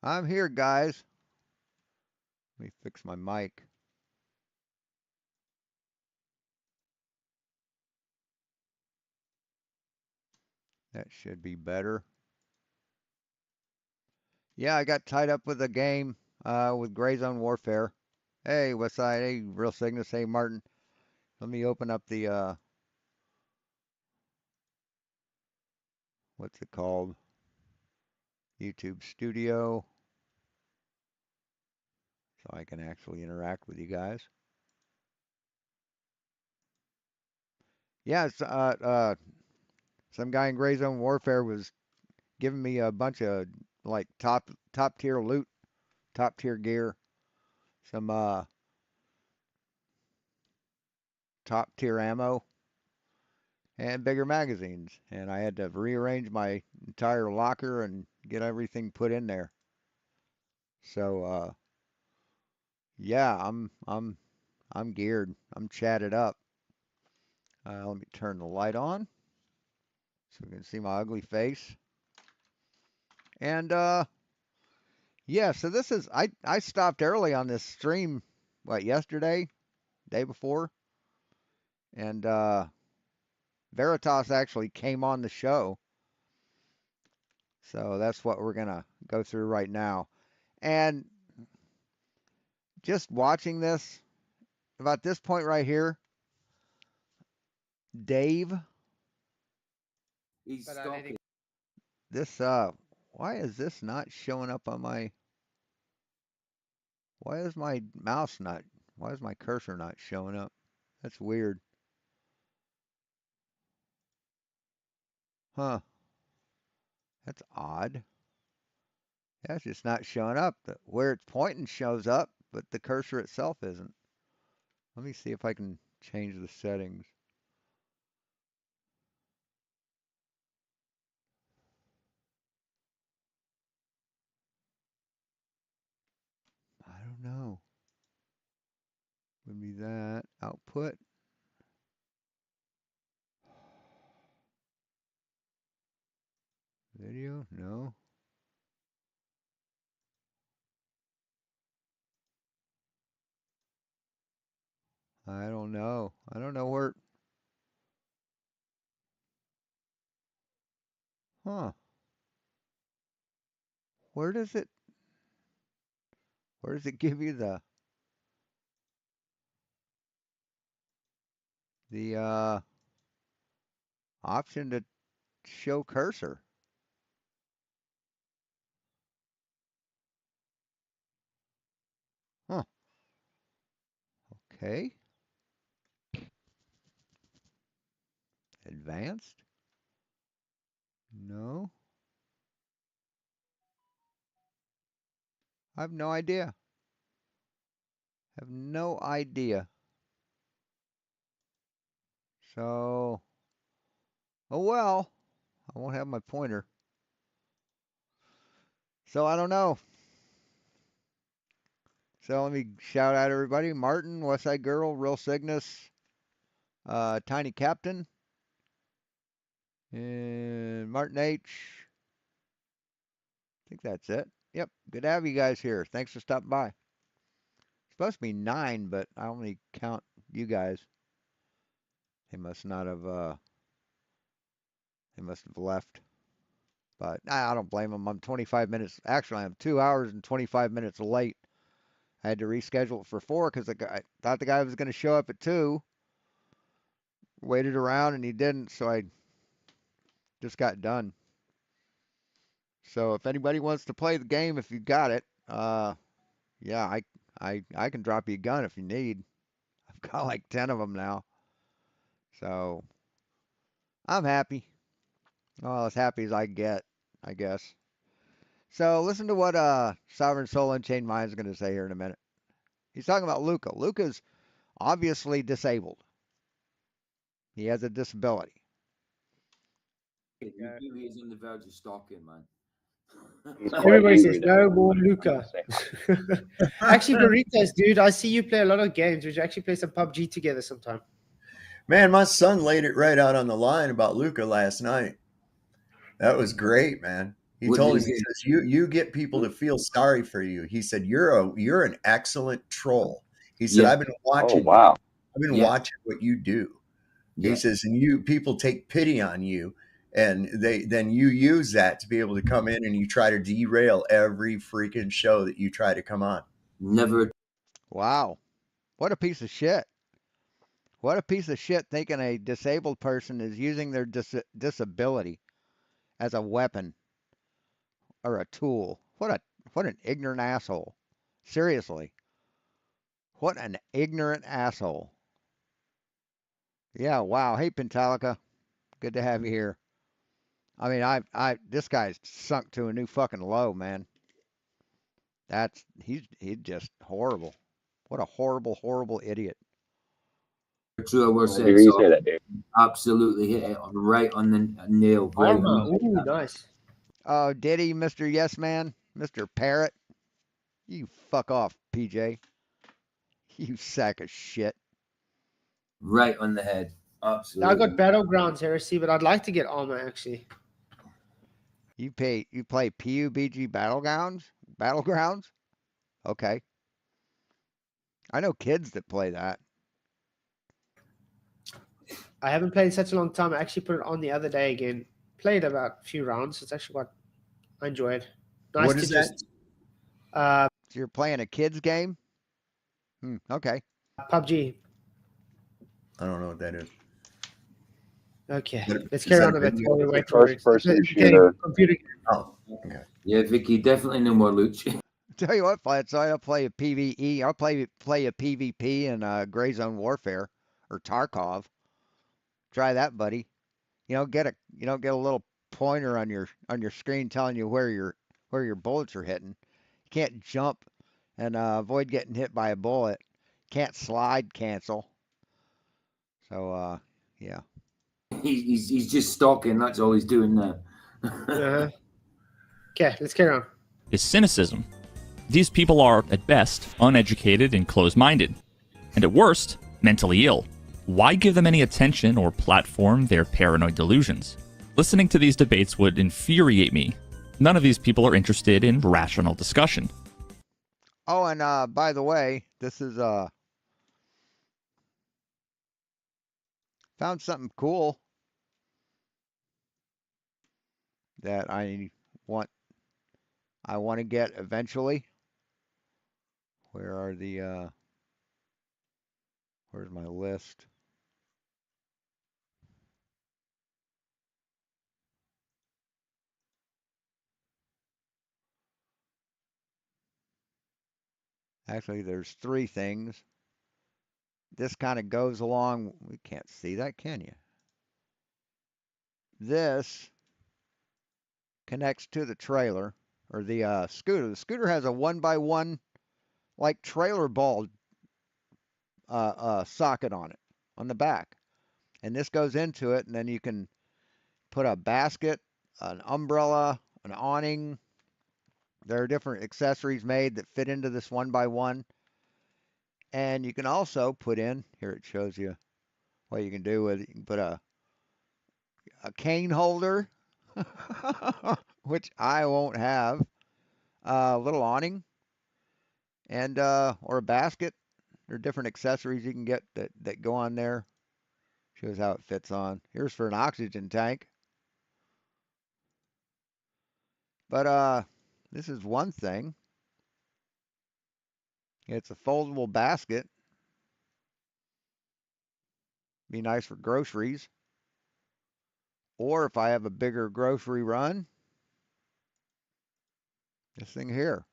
I'm here, guys. Let me fix my mic. That should be better. Yeah, I got tied up with a game with Gray Zone Warfare. Hey, Westside. Hey, Real Cygnus. Hey, Martin. Let me open up the, what's it called? YouTube Studio so I can actually interact with you guys. Yeah, some guy in Gray Zone Warfare was giving me a bunch of like top tier loot, top tier gear, some top tier ammo, and bigger magazines. And I had to rearrange my entire locker and get everything put in there. So yeah, I'm geared. I'm chatted up. Let me turn the light on so we can see my ugly face. And yeah, so this is I stopped early on this stream what yesterday, day before, and Veritas actually came on the show. So that's what we're gonna go through right now. And just watching this, about this point right here, Dave, He's stalking. this why is this not showing up on my why is my mouse not why is my cursor not showing up? That's weird. Huh. That's odd. That's just not showing up. Where it's pointing shows up, but the cursor itself isn't. Let me see if I can change the settings. I don't know. Would be that output. Video? No. I don't know. I don't know where. Huh. Where does it? Where does it give you the option to show cursor? Huh. Okay. Advanced? No. I have no idea. I have no idea. So, oh well. I won't have my pointer. So I don't know. So let me shout out everybody. Martin, Westside Girl, Real Cygnus, Tiny Captain, and Martin H. I think that's it. Yep. Good to have you guys here. Thanks for stopping by. It's supposed to be 9, but I only count you guys. They must not have they must have left. But I don't blame them. I'm 25 minutes. Actually, I'm 2 hours and 25 minutes late. I had to reschedule it for 4 because I thought the guy was going to show up at 2. Waited around and he didn't, so I just got done. So if anybody wants to play the game, if you got it, yeah, I can drop you a gun if you need. I've got like 10 of them now, so I'm happy. Well, as happy as I get, I guess. So listen to what Sovereign Soul Unchained Mind is going to say here in a minute. He's talking about Luca. Luca's obviously disabled. He has a disability. You knew he was on the verge of stalking, man. He's quite Everybody angry says there. no more Luca. Actually, Veritas, dude, I see you play a lot of games. Would you actually play some PUBG together sometime? Man, my son laid it right out on the line about Luca last night. That was great, man. He What told did him, he he say? says, you get people to feel sorry for you. He said, you're an excellent troll. He said, Yeah, I've been Oh watching you. wow. I've been yeah, watching what you do. He yeah. says, and you people take pity on you, and then you use that to be able to come in and you try to derail every freaking show that you try to come on. Never. Wow. What a piece of shit. What a piece of shit thinking a disabled person is using their disability as a weapon or a tool. What an ignorant asshole. Seriously. What an ignorant asshole. Yeah, wow. Hey Pentalica, good to have you here. I mean, I this guy's sunk to a new fucking low, man. He's just horrible. What a horrible idiot. True, I will Glad to say. hear you So say that, Dave. absolutely hit it right on the nail. Right on Armor. the head. Ooh, nice. Oh, did he, Mr. Yes Man? Mr. Parrot? You fuck off, PJ. You sack of shit. Right on the head. I Absolutely. got Battlegrounds Heresy, but I'd like to get armor actually. You play PUBG Battlegrounds? Okay. I know kids that play that. I haven't played in such a long time. I actually put it on the other day again. Played about a few rounds. It's actually what I enjoyed. Nice What to is just uh So you're playing a kids game? Okay. PUBG. I don't know what that is. Okay, Is let's that carry a on a bit video? while we It's a wait for it. first-person It's a shooter. computer. Oh, okay. Yeah, Vicky, definitely no more loot. Tell you what, Flats, I'll play a PvE. I'll play a PvP in Gray Zone Warfare or Tarkov. Try that, buddy. Get a little pointer on your screen telling you where your bullets are hitting. You can't jump and avoid getting hit by a bullet. Can't slide cancel. So yeah. He's just stalking. That's all he's doing now. Uh-huh. Okay, let's carry on. Is cynicism. These people are, at best, uneducated and closed minded, and at worst, mentally ill. Why give them any attention or platform their paranoid delusions? Listening to these debates would infuriate me. None of these people are interested in rational discussion. Oh, and by the way, this is found something cool that want I want to get eventually. Where are the where's my list? Actually, there's three things. This kind of goes along. We can't see that, can you? This connects to the trailer or the scooter. The scooter has a 1x1 like trailer ball socket on it on the back, and this goes into it, and then you can put a basket, an umbrella, an awning. There are different accessories made that fit into this 1x1, and you can also put in here. It shows you what you can do with it. You can put a cane holder, which I won't have, a little awning, and or a basket. There are different accessories you can get that go on there. Shows how it fits on. Here's for an oxygen tank. But this is one thing. It's a foldable basket. Be nice for groceries. Or if I have a bigger grocery run, this thing here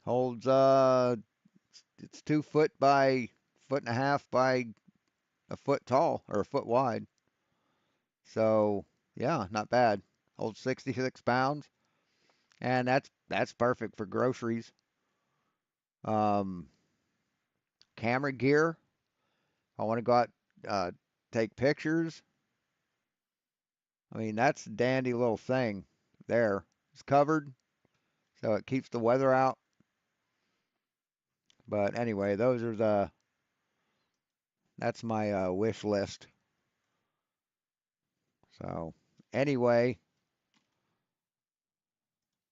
holds it's 2 foot by foot and a half by a foot tall or a foot wide. So yeah, not bad. Holds 66 pounds, and that's perfect for groceries. Um, Camera gear. I want to go out, take pictures. I mean, that's a dandy little thing there. It's covered, so it keeps the weather out. But anyway, that's my wish list. So anyway,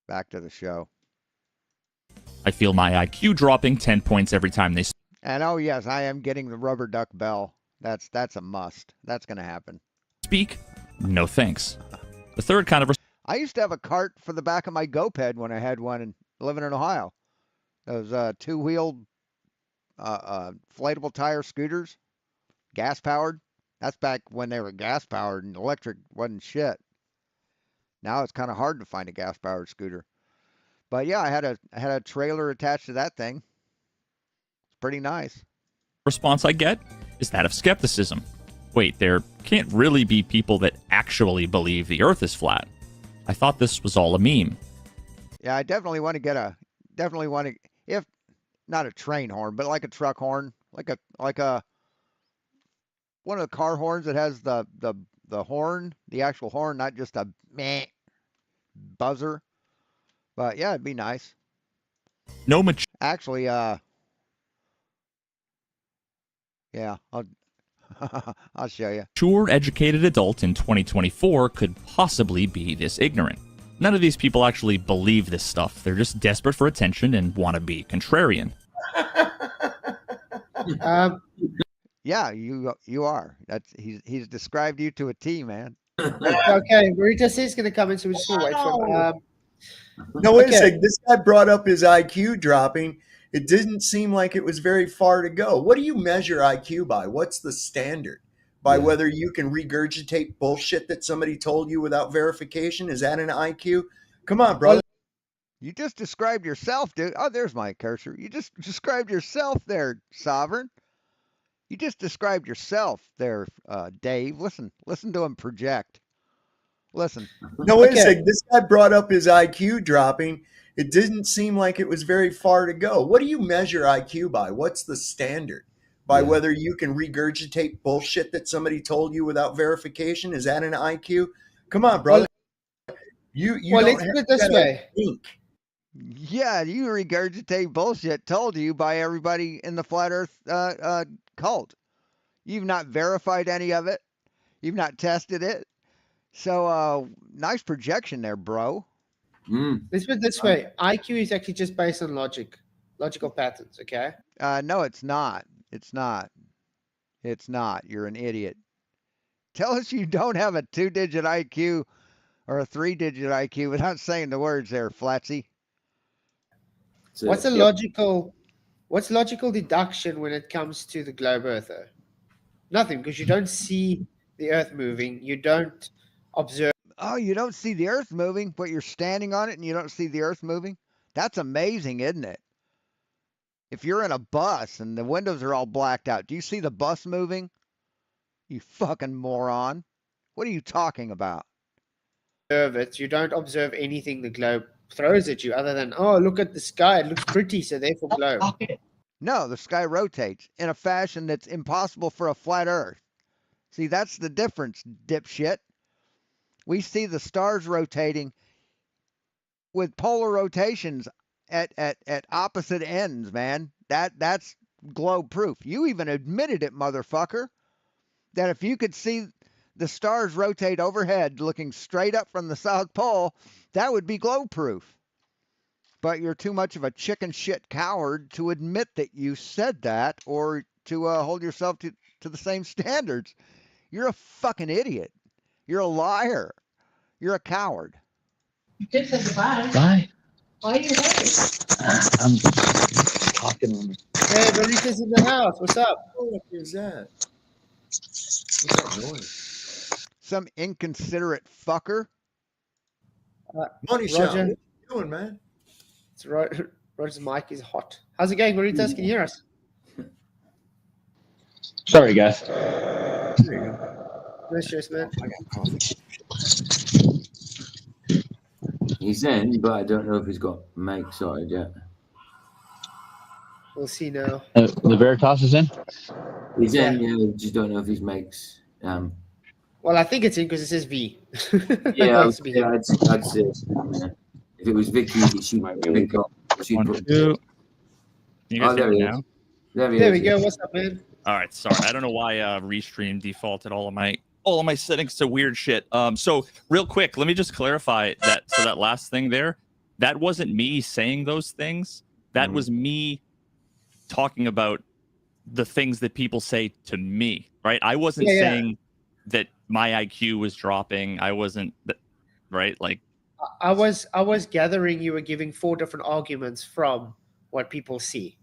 back to the show. I feel my IQ dropping 10 points every time they And oh yes, I am getting the rubber duck bell. That's a must. That's going to happen. speak. No thanks. The third kind of I used to have a cart for the back of my GoPed when I had one and living in Ohio. Those two-wheeled inflatable tire scooters, gas powered. That's back when they were gas powered and electric wasn't shit. Now it's kind of hard to find a gas powered scooter. But yeah, I had a trailer attached to that thing. It's pretty nice. response I get is that of skepticism. Wait, there can't really be people that actually believe the Earth is flat. I thought this was all a meme. Yeah, I definitely want to if not a train horn, but like a truck horn, like a one of the car horns that has the horn, the actual horn, not just a meh buzzer. But yeah, it'd be nice. No mature Actually, yeah, I'll I'll show you. educated adult in 2024 could possibly be this ignorant. None of these people actually believe this stuff. They're just desperate for attention and want to be contrarian. Yeah, you are. That's he's described you to a T, man. Okay, Veritas is going to come in, so we're just going to wait for him. No, wait a Okay. second. This guy brought up his IQ dropping. It didn't seem like it was very far to go. What do you measure IQ by? What's the standard? By whether you can regurgitate bullshit that somebody told you without verification? Is that an IQ? Come on, brother. You just described yourself, dude. Oh, there's my cursor. You just described yourself there, Sovereign. You just described yourself there, Dave. Listen to him project. Listen. No, wait a Okay. second. This guy brought up his IQ dropping. It didn't seem like it was very far to go. What do you measure IQ by? What's the standard? By whether you can regurgitate bullshit that somebody told you without verification? Is that an IQ? Come on, brother. You Well, don't let's have put it this to way. think. Yeah, you regurgitate bullshit told to you by everybody in the flat Earth cult. You've not verified any of it. You've not tested it. So, nice projection there, bro. Let's put it this way. IQ is actually just based on logical patterns, okay? No, it's not. It's not. It's not. You're an idiot. Tell us you don't have a 2-digit IQ or a 3-digit IQ without saying the words there, Flatsy. So, What's logical deduction when it comes to the globe Earth, though? Nothing, because you don't see the Earth moving. You don't observe. Oh, you don't see the Earth moving, but you're standing on it and you don't see the Earth moving? That's amazing, isn't it? If you're in a bus and the windows are all blacked out, do you see the bus moving? You fucking moron. What are you talking about? It. You don't observe anything the globe throws at you other than, oh, look at the sky. It looks pretty, so therefore globe. No, the sky rotates in a fashion that's impossible for a flat Earth. See, that's the difference, dipshit. We see the stars rotating with polar rotations at opposite ends, man. That's globe proof. You even admitted it, motherfucker, that if you could see the stars rotate overhead looking straight up from the South Pole, that would be globe proof. But you're too much of a chicken shit coward to admit that you said that or to hold yourself to the same standards. You're a fucking idiot. You're a liar. You're a coward. You did say goodbye. Bye. Why are you late? I'm talking. Hey, Veritas in the house. What's up? What is that? What's that noise? Some inconsiderate fucker. Money shot. Roger. What you doing, man? It's Roger's mic is hot. How's it going, Veritas? Can you hear us? Sorry, guys. There you go. No stress, man. I got coffee. he's in, but I don't know if he's got mic sorted yet. We'll see now. The Veritas is in. He's in, yeah, we just don't know if his mic's. Well, I think it's in because it says V. Yeah, Has to be I'd say yeah. If it was Vicky, she might pick up. She'd One, put- two. You guys Oh, hear there me he now? is. There he There is. we go. What's up, man? All right, sorry. I don't know why Restream defaulted all of my all of my settings to weird shit. So real quick, let me just clarify that. So that last thing there, that wasn't me saying those things. That was me talking about the things that people say to me, right? I wasn't Yeah. saying that my IQ was dropping. I wasn't right. Like I was gathering you were giving 4 different arguments from what people see.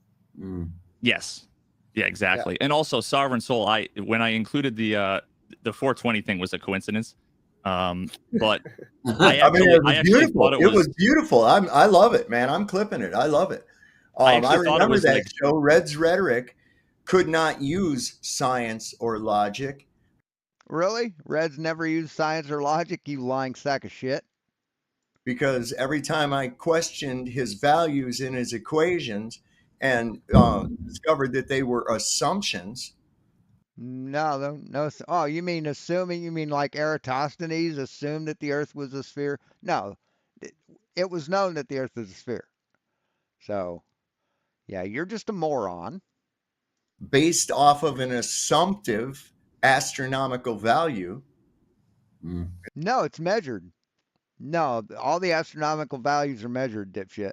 yes, yeah, exactly. And also Sovereign Soul. When I included the 420 thing was a coincidence. But I I mean, it was actually thought beautiful. it It was. was beautiful. I love it, man. I'm clipping it. I love it. I I actually thought it remember was that like show. Red's rhetoric could not use science or logic Really? Red's never used science or logic, you lying sack of shit. because every time I questioned his values in his equations and discovered that they were assumptions. No. Oh, you mean assuming? You mean like Eratosthenes assumed that the Earth was a sphere? No, it was known that the Earth is a sphere. So, yeah, you're just a moron. Based off of an assumptive astronomical value. No, it's measured. No, all the astronomical values are measured, dipshit.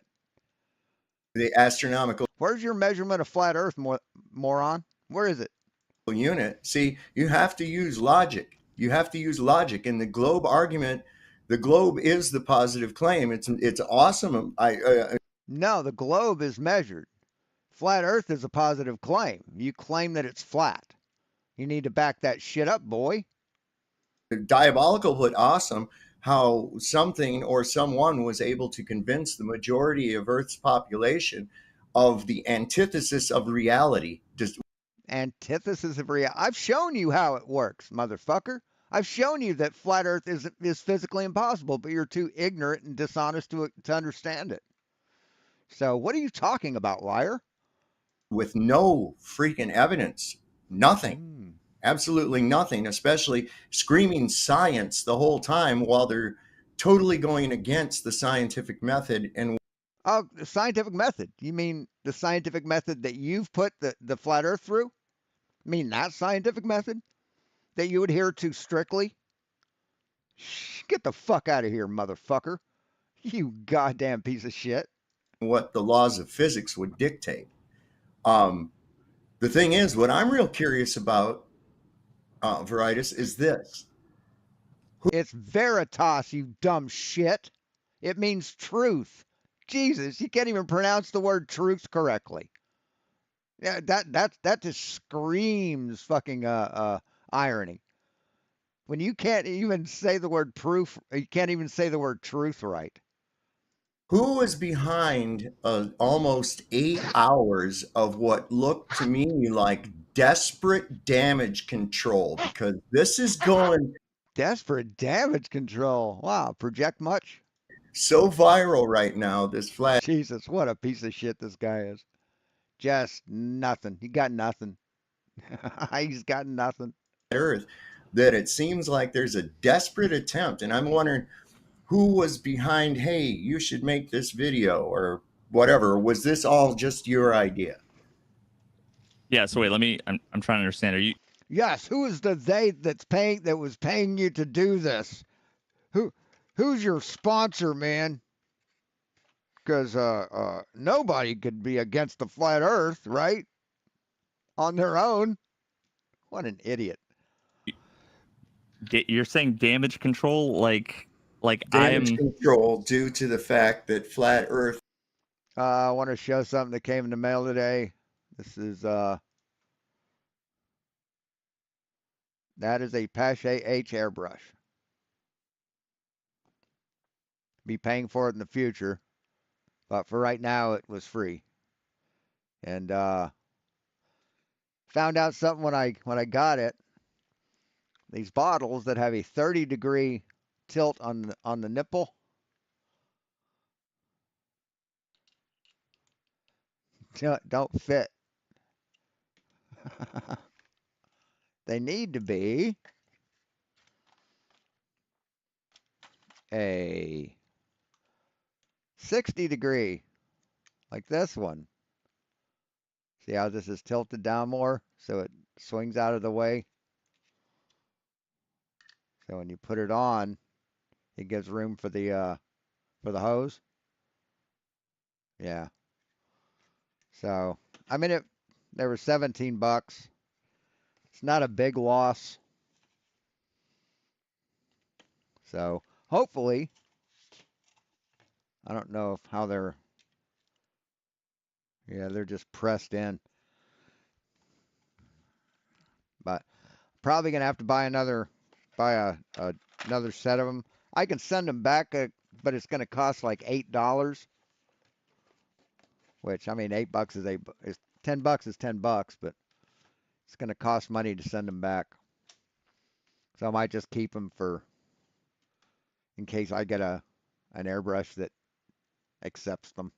The astronomical Where's your measurement of flat Earth, moron? Where is it? unit. See, you have to use logic. You have to use logic. In the globe argument, the globe is the positive claim. It's awesome. No, the globe is measured. Flat Earth is a positive claim. You claim that it's flat. You need to back that shit up, boy. Diabolical but awesome how something or someone was able to convince the majority of Earth's population of the antithesis of reality. Just Antithesis of reality. I've shown you how it works, motherfucker. I've shown you that flat Earth is physically impossible, but you're too ignorant and dishonest to understand it. So what are you talking about, liar? with no freaking evidence, nothing. Hmm. Absolutely nothing, especially screaming science the whole time while they're totally going against the scientific method. And Oh, the scientific method. You mean the scientific method that you've put the flat Earth through? I mean that scientific method that you adhere to strictly? Shh, get the fuck out of here, motherfucker. You goddamn piece of shit. what the laws of physics would dictate. Um, the thing is, what I'm real curious about, Veritas, is this. It's Veritas, you dumb shit. It means truth. Jesus, you can't even pronounce the word truth correctly. Yeah, that just screams fucking irony. When you can't even say the word proof, you can't even say the word truth right. Who is behind almost 8 hours of what looked to me like desperate damage control? Because this is going Desperate damage control. Wow, project much? so viral right now, this flat Jesus, what a piece of shit this guy is. Just nothing. He got nothing. He's got nothing. Earth, that it seems like there's a desperate attempt. And I'm wondering who was behind, hey, you should make this video or whatever. Was this all just your idea? yeah. So wait, I'm trying to understand. Are you? Yes, who is the they that was paying you to do this? Who's your sponsor, man? Because nobody could be against the flat Earth, right? On their own. What an idiot. You're saying damage control, like Damage I'm. control due to the fact that flat Earth. I want to show something that came in the mail today. This is that is a Pache H airbrush. Be paying for it in the future, but for right now it was free. And found out something when I got it. These bottles that have a 30-degree tilt on the nipple. Don't fit. They need to be a 60-degree, like this one. See how this is tilted down more so it swings out of the way? So when you put it on, it gives room for the hose. Yeah. So I mean, there was 17 bucks. It's not a big loss. So hopefully, I don't know how they're. Yeah, they're just pressed in. But probably gonna have to buy another set of them. I can send them back, but it's gonna cost like $8. Which I mean, $8 is $10 is $10, but it's gonna cost money to send them back. So I might just keep them in case I get an airbrush that accepts them.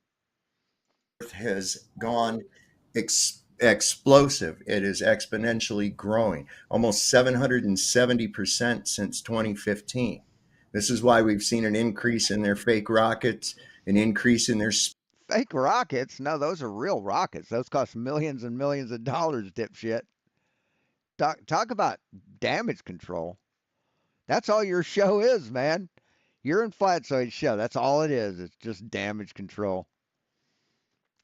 Has gone explosive. It is exponentially growing, almost 770% since 2015. This is why we've seen an increase in their fake rockets, an increase in their Fake rockets? No, those are real rockets. Those cost millions and millions of dollars, dipshit. Talk about damage control. That's all your show is, man. You're in Flatsoid's show. That's all it is. It's just damage control.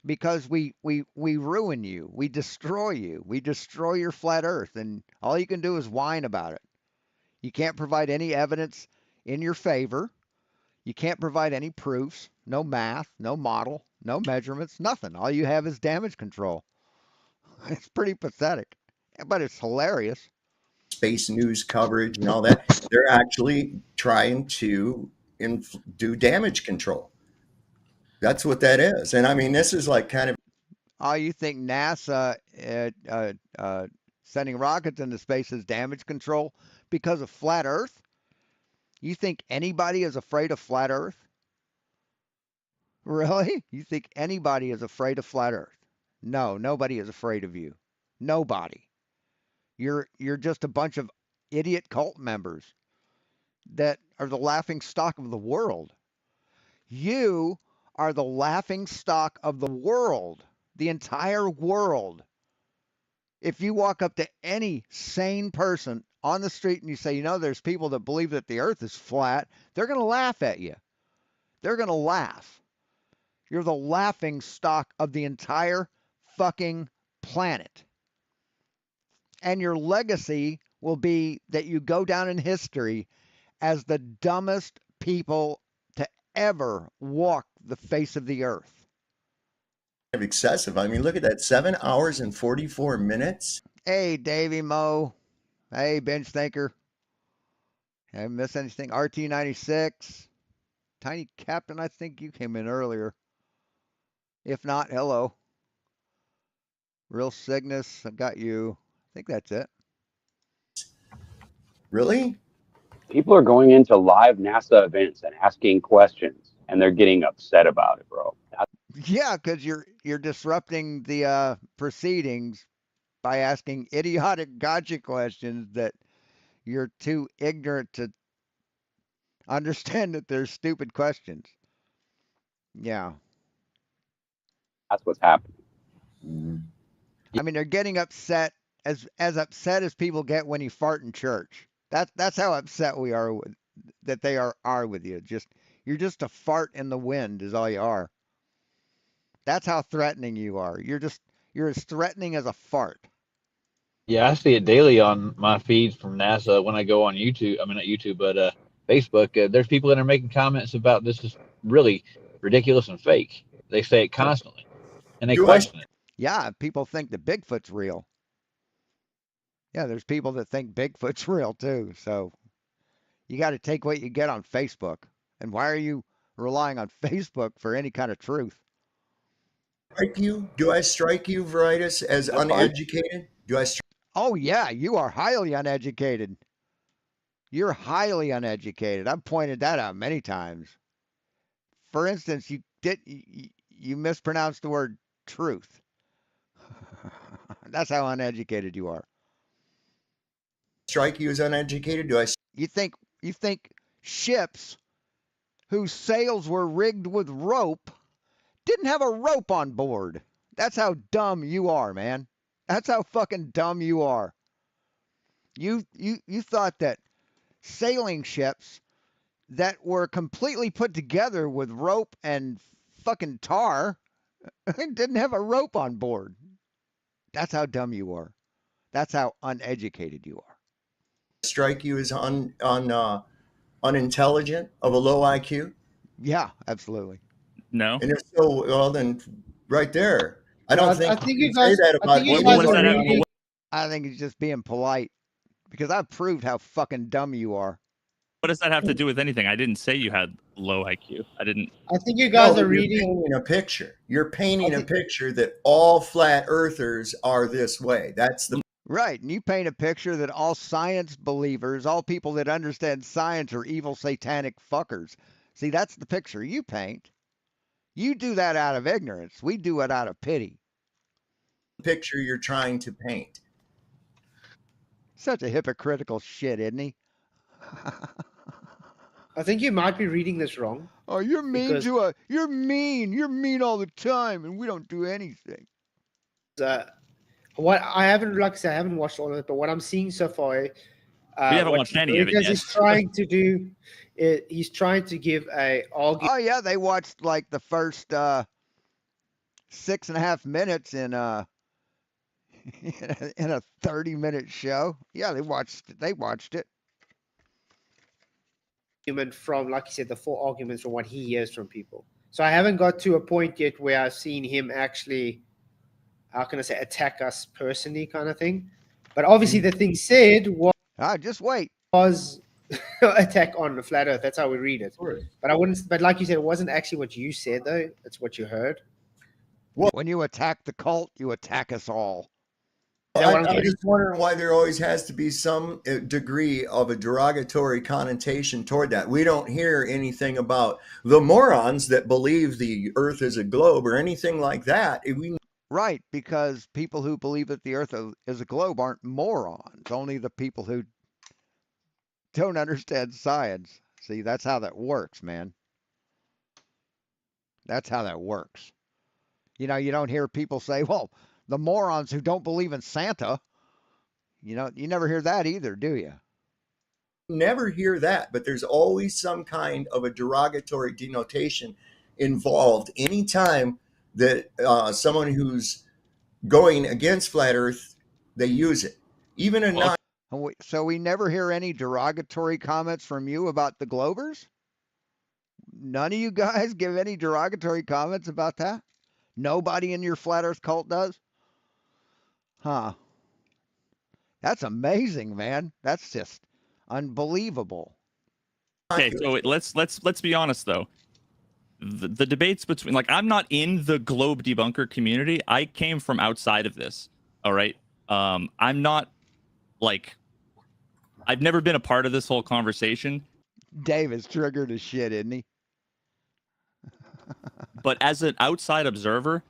Because we ruin you. We destroy you. We destroy your flat earth. And all you can do is whine about it. You can't provide any evidence in your favor. You can't provide any proofs. No math, no model, no measurements, nothing. All you have is damage control. It's pretty pathetic, but it's hilarious. space news coverage and all that. They're actually trying to do damage control. That's what that is. And I mean, this is like kind of. Oh, you think NASA sending rockets into space is damage control because of flat Earth? You think anybody is afraid of flat Earth? Really? You think anybody is afraid of flat Earth? No, nobody is afraid of you. Nobody. You're just a bunch of idiot cult members that are the laughing stock of the world. You are the laughing stock of the world, the entire world. If you walk up to any sane person on the street and you say, there's people that believe that the earth is flat, they're going to laugh at you. They're going to laugh. You're the laughing stock of the entire fucking planet. And your legacy will be that you go down in history as the dumbest people to ever walk the face of the earth. Excessive. I mean, look at that, 7 hours and 44 minutes. Hey, Davey Mo. Hey, Bench Thinker. Haven't missed anything. RT96. Tiny Captain, I think you came in earlier. If not, hello. Real Cygnus, I got you. I think that's it. Really? People are going into live NASA events and asking questions, and they're getting upset about it, bro. Yeah, because you're disrupting the proceedings by asking idiotic gotcha questions that you're too ignorant to understand that they're stupid questions. Yeah. That's what's happening. I mean, they're getting upset as upset as people get when you fart in church. That's how upset we are that they are with you. You're just a fart in the wind is all you are. That's how threatening you are. You're as threatening as a fart. Yeah, I see it daily on my feeds from NASA when I go on YouTube. I mean, not YouTube, but Facebook. There's people that are making comments about this is really ridiculous and fake. They say it constantly, and they Do I question it. Yeah, people think that Bigfoot's real. Yeah, there's people that think Bigfoot's real too. So you got to take what you get on Facebook. And why are you relying on Facebook for any kind of truth? strike you? Do I strike you, Veritas, as That's fine. uneducated? Do I strike? Oh yeah, you are highly uneducated. You're highly uneducated. I've pointed that out many times. For instance, you mispronounced the word truth. That's how uneducated you are. Strike you as uneducated? Do I? You think ships whose sails were rigged with rope didn't have a rope on board. That's how dumb you are, man. That's how fucking dumb you are. You thought that sailing ships that were completely put together with rope and fucking tar and didn't have a rope on board. That's how dumb you are. That's how uneducated you are. Strike you as unintelligent, of a low IQ? Yeah, absolutely. No. And if so, well, then right there. I No, don't I think think you you can say guys. that I about think you What, guys what does are that have? reading. I think he's just being polite because I've proved how fucking dumb you are. What does that have to do with anything? I didn't say you had low IQ. I didn't. I think you guys No, are you're reading. painting a picture. You're painting I a think- picture that all flat earthers are this way. That's the Right, and you paint a picture that all science believers, all people that understand science are evil satanic fuckers. See, that's the picture you paint. You do that out of ignorance. We do it out of pity. picture you're trying to paint. Such a hypocritical shit, isn't he? I think you might be reading this wrong. Oh, you're mean Because- to us. You're mean. You're mean all the time, and we don't do anything. What I haven't, like I said, I haven't watched all of it, but what I'm seeing so far, We haven't what watched any of it Veritas yet. is trying to do, he's trying to give a argument. Oh yeah, they watched like the first 6.5 minutes in in a 30-minute show. Yeah, they watched it. From, like you said, the full arguments from what he hears from people. So I haven't got to a point yet where I've seen him actually, how can I say, attack us personally, kind of thing. But obviously, the thing said Just wait. was attack on the flat Earth. That's how we read it. But I wouldn't. But like you said, it wasn't actually what you said, though. It's what you heard. When you attack the cult, you attack us all. I'm just wondering why there always has to be some degree of a derogatory connotation toward that. We don't hear anything about the morons that believe the earth is a globe or anything like that. Right, because people who believe that the earth is a globe aren't morons. Only the people who don't understand science. See, that's how that works, man. That's how that works. You know, you don't hear people say, well, the morons who don't believe in Santa. You know, you never hear that either, do you? Never hear that, but there's always some kind of a derogatory denotation involved anytime that someone who's going against flat earth, they use it. Even a non So we never hear any derogatory comments from you about the Globers? None of you guys give any derogatory comments about that? Nobody in your flat earth cult does? Huh. That's amazing, man. That's just unbelievable. Okay, so let's be honest though. The debates between, like, I'm not in the globe debunker community. I came from outside of this. All right. I'm not, like, I've never been a part of this whole conversation. Dave is triggered as shit, isn't he? But as an outside observer,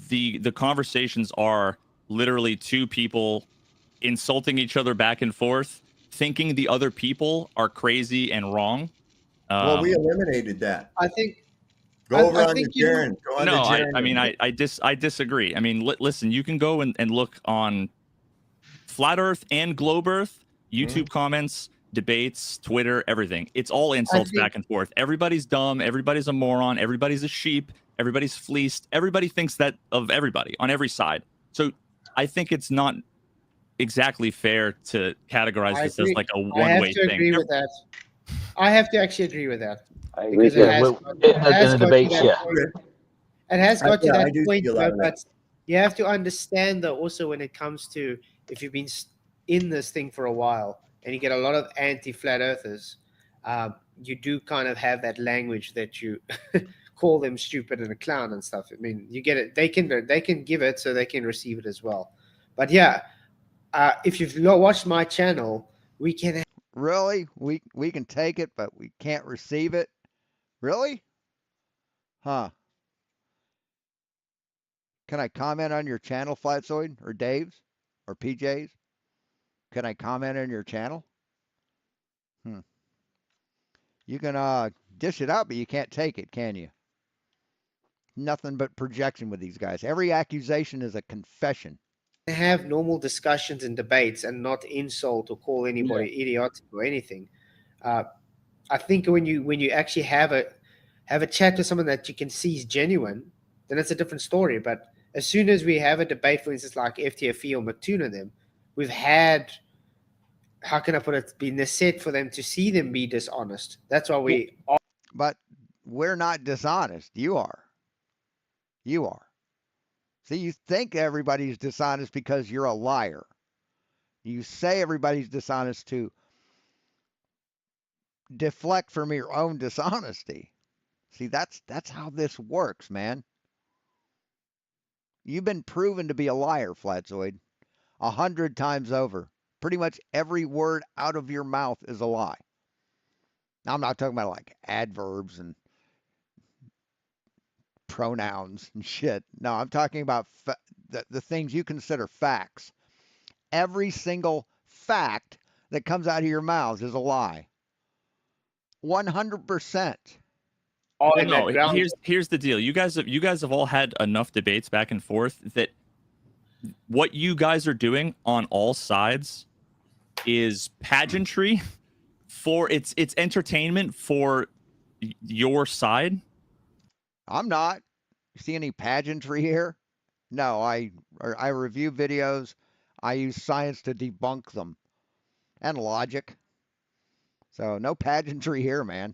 the conversations are literally two people insulting each other back and forth, thinking the other people are crazy and wrong. Well, we eliminated that. I think. Go over I on think to you- Jaren. Go on No, to Jaren. I disagree. I mean, listen, you can go and look on Flat Earth and Globe Earth, YouTube comments, debates, Twitter, everything. It's all insults back and forth. Everybody's dumb. Everybody's a moron. Everybody's a sheep. Everybody's fleeced. Everybody thinks that of everybody on every side. So I think it's not exactly fair to categorize this as like a one-way thing. I have to agree with that. I have to actually agree with that. I agree. Because it has in the debate, yeah. It has got to I that do point, see a lot though, of that. but you have to understand, though, also when it comes to, if you've been in this thing for a while and you get a lot of anti-flat earthers, you do kind of have that language that you call them stupid and a clown and stuff. I mean, you get it. They can give it so they can receive it as well. But yeah, if you've watched my channel, we can. Really? We can take it, but we can't receive it? Really? Huh. Can I comment on your channel, Flatzoid? Or Dave's? Or PJ's? Can I comment on your channel? You can dish it out, but you can't take it, can you? Nothing but projection with these guys. Every accusation is a confession. Have normal discussions and debates and not insult or call anybody idiotic or anything. I think when you actually have a chat with someone that you can see is genuine, then it's a different story. But as soon as we have a debate, for instance, like FTFE or McToon and them, we've had, how can I put it, been set for them to see them be dishonest. That's why we are. But we're not dishonest. You are. You are. See, you think everybody's dishonest because you're a liar. You say everybody's dishonest to deflect from your own dishonesty. See, that's how this works, man. You've been proven to be a liar, Flatzoid, 100 times over. Pretty much every word out of your mouth is a lie. Now, I'm not talking about like adverbs and pronouns and shit. No, I'm talking about the things you consider facts. Every single fact that comes out of your mouths is a lie. 100%. All Well, in that no, ground. here's the deal. You guys have all had enough debates back and forth that what you guys are doing on all sides is pageantry for it's entertainment for your side. I'm not. You see any pageantry here? No, I review videos. I use science to debunk them and logic. So no pageantry here, man.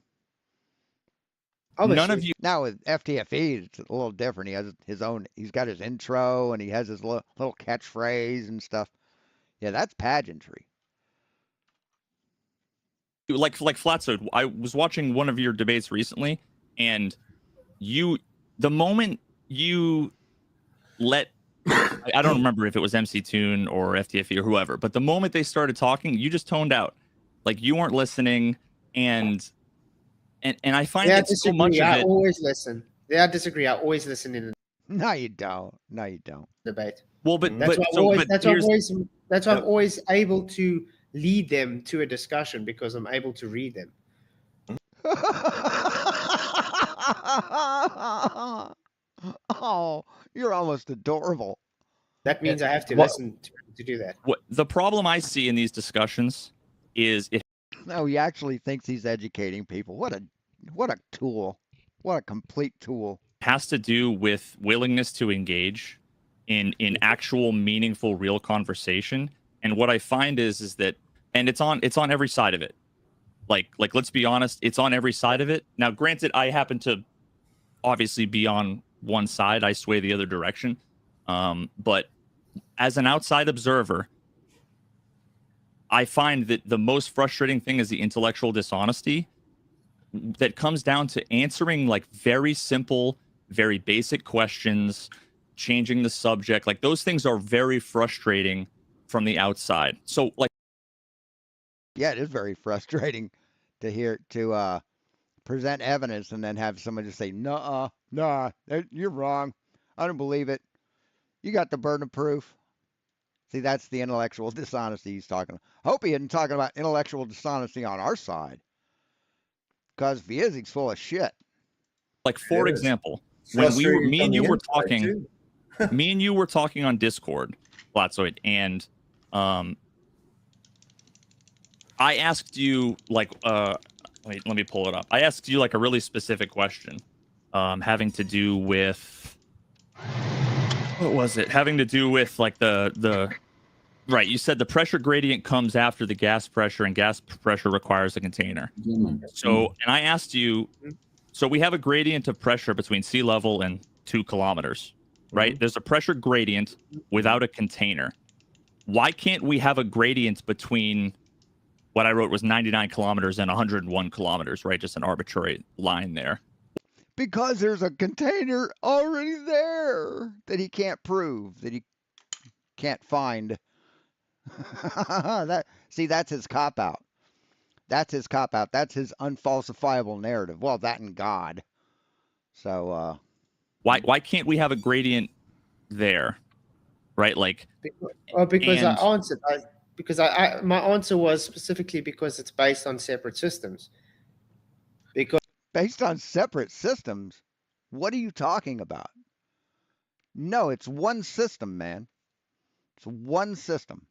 None of you Now with FTFE, it's a little different. He has his own. He's got his intro and he has his little catchphrase and stuff. Yeah, that's pageantry. like Flatsoed. I was watching one of your debates recently, and the moment you let I don't remember if it was MC Tune or FTFE or whoever, but the moment they started talking, you just toned out. Like you weren't listening, and I find Yeah, I that so disagree. much of I it. always listen. Yeah, I disagree. I always listen in the No, you don't. No, you don't. debate. Well, but That's why here's I'm always able to lead them to a discussion, because I'm able to read them. Oh, you're almost adorable. That means I have to What- listen to do that. what the problem I see in these discussions is it No, he actually thinks he's educating people. What a tool. What a complete tool. has to do with willingness to engage in actual meaningful real conversation. And what I find is that, and it's on every side of it. Like let's be honest, it's on every side of it. Now granted, I happen to obviously be on one side, I sway the other direction, but as an outside observer, I find that the most frustrating thing is the intellectual dishonesty that comes down to answering like very simple, very basic questions, changing the subject. Like those things are very frustrating from the outside. So like, Yeah, it is very frustrating to present evidence and then have someone just say, "Nah, you're wrong. I don't believe it. You got the burden of proof." See, that's the intellectual dishonesty he's talking about. Hope he isn't talking about intellectual dishonesty on our side. Because if he is, he's full of shit. like for It is. example, when Frustrating me from and the you were inside, talking, too. me and you were talking on Discord, Flatzoid, and I asked you like wait, let me pull it up. I asked you like a really specific question, having to do with what was it? Having to do with like the right. You said the pressure gradient comes after the gas pressure, and gas pressure requires a container. So, and I asked you, so we have a gradient of pressure between sea level and 2 kilometers, right? There's a pressure gradient without a container. Why can't we have a gradient between what I wrote was 99 kilometers and 101 kilometers, right? Just an arbitrary line there. Because there's a container already there that he can't prove, that he can't find. That's his cop out. That's his cop out. That's his unfalsifiable narrative. Well, that and God. So Why can't we have a gradient there, right? Like, Because and- I answered. My answer was specifically because it's based on separate systems. Because based on separate systems, what are you talking about? No, it's one system, man. It's one system.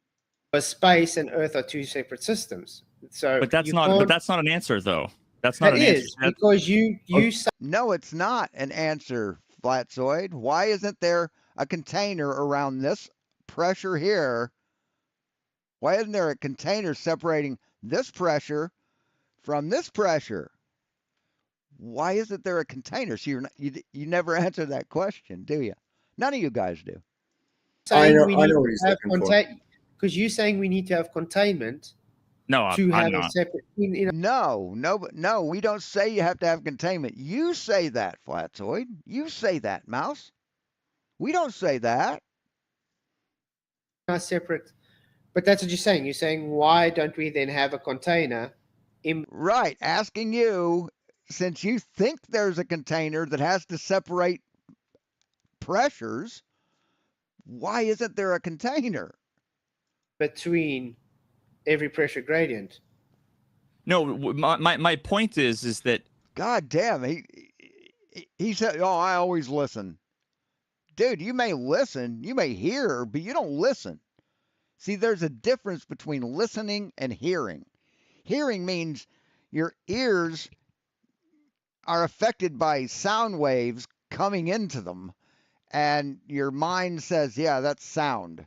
space and Earth are two separate systems. So But that's you not. can't- But that's not an answer, though. That's not That an answer. is because you say No, it's not an answer, Flatzoid. Why isn't there a container around this pressure here? Why isn't there a container separating this pressure from this pressure? Why isn't there a container? So you never answer that question, do you? None of you guys do. saying we I need know what to he's have looking for. because you're saying we need to have containment No, to I'm have a not. separate. No, we don't say you have to have containment. You say that, Flatzoid. You say that, Mouse. We don't say that. Are separate, but that's what you're saying. You're saying why don't we then have a container? Right. Asking you, since you think there's a container that has to separate pressures, why isn't there a container? Between every pressure gradient. No, my point is that God damn, he said, "Oh, I always listen." Dude, you may listen, you may hear, but you don't listen. See, there's a difference between listening and hearing. Hearing means your ears are affected by sound waves coming into them, and your mind says, "Yeah, that's sound."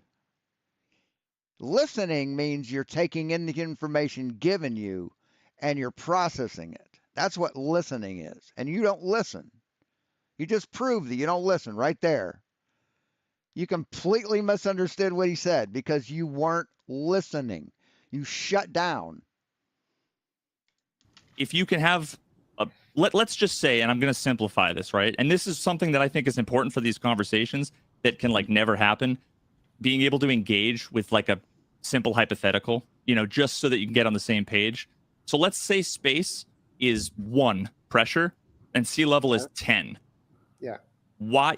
Listening means you're taking in the information given you and you're processing it. That's what listening is. And you don't listen. You just prove that you don't listen right there. You completely misunderstood what he said because you weren't listening. You shut down. if you can have let's just say, and I'm going to simplify this, right? And this is something that I think is important for these conversations that can like never happen. Being able to engage with like a simple hypothetical, just so that you can get on the same page. So let's say space is 1 pressure and sea level is 10. Yeah. Why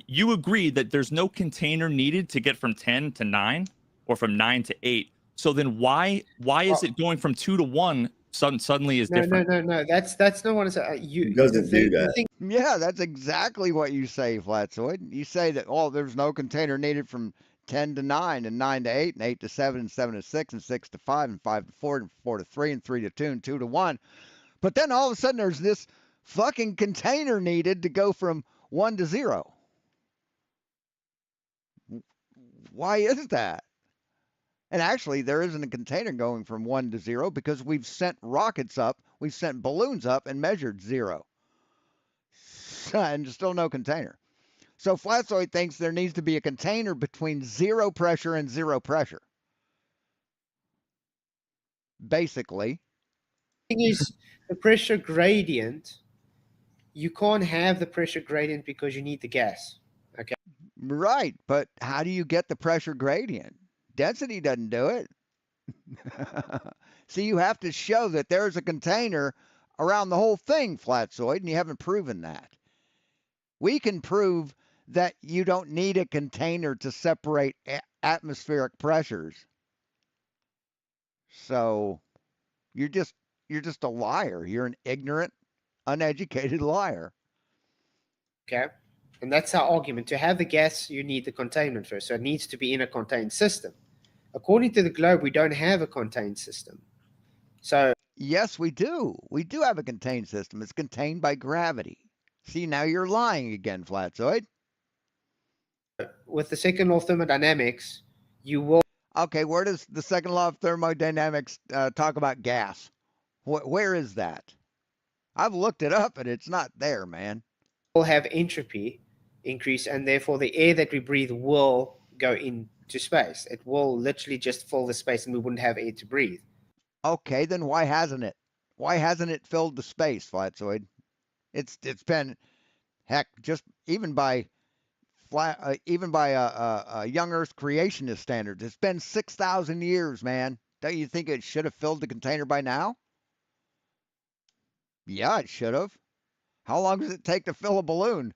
you agree that there's no container needed to get from 10 to 9 or from 9 to 8. So then why is it going from 2 to 1 suddenly is different? No. That's not what I said. It doesn't do that. The thing Yeah, that's exactly what you say, Flatzoid. You say that, oh, there's no container needed from 10 to 9 and 9 to 8 and 8 to 7 and 7 to 6 and 6 to 5 and 5 to 4 and 4 to 3 and 3 to 2 and 2 to 1. But then all of a sudden there's this fucking container needed to go from 1 to 0. Why is that? And actually, there isn't a container going from 1 to 0 because we've sent rockets up, we've sent balloons up and measured 0. And still no container. So Flatzoid thinks there needs to be a container between 0 pressure and 0 pressure. Basically. thing is the pressure gradient. You can't have the pressure gradient because you need the gas. Okay. Right, but how do you get the pressure gradient? Density doesn't do it. See, you have to show that there's a container around the whole thing, Flatzoid, and you haven't proven that. We can prove that you don't need a container to separate atmospheric pressures. So you're just a liar. You're an ignorant, uneducated liar. Okay. And that's our argument. To have the gas, you need the containment first. So it needs to be in a contained system. According to the globe, we don't have a contained system. So yes, we do. We do have a contained system. It's contained by gravity. See, now you're lying again, Flatzoid. with the second law of thermodynamics, you will Okay, where does the second law of thermodynamics talk about gas? Where is that? I've looked it up and it's not there, man. have entropy increase, and therefore the air that we breathe will go into space. It will literally just fill the space and we wouldn't have air to breathe. Okay, then why hasn't it? Why hasn't it filled the space, Flatzoid? It's been, heck, just even by young Earth creationist standards, it's been 6,000 years, man. Don't you think it should have filled the container by now? Yeah, it should have. How long does it take to fill a balloon?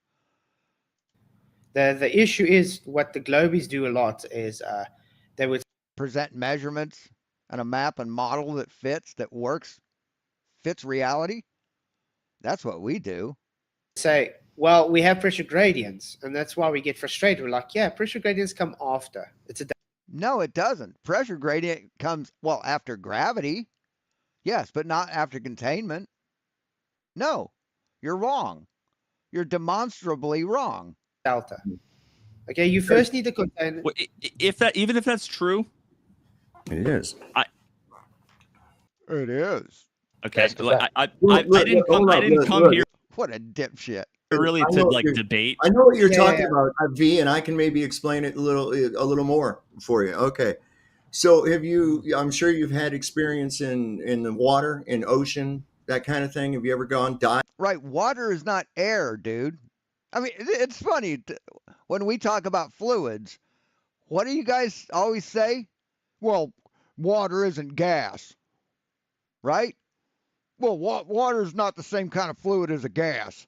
The issue is what the globies do a lot is they would Present measurements and a map and model that works, fits reality. That's what we do. say, well, we have pressure gradients, and that's why we get frustrated. We're like, yeah, pressure gradients come after. It's a No, it doesn't. Pressure gradient comes, well, after gravity, yes, but not after containment. No, you're wrong. You're demonstrably wrong. Delta. Okay, you first need to contain. Even if that's true, It is. It is. okay. That's the Like, fact. I Look, didn't come. hold I up, didn't look, come look. here What a dipshit. really I to know like what debate. I know what you're Yeah, talking yeah. about, V, and I can maybe explain it a little more for you. Okay. So have you? I'm sure you've had experience in the water, in ocean, that kind of thing. Have you ever gone dive? Right, water is not air, dude. I mean, it's funny when we talk about fluids. What do you guys always say? Well, water isn't gas, right? Well, water is not the same kind of fluid as a gas.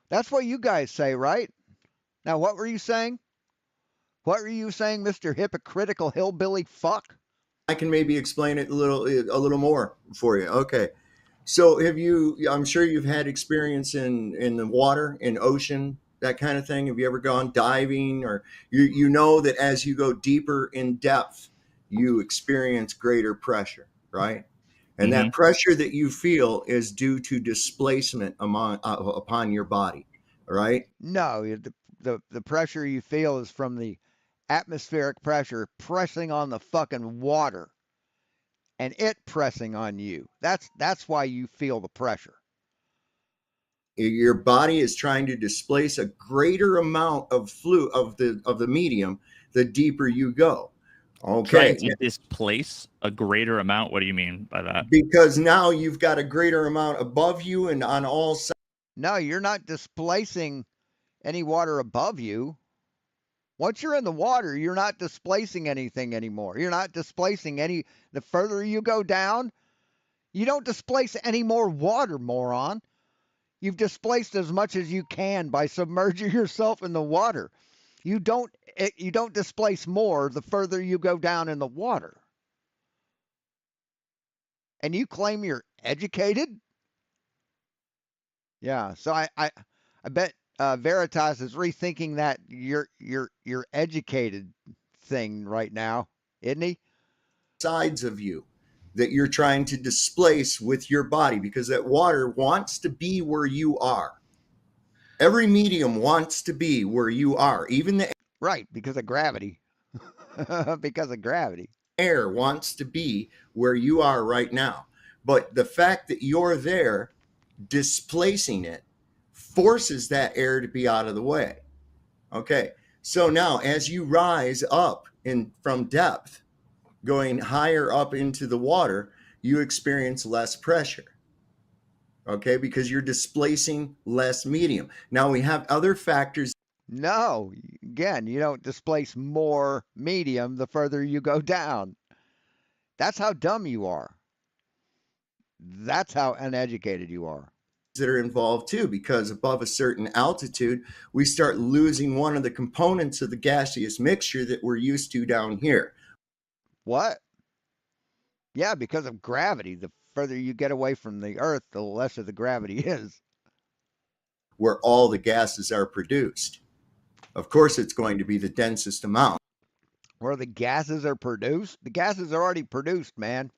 That's what you guys say, right? Now, what were you saying? What were you saying, Mr. Hypocritical Hillbilly Fuck? I can maybe explain it a little more for you. Okay. So have you? I'm sure you've had experience in the water, in ocean, that kind of thing. Have you ever gone diving, or you know that as you go deeper in depth, you experience greater pressure, right? And Mhm. that pressure that you feel is due to displacement upon your body, all right? No, the pressure you feel is from the atmospheric pressure pressing on the fucking water and it pressing on you. That's why you feel the pressure. Your body is trying to displace a greater amount of of the medium the deeper you go. Trying Okay. to displace a greater amount. What do you mean by that? Because now you've got a greater amount above you and on all sides. No, you're not displacing any water above you. Once you're in the water, you're not displacing anything anymore. You're not displacing any. The further you go down, you don't displace any more water, moron. You've displaced as much as you can by submerging yourself in the water. You don't displace more the further you go down in the water. And you claim you're educated? Yeah. So I bet Veritas is rethinking that you're educated thing right now, isn't he? Sides of you that you're trying to displace with your body, because that water wants to be where you are. Every medium wants to be where you are. Even the Right, because of gravity. Because of gravity. air wants to be where you are right now. But the fact that you're there displacing it forces that air to be out of the way. Okay. So now as you rise up from depth, going higher up into the water, you experience less pressure. Okay, because you're displacing less medium. Now we have other factors No, again, you don't displace more medium the further you go down. That's how dumb you are. That's how uneducated you are. that are involved too, because above a certain altitude, we start losing one of the components of the gaseous mixture that we're used to down here. What? Yeah, because of gravity. The further you get away from the Earth, the lesser the gravity is. Where all the gases are produced. Of course, it's going to be the densest amount. Where the gases are produced? The gases are already produced, man.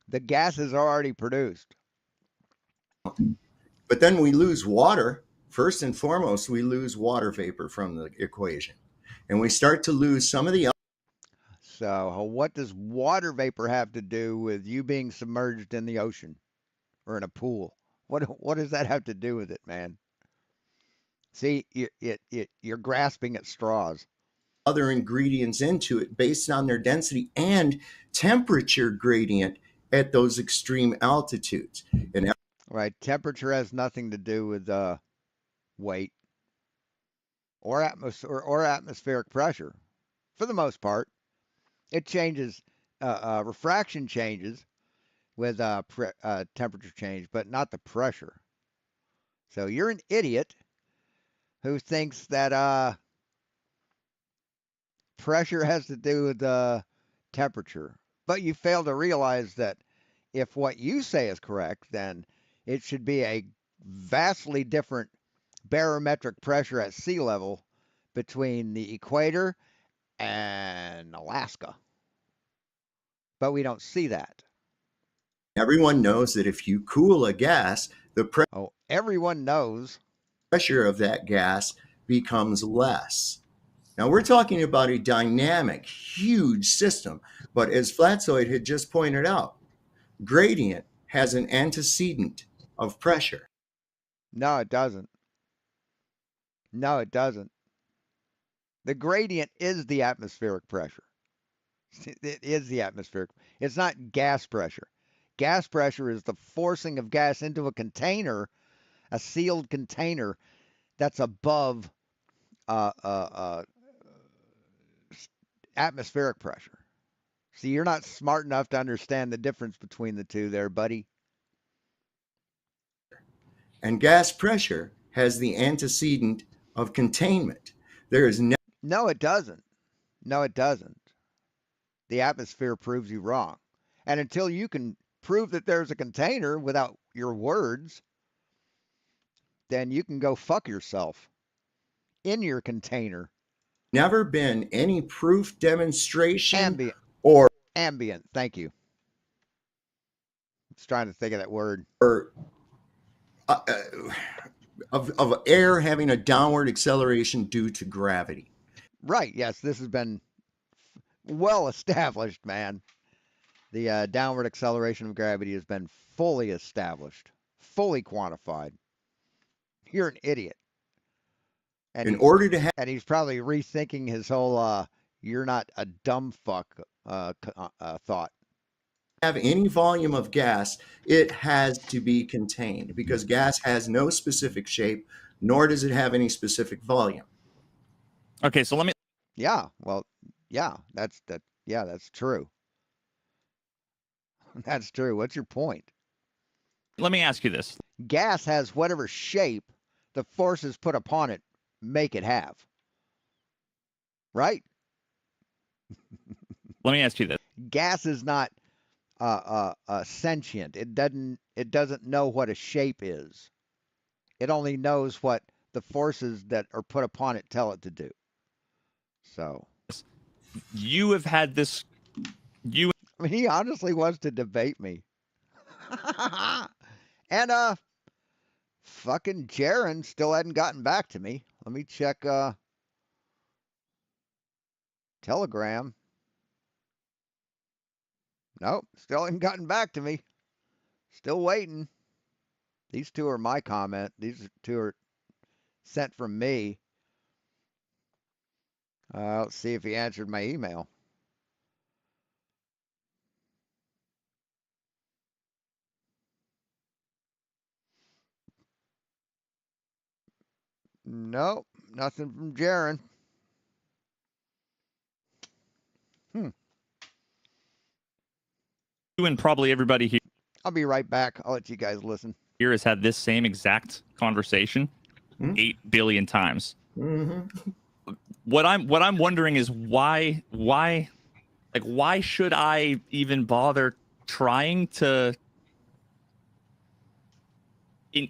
The gases are already produced. But then we lose water. First and foremost, we lose water vapor from the equation. And we start to lose some of the. So, what does water vapor have to do with you being submerged in the ocean or in a pool? What does that have to do with it, man? See, you're grasping at straws. Other ingredients into it based on their density and temperature gradient at those extreme altitudes. And Right? Temperature has nothing to do with weight or atmospheric pressure, for the most part. It changes. Refraction changes with temperature change, but not the pressure. So you're an idiot who thinks that pressure has to do with temperature, but you fail to realize that if what you say is correct, then it should be a vastly different barometric pressure at sea level between the equator and Alaska. But we don't see that. Everyone knows that if you cool a gas, the Oh, everyone knows. pressure of that gas becomes less. Now, we're talking about a dynamic, huge system, but as Flatzoid had just pointed out, gradient has an antecedent of pressure. No, it doesn't. No, it doesn't. The gradient is the atmospheric pressure. It is the atmospheric. It's not gas pressure. Gas pressure is the forcing of gas into a container, a sealed container that's above uh, uh, uh, atmospheric pressure. See, you're not smart enough to understand the difference between the two there, buddy. And gas pressure has the antecedent of containment. There is No, it doesn't. No, it doesn't. The atmosphere proves you wrong. And until you can prove that there's a container without your words, then you can go fuck yourself in your container. never been any proof demonstration Ambient. or Ambient. Thank you. I was trying to think of that word. uh, of air having a downward acceleration due to gravity. Right. Yes, this has been well established, man. The downward acceleration of gravity has been fully established, fully quantified. You're an idiot. And In order to he's probably rethinking his whole "you're not a dumb fuck" thought. have any volume of gas, it has to be contained because gas has no specific shape, nor does it have any specific volume. Okay, so let me. Yeah. Well. Yeah. That's that. Yeah. That's true. That's true. What's your point? Let me ask you this. Gas has whatever shape the forces put upon it make it have. Right? Let me ask you this. Gas is not sentient. It doesn't know what a shape is. It only knows what the forces that are put upon it tell it to do. So You have had this. You. I mean, he honestly wants to debate me. And fucking Jaron still hadn't gotten back to me. Let me check Telegram. Nope, still hadn't gotten back to me. Still waiting. These two are my comment. These two are sent from me. Let's see if he answered my email. Nope, nothing from Jaron. You and probably everybody here. I'll be right back. I'll let you guys listen. Here has had this same exact conversation 8 billion times. Mm-hmm. What I'm wondering is why should I even bother trying to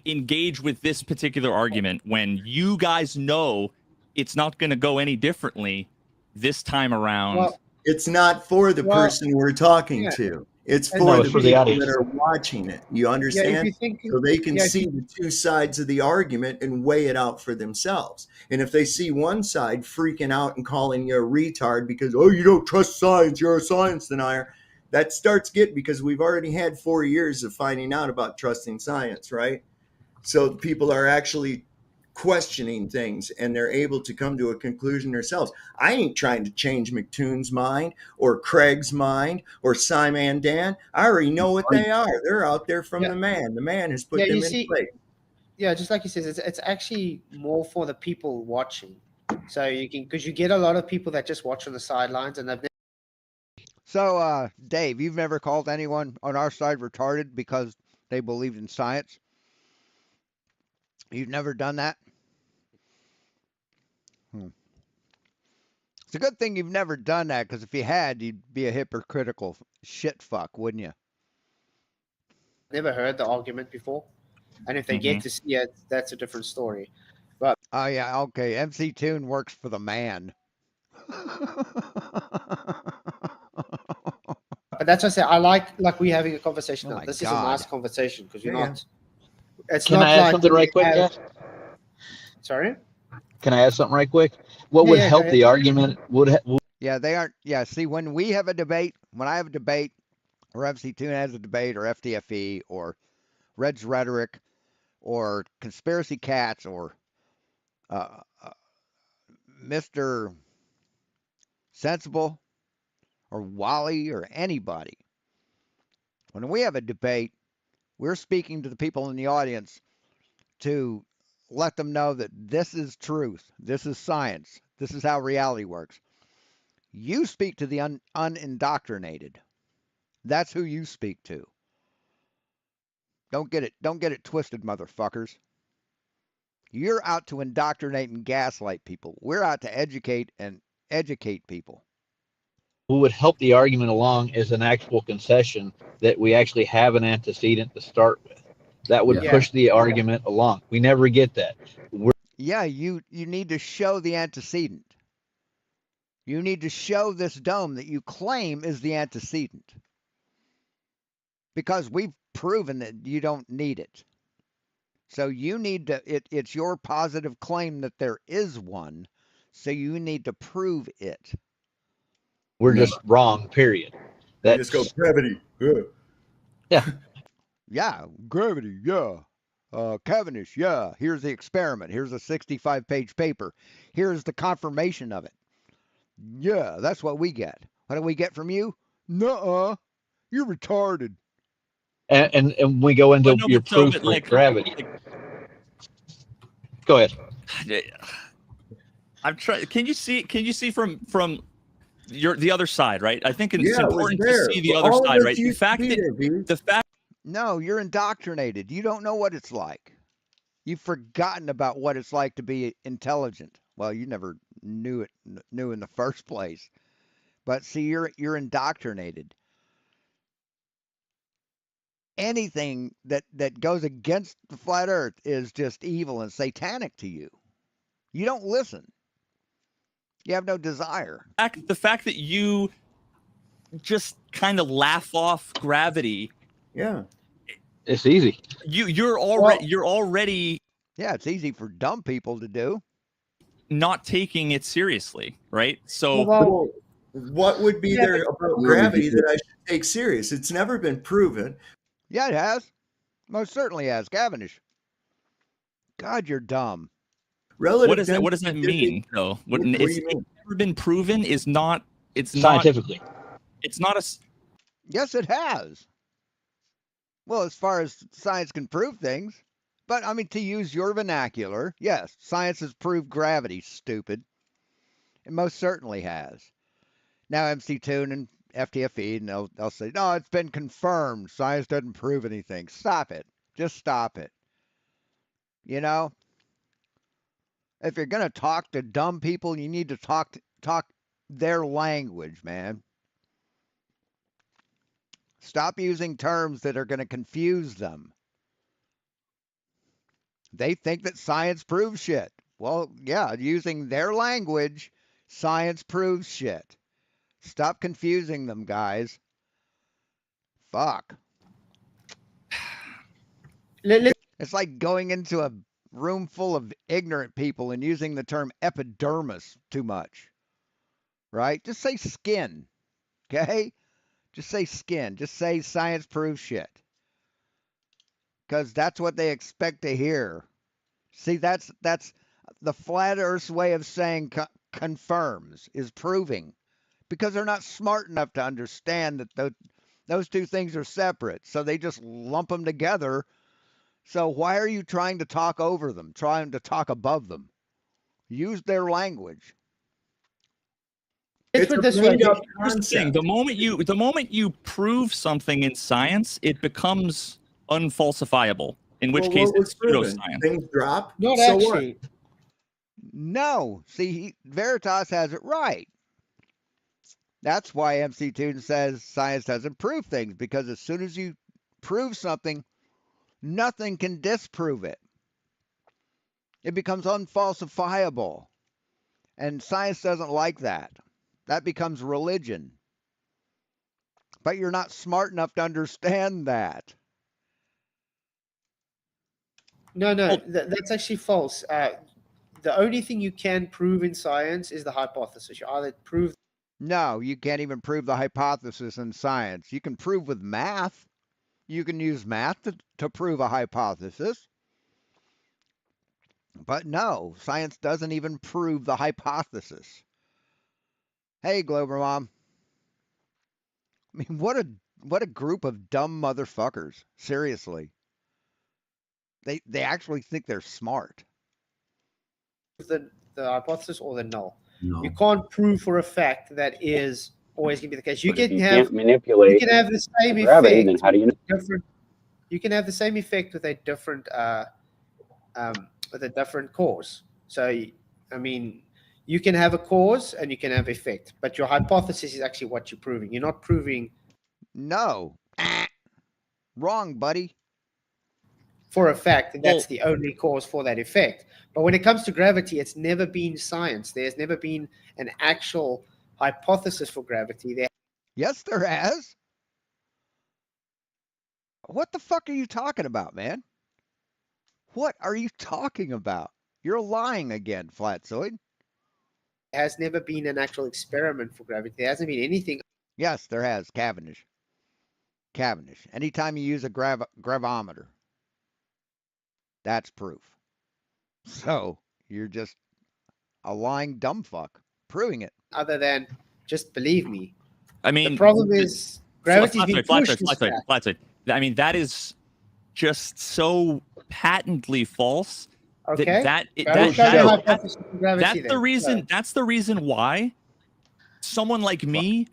engage with this particular argument when you guys know it's not going to go any differently this time around? Well, It's not for the person we're talking to. It's And for no, the it's for the people audience. that are watching it. You understand? So they can see the two sides of the argument and weigh it out for themselves. And if they see one side freaking out and calling you a retard because, oh, you don't trust science, you're a science denier, that starts because we've already had 4 years of finding out about trusting science, right? So people are actually questioning things and they're able to come to a conclusion themselves. I ain't trying to change McToon's mind or Craig's mind or Simon Dan. I already know what they are. They're out there from the man. The man has put them in place. Yeah, just like he says, it's actually more for the people watching. So you can, because you get a lot of people that just watch on the sidelines and they've never. So, Dave, you've never called anyone on our side retarded because they believed in science? You've never done that? It's a good thing you've never done that, because if you had, you'd be a hypocritical shit fuck, wouldn't you? Never heard the argument before. And if they get to see it, that's a different story. But oh yeah, okay. MC Toon works for the man. But that's what I say. I like we having a conversation Oh now. my This is a nice God. conversation because you're Yeah, not. It's Can not I add like something right quick, have, guys? Sorry. Can I add something right quick? What would Yeah, go help ahead. the argument would Yeah, they aren't. Yeah, see, when we have a debate, when I have a debate, or MC2 has a debate, or FTFE, or Red's Rhetoric, or Conspiracy Cats, or uh, uh, Mr. Sensible, or Wally, or anybody. When we have a debate, we're speaking to the people in the audience to let them know that this is truth, this is science, this is how reality works. You speak to the unindoctrinated. That's who you speak to. Don't get it twisted, motherfuckers. You're out to indoctrinate and gaslight people. We're out to educate and educate people. what would help the argument along is an actual concession that we actually have an antecedent to start with. That would Yeah. push the argument along. We never get that. Yeah, you need to show the antecedent. You need to show this dome that you claim is the antecedent. Because we've proven that you don't need it. So you need to it's your positive claim that there is one. So you need to prove it. We're just wrong, period. they just go That's gravity. yeah. Yeah, gravity, yeah. Cavendish, yeah. Here's the experiment. Here's a 65-page paper. Here's the confirmation of it. Yeah, that's what we get. What do we get from you? Nuh-uh. You're retarded. And we go into But no, your but so, proof but for like, gravity. Go ahead. I'm trying. Can you see from the other side, right? I think it's Yeah, it was important to there. see the Well, other all of side, us right? used to be there, dude. The fact No, you're indoctrinated. You don't know what it's like. You've forgotten about what it's like to be intelligent. Well, you never knew in the first place. But see, you're indoctrinated. Anything that goes against the flat earth is just evil and satanic to you. You don't listen. You have no desire. the fact that you just kind of laugh off gravity, Yeah. It's easy. you're Well, already Yeah, it's easy for dumb people to do. not taking it seriously, right? So well, what would be Yeah, there about Where would gravity you- that I should take serious? It's never been proven. Yeah, it has. Most certainly has. Cavendish. God, you're dumb. Relative what density does that theory. mean though? What do It's you mean? never been proven is not Scientifically. it's not a Yes, it has. Well, as far as science can prove things. But, I mean, to use your vernacular, yes, science has proved gravity, stupid. It most certainly has. Now, MC Toon and FTFE, and they'll say, no, it's been confirmed. Science doesn't prove anything. Stop it. Just stop it. You know, if you're going to talk to dumb people, you need to talk their language, man. Stop using terms that are going to confuse them. They think that science proves shit. Well, yeah, using their language, science proves shit. Stop confusing them, guys. Fuck. It's like going into a room full of ignorant people and using the term epidermis too much. Right? Just say skin. Okay? Just say skin. Just say science proves shit. Because that's what they expect to hear. See, that's the flat Earth's way of saying confirms, is proving. Because they're not smart enough to understand that those two things are separate. So they just lump them together. So why are you trying to talk over them, trying to talk above them? Use their language. Let's It's put a it this way. made up here's the thing. concept. The moment you prove something in science, it becomes unfalsifiable. In which Well, case what was it's proven? pseudoscience. Things drop. Not So actually. No. See, Veritas has it right. That's why MC Tune says science doesn't prove things, because as soon as you prove something, nothing can disprove it. It becomes unfalsifiable. And science doesn't like that. That becomes religion. But you're not smart enough to understand that. No, Well, that's actually false. The only thing you can prove in science is the hypothesis. You either prove No, you can't even prove the hypothesis in science. You can prove with math. You can use math to prove a hypothesis. But no, science doesn't even prove the hypothesis. Hey, Glober Mom. I mean, what a group of dumb motherfuckers. Seriously. They actually think they're smart. the hypothesis or the null. No. You can't prove for a fact that is always going to be the case. You But if can you have can't manipulate you can have the same gravity, then effect how do you know? different. You can have the same effect with a different cause. So, I mean, you can have a cause and you can have effect, but your hypothesis is actually what you're proving. You're not proving No. Wrong, buddy. for a fact that that's Well- the only cause for that effect. But when it comes to gravity, it's never been science. There's never been an actual hypothesis for gravity. There Yes, there has. What the fuck are you talking about, man? What are you talking about? You're lying again, Flatzoid. has never been an actual experiment for gravity. There hasn't been anything. Yes, there has. Cavendish. Cavendish. Anytime you use a gravimeter, that's proof. So you're just a lying dumb fuck proving it. Other than just believe me. I mean, The problem is gravity's been pushed. flat. I mean, that is just so patently false. Okay. That Hypothesis for gravity that's then. the reason. That's the reason why someone like me.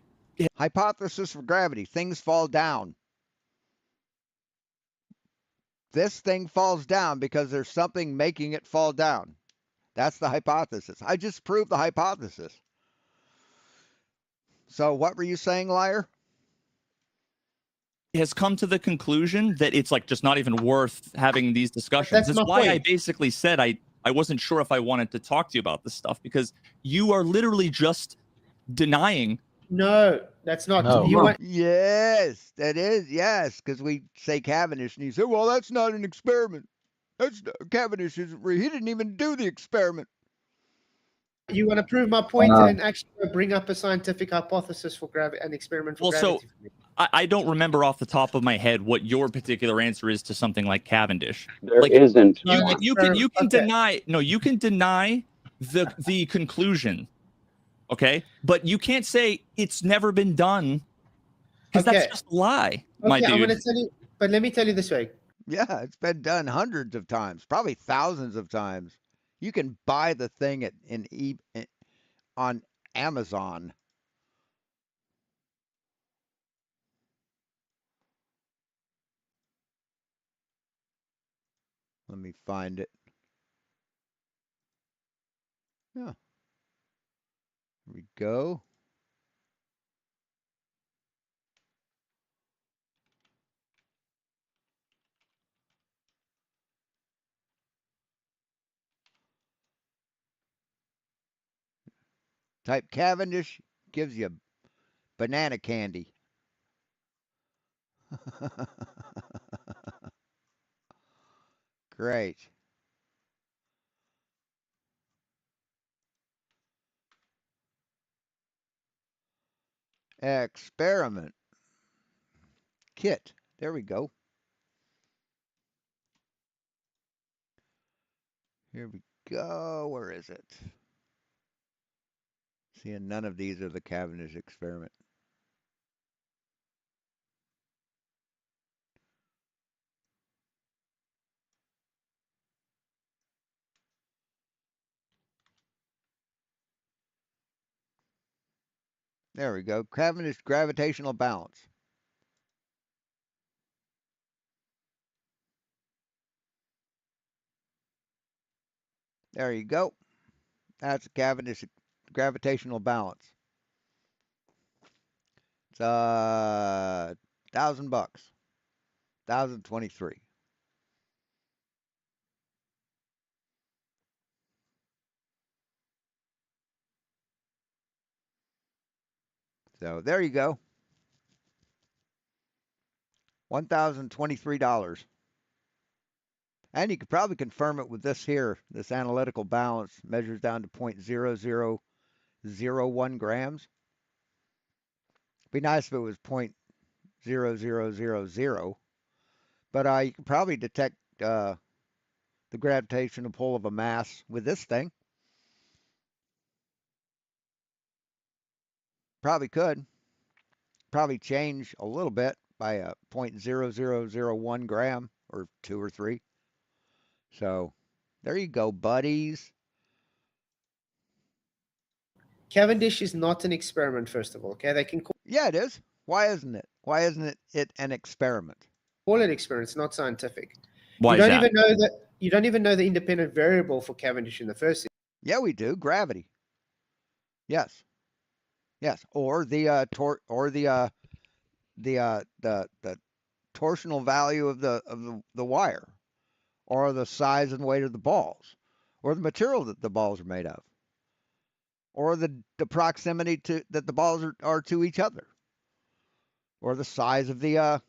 Hypothesis for gravity. Things fall down. This thing falls down because there's something making it fall down. That's the hypothesis. I just proved the hypothesis. So what were you saying, liar? Has come to the conclusion that it's like just not even worth having these discussions. That's That's my why I point. basically said I wasn't sure if I wanted to talk to you about this stuff because you are literally just denying. No, that's not. No. You want Yes, that is. Yes, because we say Cavendish, and you say, well, that's not an experiment. That's Cavendish is he didn't even do the experiment. to prove my point and actually bring up a scientific hypothesis for gravity, an experiment for Well, so gravity. For me. I don't remember off the top of my head what your particular answer is to something like Cavendish. There Like, isn't. You can Okay. deny the conclusion, okay, but you can't say it's never been done because Okay. that's just a lie, my Okay, I'm dude. going to tell you, but let me tell you this way. Yeah, it's been done hundreds of times, probably thousands of times. You can buy the thing on Amazon. Let me find it. Yeah. Here we go. Type Cavendish, gives you banana candy. Great. Experiment kit. There we go. Here we go. Where is it? Seeing none of these are the Cavendish experiment. There we go. Cavendish gravitational balance. There you go. That's a Cavendish gravitational balance. It's $1,000. 1,023. So there you go. $1,023. And you could probably confirm it with this here. This analytical balance measures down to 0.0001 grams. Be nice if it was 0.0000. But you can probably detect the gravitational pull of a mass with this thing. Probably could. Probably change a little bit by a 0.0001 gram or 2 or 3. So there you go, buddies. Cavendish is not an experiment, first of all. Okay, they can Yeah, it is. Why isn't it? Why isn't it an experiment? call it experiment. It's not scientific. Why you is don't that? even know that. You don't even know the independent variable for Cavendish in the first. Yeah, we do. Gravity. Yes. Yes. Or the torsional value of the wire, or the size and weight of the balls, or the material that the balls are made of, or the proximity that the balls are to each other, or the size of the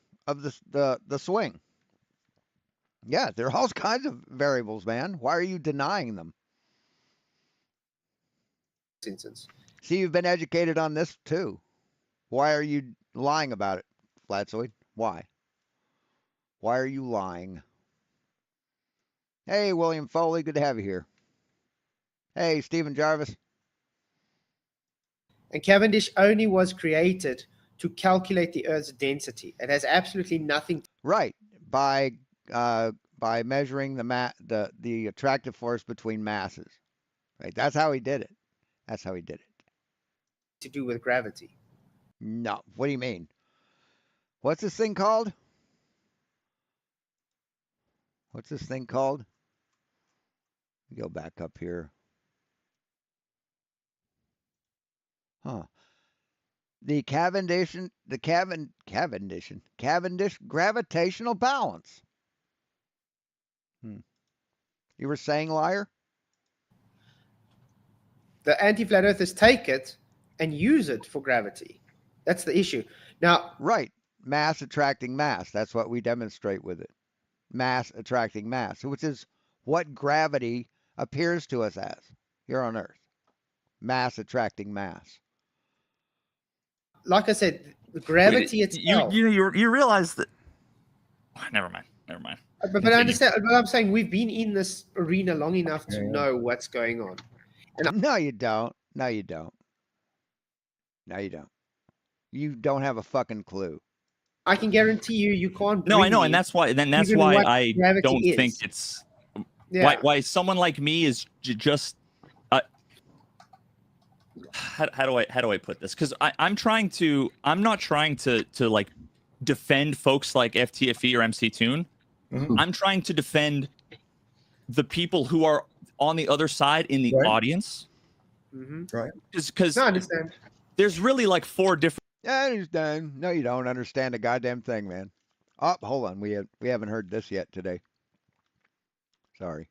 swing. Yeah, there are all kinds of variables, man. Why are you denying them? Instance. See, you've been educated on this too. Why are you lying about it, Flatsoid? Why? Why are you lying? Hey, William Foley, good to have you here. Hey, Stephen Jarvis. And Cavendish only was created to calculate the Earth's density. It has absolutely nothing. Right, by measuring the attractive force between masses. Right, that's how he did it. That's how he did it. To do with gravity. No, what do you mean? What's this thing called? What's this thing called? Go back up here. Huh. The Cavendish gravitational balance. You were saying, liar? The anti-flat earthers take it and use it for gravity. That's the issue. Now, right, mass attracting mass. That's what we demonstrate with it. Mass attracting mass, which is what gravity appears to us as here on Earth. Mass attracting mass. Like I said, gravity itself. You realize that. Never mind. But I understand. But I'm saying we've been in this arena long enough to know what's going on. And no, you don't. No, you don't. No, you don't. You don't have a fucking clue. I can guarantee you can't. No, I know, and that's why. Then that's why I don't think it's. Yeah. Why someone like me is just. How do I put this? Because I'm not trying to like defend folks like FTFE or MC Tune. Mhm. I'm trying to defend the people who are on the other side in the audience. Right. Because I understand. There's really like 4 different. Yeah, I understand. No, you don't understand a goddamn thing, man. Oh, hold on. We haven't heard this yet today. Sorry.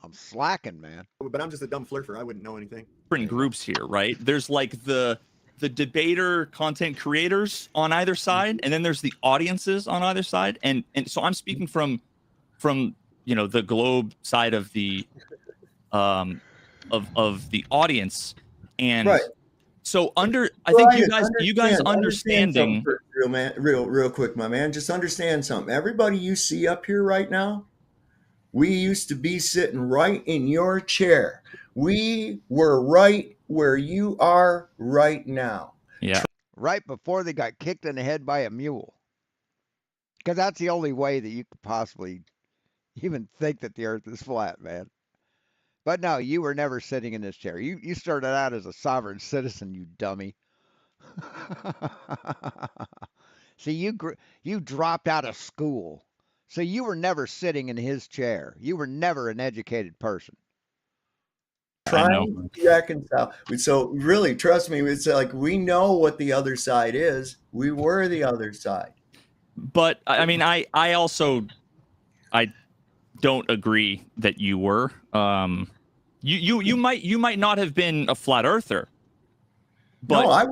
I'm slacking, man. But I'm just a dumb flirter. I wouldn't know anything. Different groups here, right? There's like the debater content creators on either side, and then there's the audiences on either side. And so I'm speaking from the globe side of the of the audience. And right. So I think you guys understanding real quick, my man. Just understand something. Everybody you see up here right now, we used to be sitting right in your chair. We were right where you are right now. Yeah. Right before they got kicked in the head by a mule. Because that's the only way that you could possibly even think that the earth is flat, man. But no, you were never sitting in this chair. You started out as a sovereign citizen, you dummy. See, you dropped out of school. So you were never sitting in his chair. You were never an educated person. Trying to reconcile. So really, trust me, it's like we know what the other side is. We were the other side. But I mean, I don't agree that you were. You might not have been a flat earther, But no, I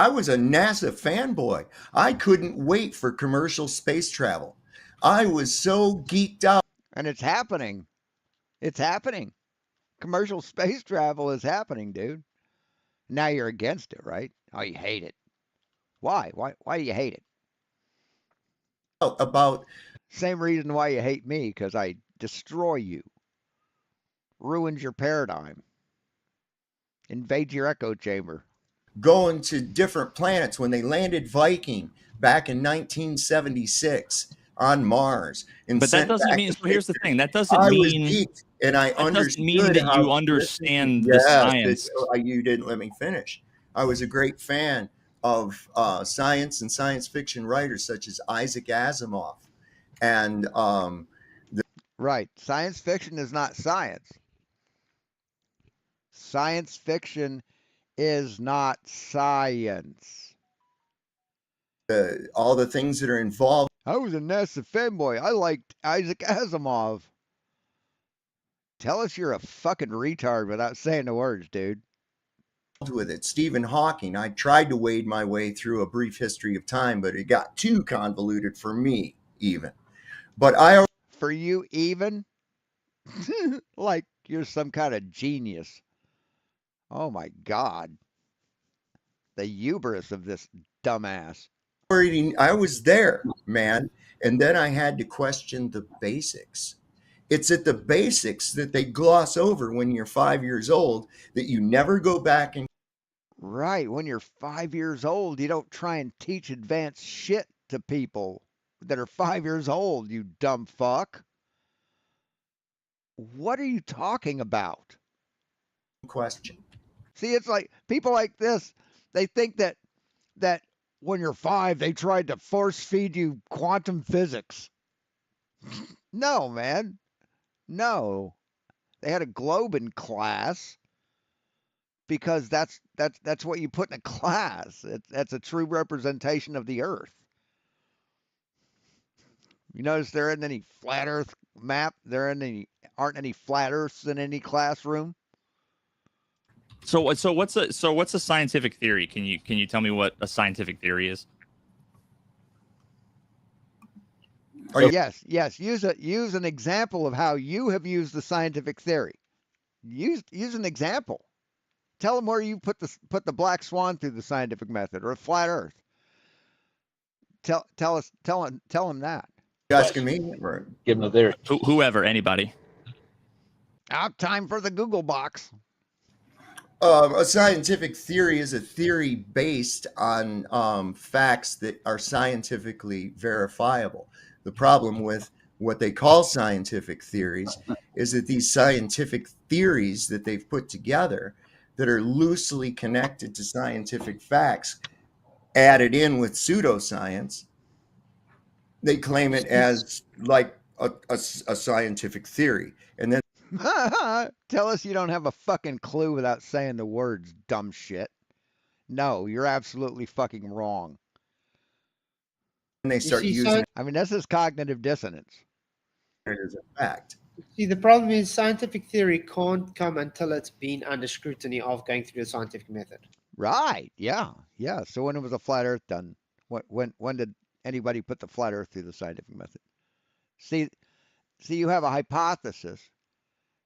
was a NASA fanboy. I couldn't wait for commercial space travel. I was so geeked out. And it's happening. It's happening. Commercial space travel is happening, dude. Now you're against it, right? Oh, you hate it. Why? Why do you hate it? About Same reason why you hate me, because I destroy you, ruins your paradigm, invade your echo chamber. going to different planets when they landed Viking back in 1976 on Mars and that sent doesn't back mean. the So here's the pictures. thing. That doesn't I was mean geeked and I that doesn't mean understood that you how understand the yes, science. you didn't let me finish. I was a great fan of science and science fiction writers such as Isaac Asimov and Right. Science fiction is not science. Science fiction is not science. all the things that are involved I was a NASA fanboy. I liked Isaac Asimov. Tell us you're a fucking retard without saying the words, dude. with it. Stephen Hawking, I tried to wade my way through A Brief History of Time, but it got too convoluted for me, even. But I For you, even? Like you're some kind of genius. Oh my God. The hubris of this dumbass. I was there, man. And then I had to question the basics. It's at the basics that they gloss over when you're 5 years old that you never go back and Right. When you're 5 years old, you don't try and teach advanced shit to people that are 5 years old, you dumb fuck. What are you talking about? question. See, it's like people like this, they think that when you're 5, they tried to force feed you quantum physics. No, man. No. They had a globe in class because that's what you put in a class. That's a true representation of the Earth. You notice there isn't any flat Earth map. Aren't any flat Earths in any classroom. So what's a scientific theory? Can you tell me what a scientific theory is? Yes, yes. Use an example of how you have used the scientific theory. Use an example. Tell them where you put the black swan through the scientific method or a flat Earth. Tell them that. You asking me? Right. Give them a theory. Whoever, anybody. Out time for the Google box. A scientific theory is a theory based on facts that are scientifically verifiable. The problem with what they call scientific theories is that these scientific theories that they've put together that are loosely connected to scientific facts added in with pseudoscience, they claim it as like a scientific theory. And then Tell us you don't have a fucking clue without saying the words, dumb shit. No, you're absolutely fucking wrong. they You start see, using I mean, this is cognitive dissonance. it as a fact. See, the problem is scientific theory can't come until it's been under scrutiny of going through the scientific method. Right. Yeah. Yeah. So when was a flat Earth done? When did anybody put the flat Earth through the scientific method? See, you have a hypothesis.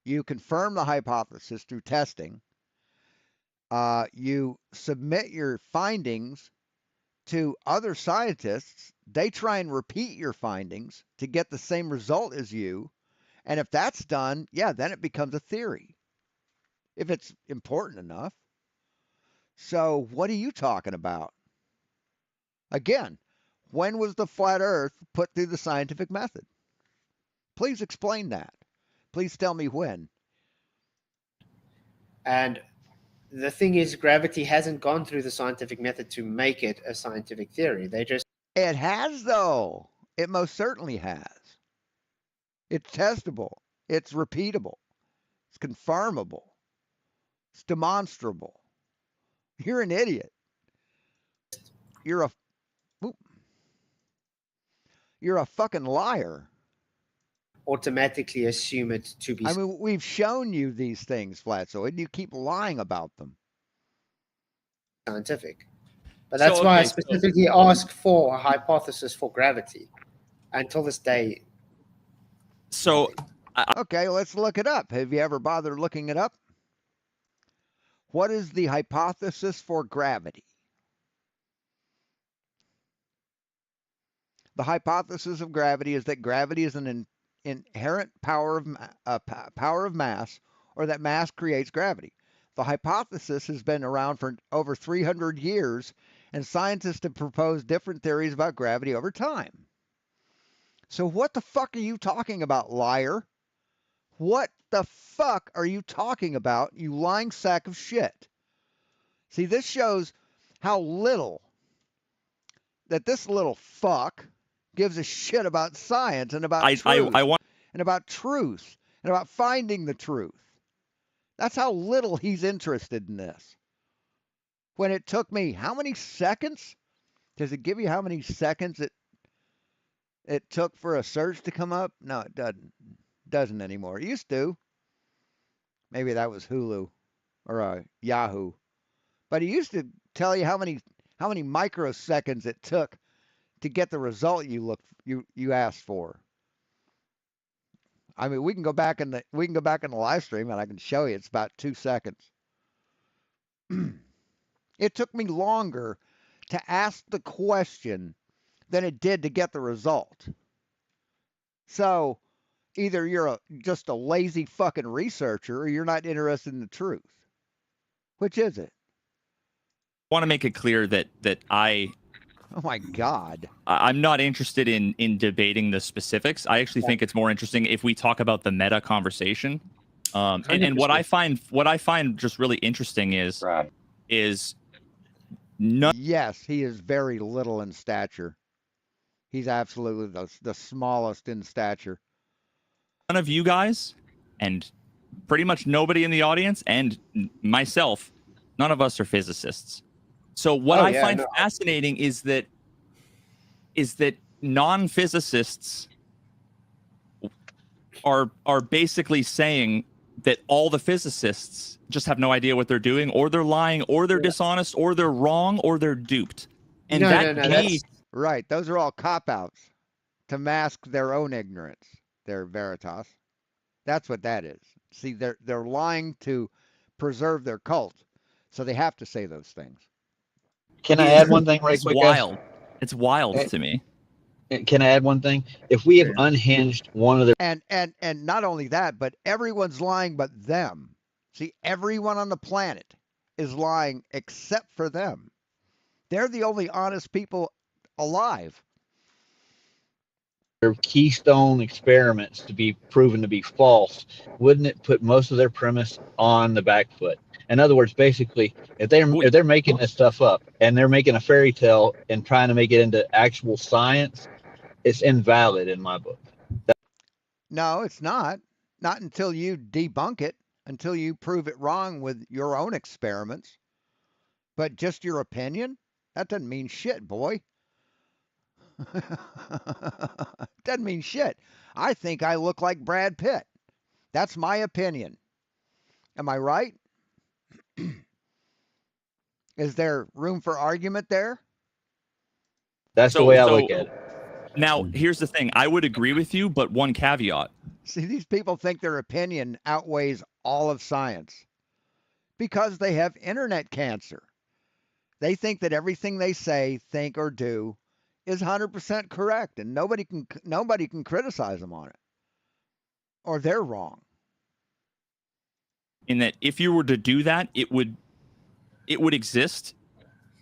You confirm the hypothesis through testing. You submit your findings to other scientists. They try and repeat your findings to get the same result as you. And if that's done, yeah, then it becomes a theory. If it's important enough. So what are you talking about? Again, when was the flat Earth put through the scientific method? Please explain that. Please tell me when. And the thing is, gravity hasn't gone through the scientific method to make it a scientific theory. They just It has, though. It most certainly has. It's testable. It's repeatable. It's confirmable. It's demonstrable. You're an idiot. You're a you're a fucking liar. automatically assume it to be. I mean, we've shown you these things, Flatso, and you keep lying about them. scientific. But that's So, why I okay, so- specifically ask for a hypothesis for gravity. Until this day, So, Okay, let's look it up. Have you ever bothered looking it up? What is the hypothesis for gravity? The hypothesis of gravity is that gravity is an inherent power of mass, or that mass creates gravity. The hypothesis has been around for over 300 years, and scientists have proposed different theories about gravity over time. So what the fuck are you talking about, liar? What the fuck are you talking about, you lying sack of shit? See, this shows how little that this little fuck gives a shit about science and about truth I want and about truth and about finding the truth. That's how little he's interested in this. When it took me how many seconds? Does it give you how many seconds it took for a search to come up? No, it doesn't anymore. It used to. Maybe that was Hulu or Yahoo. But it used to tell you how many microseconds it took to get the result you asked for. I mean, we can go back in the live stream and I can show you it's about 2 seconds. It took me longer to ask the question than it did to get the result. So either you're just a lazy fucking researcher or you're not interested in the truth. Which is it? want to make it clear that Oh my God. I'm not interested in debating the specifics. I actually think it's more interesting if we talk about the meta conversation. And what I find just really interesting is Right. none Yes, he is very little in stature. He's absolutely the smallest in stature. of you guys and pretty much nobody in the audience and myself, none of us are physicists. So what I find fascinating is that non-physicists are basically saying that all the physicists just have no idea what they're doing, or they're lying, or they're dishonest, or they're wrong, or they're duped. And Right. Those are all cop-outs to mask their own ignorance. They're Veritas. That's what that is. See, they're lying to preserve their cult, so they have to say those things. Can I add one thing right it's quick? wild. It's wild to me. Can I add one thing? If we have unhinged one of their And not only that, but everyone's lying but them. See, everyone on the planet is lying except for them. They're the only honest people alive. keystone experiments to be proven to be false, wouldn't it put most of their premise on the back foot? In other words, basically, if they're making this stuff up and they're making a fairy tale and trying to make it into actual science, it's invalid in my book. No, it's not. Not until you debunk it, until you prove it wrong with your own experiments. But just your opinion? That doesn't mean shit, boy. Doesn't mean shit. I think I look like Brad Pitt. That's my opinion. Am I right? Is there room for argument there? That's the way I look at it. Now, here's the thing. I would agree with you, but one caveat. See, these people think their opinion outweighs all of science because they have internet cancer. They think that everything they say, think, or do is 100% correct, and nobody can criticize them on it, or they're wrong. In that, if you were to do that, it would exist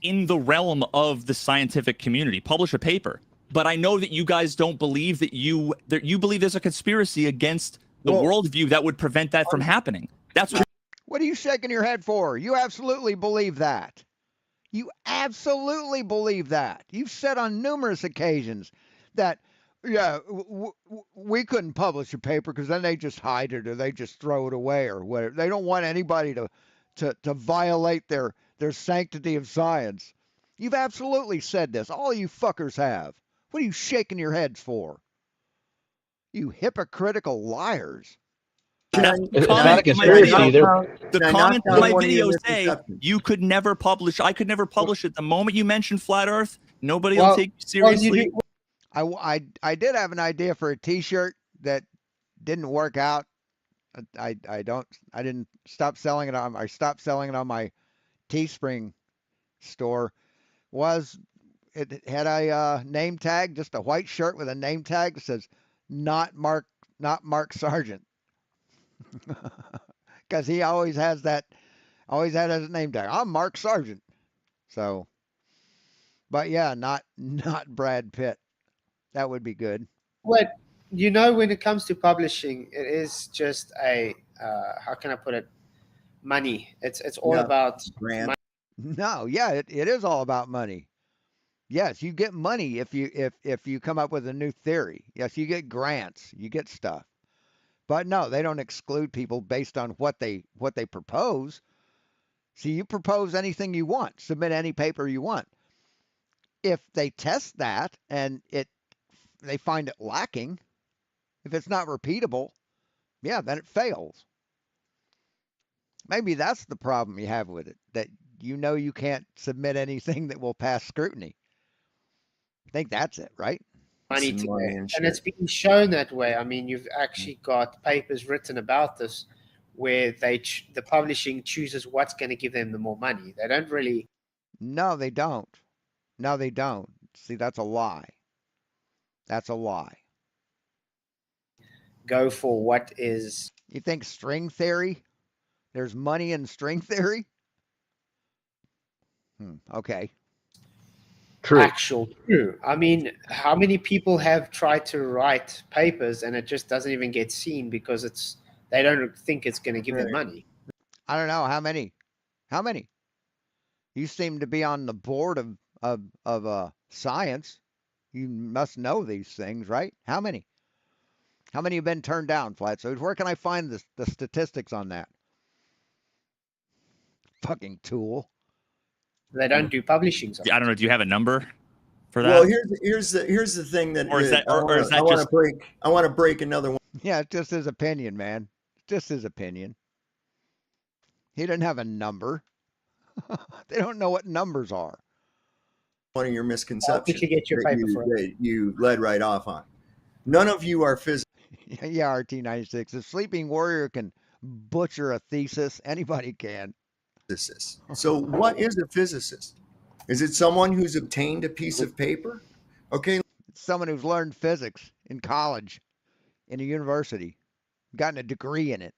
in the realm of the scientific community. Publish a paper. But I know that you guys don't believe that you believe there's a conspiracy against the worldview that would prevent that from happening. That's what are you shaking your head for? You absolutely believe that. You absolutely believe that. You've said on numerous occasions that, yeah, we couldn't publish a paper because then they just hide it or they just throw it away or whatever. They don't want anybody to violate their sanctity of science. You've absolutely said this. All you fuckers have. What are you shaking your heads for? You hypocritical liars. That's the It's not a comment in my conspiracy. video. They're The Can I knock comments in down my one of your video say misconceptions? you could never publish. I could never publish it. The moment you mention flat Earth, nobody will Well, take you well, you seriously. do, I did have an idea for a T-shirt that didn't work out. I didn't stop selling it on. I stopped selling it on my Teespring store. Was it had a name tag, just a white shirt with a name tag that says not Mark Sargent, because he always had his name tag. I'm Mark Sargent. So, but yeah, not Brad Pitt. That would be good. what you know when it comes to publishing, it is just a how can I put it? Money. It's all Yeah. about Grant. money. No, yeah, it is all about money. Yes, you get money if you come up with a new theory. Yes, you get grants, you get stuff. But no, they don't exclude people based on what they propose. See, you propose anything you want, submit any paper you want. If they test that and they find it lacking, if it's not repeatable, yeah, then it fails. Maybe that's the problem you have with it, that you can't submit anything that will pass scrutiny. I think that's it, right? Money Some today, money and shit. it's being shown that way. I mean, you've actually got papers written about this where the publishing chooses what's going to give them the more money. They don't really No, they don't. No, they don't. See, that's a lie. That's a lie. go for what is You think string theory? There's money in string theory? Okay. true. actual true. I mean, how many people have tried to write papers and it just doesn't even get seen because they don't think it's going to give them Right. money. I don't know how many. How many? You seem to be on the board of science. You must know these things, right? How many? How many have been turned down, Flatsuits? Where can I find the statistics on that? Fucking tool. They don't do publishing. I don't know. Do you have a number for that? Well, here's the thing that Or is that- or is that I want just- to break another one. Yeah, it's just his opinion, man. Just his opinion. He doesn't have a number. They don't know what numbers are. One of your I'll misconceptions quickly get your that paper for it. that you led right off on. None of you are Yeah, RT96. If Sleeping Warrior can butcher a thesis, anybody can. physicists. So, what is a physicist? Is it someone who's obtained a piece of paper? Okay, It's someone who's learned physics in college, in a university, gotten a degree in it,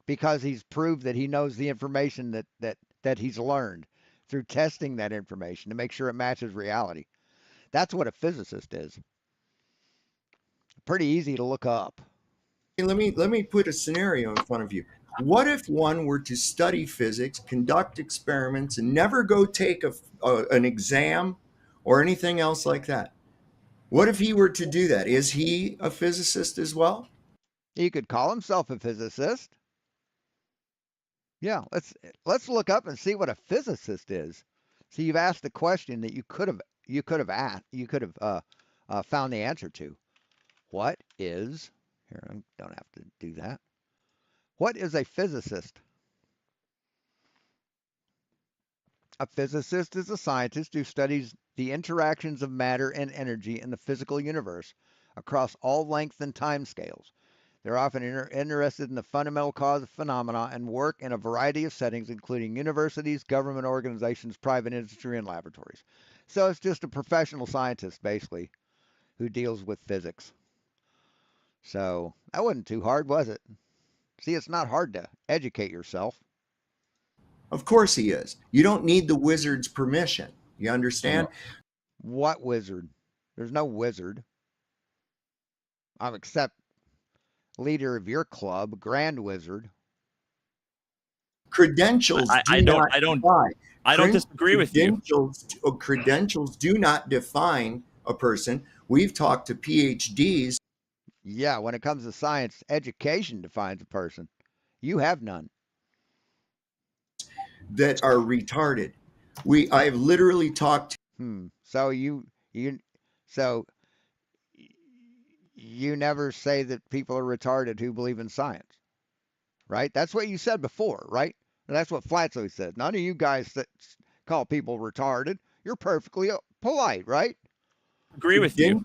because he's proved that he knows the information that he's learned through testing that information to make sure it matches reality. That's what a physicist is. Pretty easy to look up. let me put a scenario in front of you. What if one were to study physics, conduct experiments, and never go take an exam or anything else like that? What if he were to do that? Is he a physicist as well? He could call himself a physicist. Yeah, let's look up and see what a physicist is. So you've asked a question that you could have found the answer to. What is here? I don't have to do that. What is a physicist? A physicist is a scientist who studies the interactions of matter and energy in the physical universe across all length and time scales. They're often interested in the fundamental cause of phenomena and work in a variety of settings, including universities, government organizations, private industry, and laboratories. So it's just a professional scientist, basically, who deals with physics. So that wasn't too hard, was it? See, it's not hard to educate yourself. Of course he is. You don't need the wizard's permission. You understand? What wizard? There's no wizard. I'm except leader of your club, Grand Wizard. Credentials I don't disagree with you. Credentials do not define a person. We've talked to PhDs. Yeah, when it comes to science, education defines a person. You have none. That are retarded. I've literally talked to So you never say that people are retarded who believe in science. right? That's what you said before, right? That's what Flatso said. None of you guys that call people retarded, you're perfectly polite, right? Agree with you.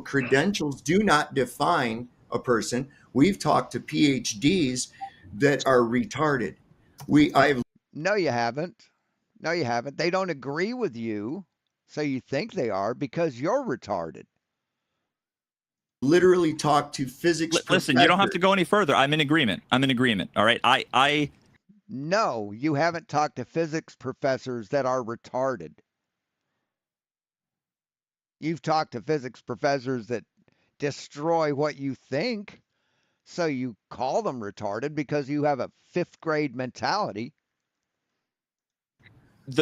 Credentials do not define a person. We've talked to PhDs that are retarded. I've No, you haven't. No, you haven't. They don't agree with you, so you think they are because you're retarded. literally talked to physics Listen, you don't have professors. to go any further. I'm in agreement. All right. I No, you haven't talked to physics professors that are retarded. You've talked to physics professors that destroy what you think, so you call them retarded because you have a fifth grade mentality.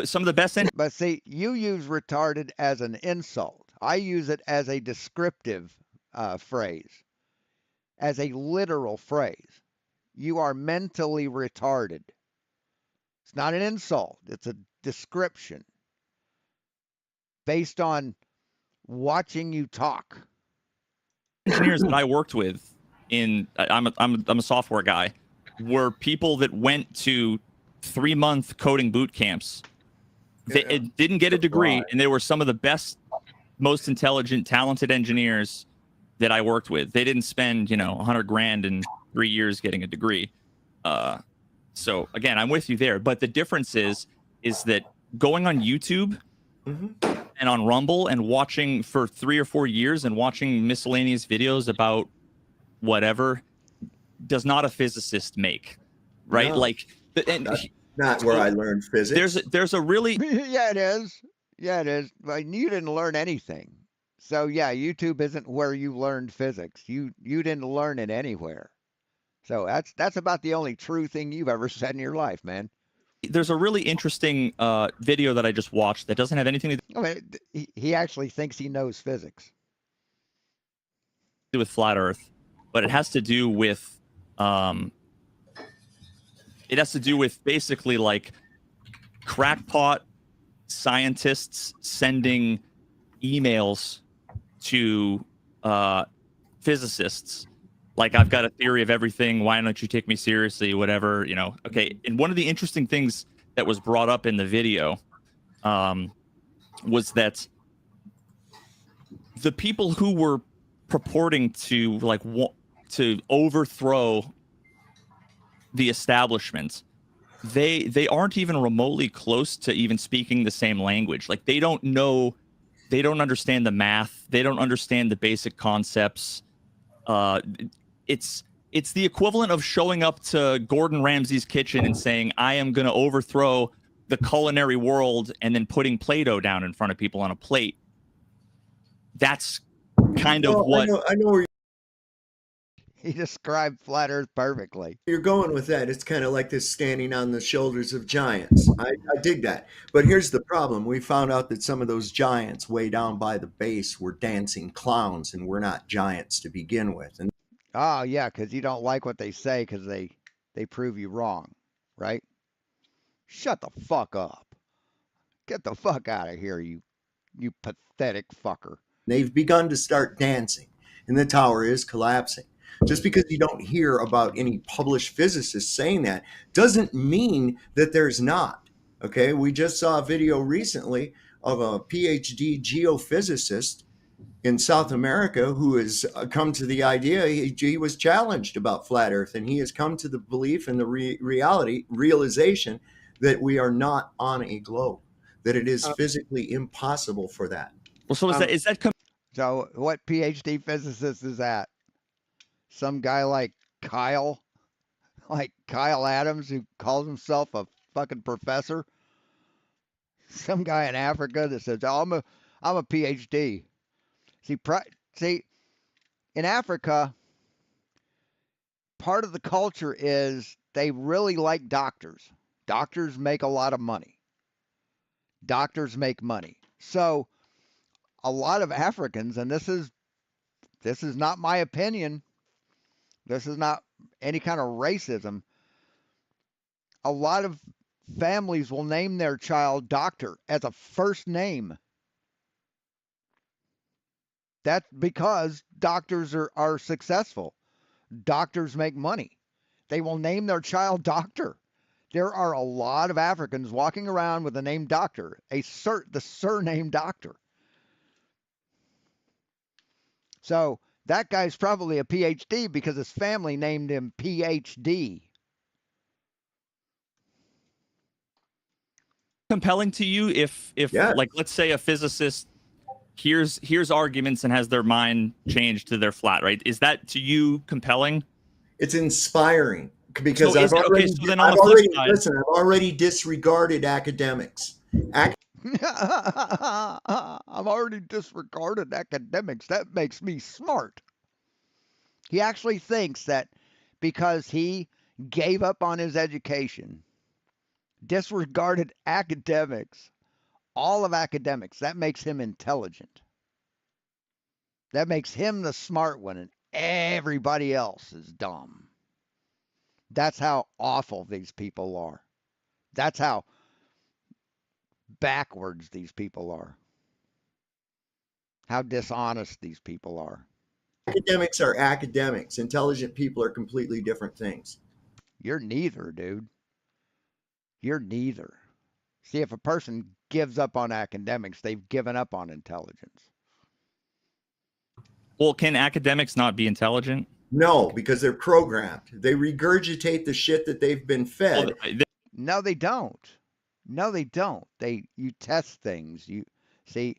some of the best But see, you use retarded as an insult. I use it as a descriptive phrase, as a literal phrase. You are mentally retarded. It's not an insult, it's a description based on watching you talk. engineers that I worked with I'm a software guy were people that went to 3-month coding boot camps. They didn't get a degree, and they were some of the best, most intelligent, talented engineers that I worked with. They didn't spend, $100,000 in 3 years getting a degree. So again, I'm with you there. But the difference is that going on YouTube and on Rumble and watching for 3 or 4 years and watching miscellaneous videos about whatever does not a physicist make, right? No, Like, and that's not where I learned physics. there's a really Yeah, it is. Yeah, it is. But you didn't learn anything. So yeah, YouTube isn't where you learned physics. You didn't learn it anywhere. So that's about the only true thing you've ever said in your life, man. there's a really interesting video that I just watched that doesn't have anything to I mean, he actually thinks he knows physics. do with flat Earth, but it has to do with basically like crackpot scientists sending emails to physicists like, I've got a theory of everything, why don't you take me seriously, whatever, okay. And one of the interesting things that was brought up in the video was that the people who were purporting to to overthrow the establishment, they aren't even remotely close to even speaking the same language. Like, they don't understand the math, they don't understand the basic concepts. It's the equivalent of showing up to Gordon Ramsay's kitchen and saying, I am going to overthrow the culinary world, and then putting Play-Doh down in front of people on a plate. That's kind of what I know where He described flat Earth perfectly. you're going with that. It's kind of like this standing on the shoulders of giants. I dig that. But here's the problem. We found out that some of those giants way down by the base were dancing clowns and were not giants to begin with. And Oh yeah, because you don't like what they say because they prove you wrong, right? Shut the fuck up. Get the fuck out of here, you pathetic fucker. they've begun to start dancing, and the tower is collapsing. Just because you don't hear about any published physicists saying that doesn't mean that there's not. Okay, we just saw a video recently of a PhD geophysicist in South America who has come to the idea. He was challenged about flat Earth, and he has come to the belief and the realization that we are not on a globe, that it is physically impossible for that. well. So is that So what PhD physicist is that? Some guy like Kyle Adams, who calls himself a fucking professor? Some guy in Africa that says, "Oh, I'm a PhD." See, in Africa, part of the culture is they really like doctors. Doctors make a lot of money. Doctors make money. So a lot of Africans, and this is not my opinion. This is not any kind of racism. A lot of families will name their child doctor as a first name. That's because doctors are successful. Doctors make money. They will name their child doctor. There are a lot of Africans walking around with the name doctor, the surname doctor. So that guy's probably a PhD because his family named him PhD. Compelling to you if Yeah. like let's say a physicist hears arguments and has their mind changed to their flat, right? Is that to you compelling? It's inspiring because So I've already, so then on the flip side, listen, I've already disregarded academics. I've already disregarded academics. That makes me smart. He actually thinks that because he gave up on his education, disregarded academics, all of academics, that makes him intelligent. That makes him the smart one, and everybody else is dumb. That's how awful these people are. That's how backwards these people are. How dishonest these people are. Academics are academics. Intelligent people are completely different things. You're neither, dude. You're neither. See, if a person gives up on academics, they've given up on intelligence. well, can academics not be intelligent? No, because they're programmed. They regurgitate the shit that they've been fed. Well, No, they don't. No, they don't. You test things. You see,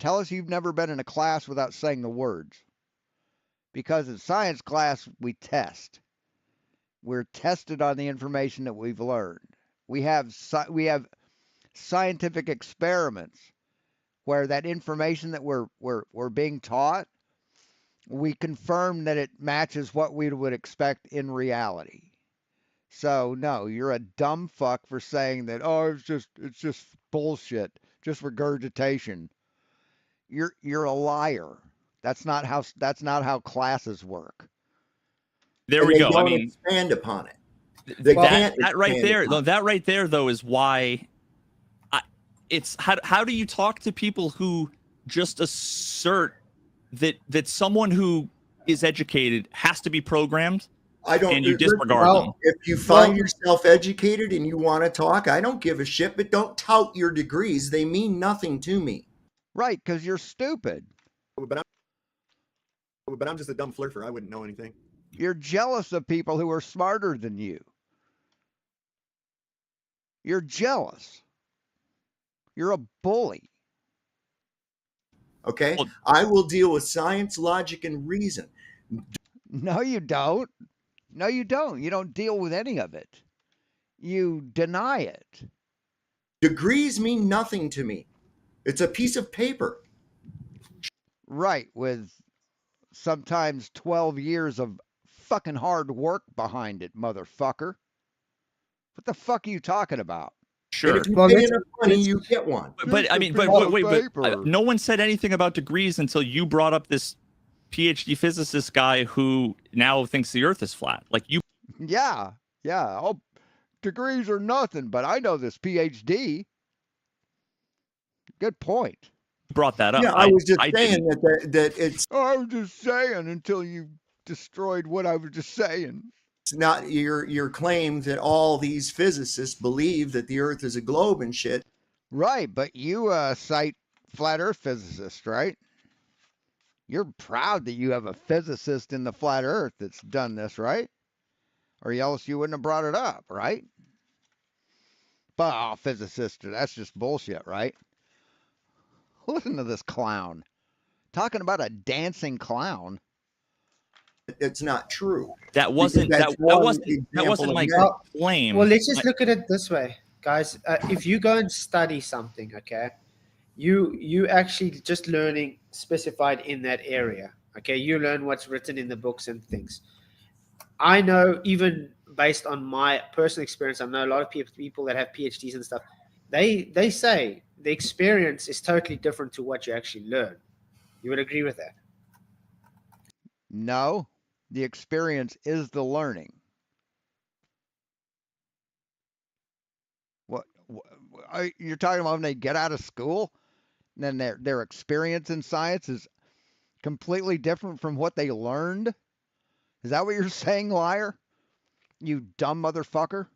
tell us you've never been in a class without saying the words. Because in science class we test. We're tested on the information that we've learned. We have scientific experiments where that information that we're being taught, we confirm that it matches what we would expect in reality. So no, you're a dumb fuck for saying that. Oh, it's just bullshit, just regurgitation. You're a liar. That's not how classes work. there And we they go. I don't mean, expand upon it. They that can't that right expand there, upon though, that right there, though, is why it's how do you talk to people who just assert that someone who is educated has to be programmed I don't. and you Listen, disregard them? if you find yourself educated and you want to talk, I don't give a shit. But don't tout your degrees; they mean nothing to me. Right, because you're stupid. But I'm just a dumb flirter. I wouldn't know anything. You're jealous of people who are smarter than you. You're jealous. You're a bully. Okay, Well, I will deal with science, logic, and reason. No, you don't. No, you don't. You don't deal with any of it. You deny it. Degrees mean nothing to me. It's a piece of paper. Right, with sometimes 12 years of fucking hard work behind it, motherfucker. What the fuck are you talking about? And sure. if you Well, pay let's- enough money, you get one. But I mean, but Piece of wait, paper. no one said anything about degrees until you brought up this PhD physicist guy who now thinks the Earth is flat. Like you Yeah, yeah. Oh, degrees are nothing, but I know this PhD. Good point. brought that up. Yeah, I was just I saying didn't. that it's Oh, I was just saying until you destroyed what I was just saying. not your claim that all these physicists believe that the Earth is a globe and shit. Right, but you cite flat Earth physicists, right? You're proud that you have a physicist in the flat Earth that's done this, right? Or else you wouldn't have brought it up, right? But oh, physicist, that's just bullshit, right? Listen to this clown talking about a dancing clown. It's not true. That wasn't Because that that's wasn't of my many. claim. Well, let's just look at it this way, guys. If you go and study something, okay, you actually just learning specified in that area. Okay, you learn what's written in the books and things. I know, even based on my personal experience, I know a lot of people that have PhDs and stuff. They say the experience is totally different to what you actually learn. You would agree with that? No, the experience is the learning. What you're talking about when they get out of school, and then their experience in science is completely different from what they learned? Is that what you're saying, liar? You dumb motherfucker.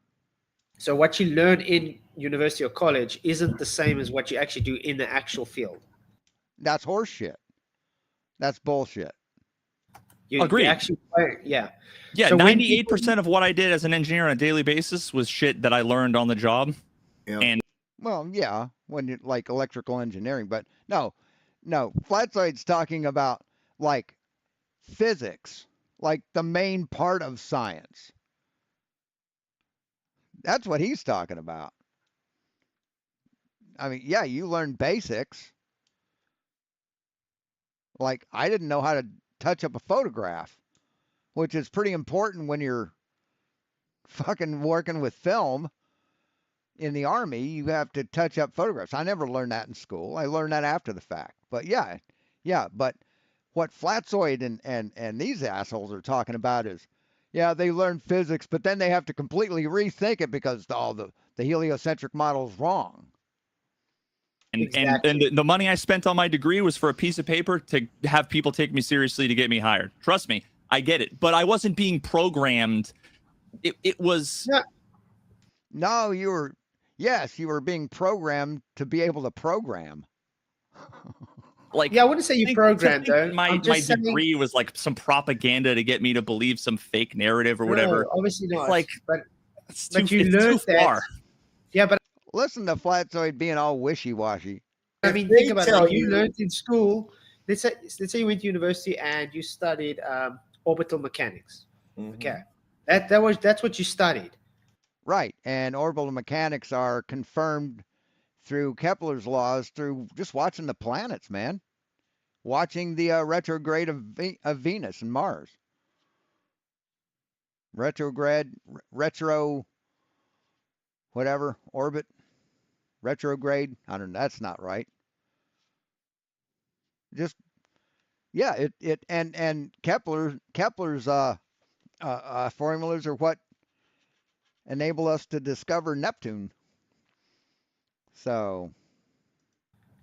So what you learn in university or college isn't the same as what you actually do in the actual field. That's horseshit. That's bullshit. You Agreed. actually, yeah. Yeah, So when 98% of what I did as an engineer on a daily basis was shit that I learned on the job. Yeah. And Well, yeah, when you like electrical engineering, but no, Flatside's talking about like physics, like the main part of science. That's what he's talking about. I mean, yeah, you learn basics. Like I didn't know how to touch up a photograph, which is pretty important when you're fucking working with film in the army. You have to touch up photographs. I never learned that in school. I learned that after the fact. But yeah, but what Flatzoid and these assholes are talking about is, yeah, they learn physics, but then they have to completely rethink it because all the heliocentric model is wrong. Exactly. And the money I spent on my degree was for a piece of paper to have people take me seriously to get me hired. Trust me, I get it. But I wasn't being programmed. It was... No, you were being programmed to be able to program. Like, yeah, I wouldn't say you programmed though. My degree was like some propaganda to get me to believe some fake narrative or whatever. No, obviously not. It's like, but you learned too that. far. Yeah, but Listen to Flatzoid being all wishy-washy. I mean, If think they about tell it. You you- learned in school. Let's say you went to university and you studied orbital mechanics. Mhm. Okay, that's what you studied. Right, and orbital mechanics are confirmed through Kepler's laws through just watching the planets, man. Watching the retrograde of Venus and Mars. Retro, whatever, orbit, retrograde. I don't know, that's not right. Just, yeah, and Kepler's formulas are what enable us to discover Neptune. So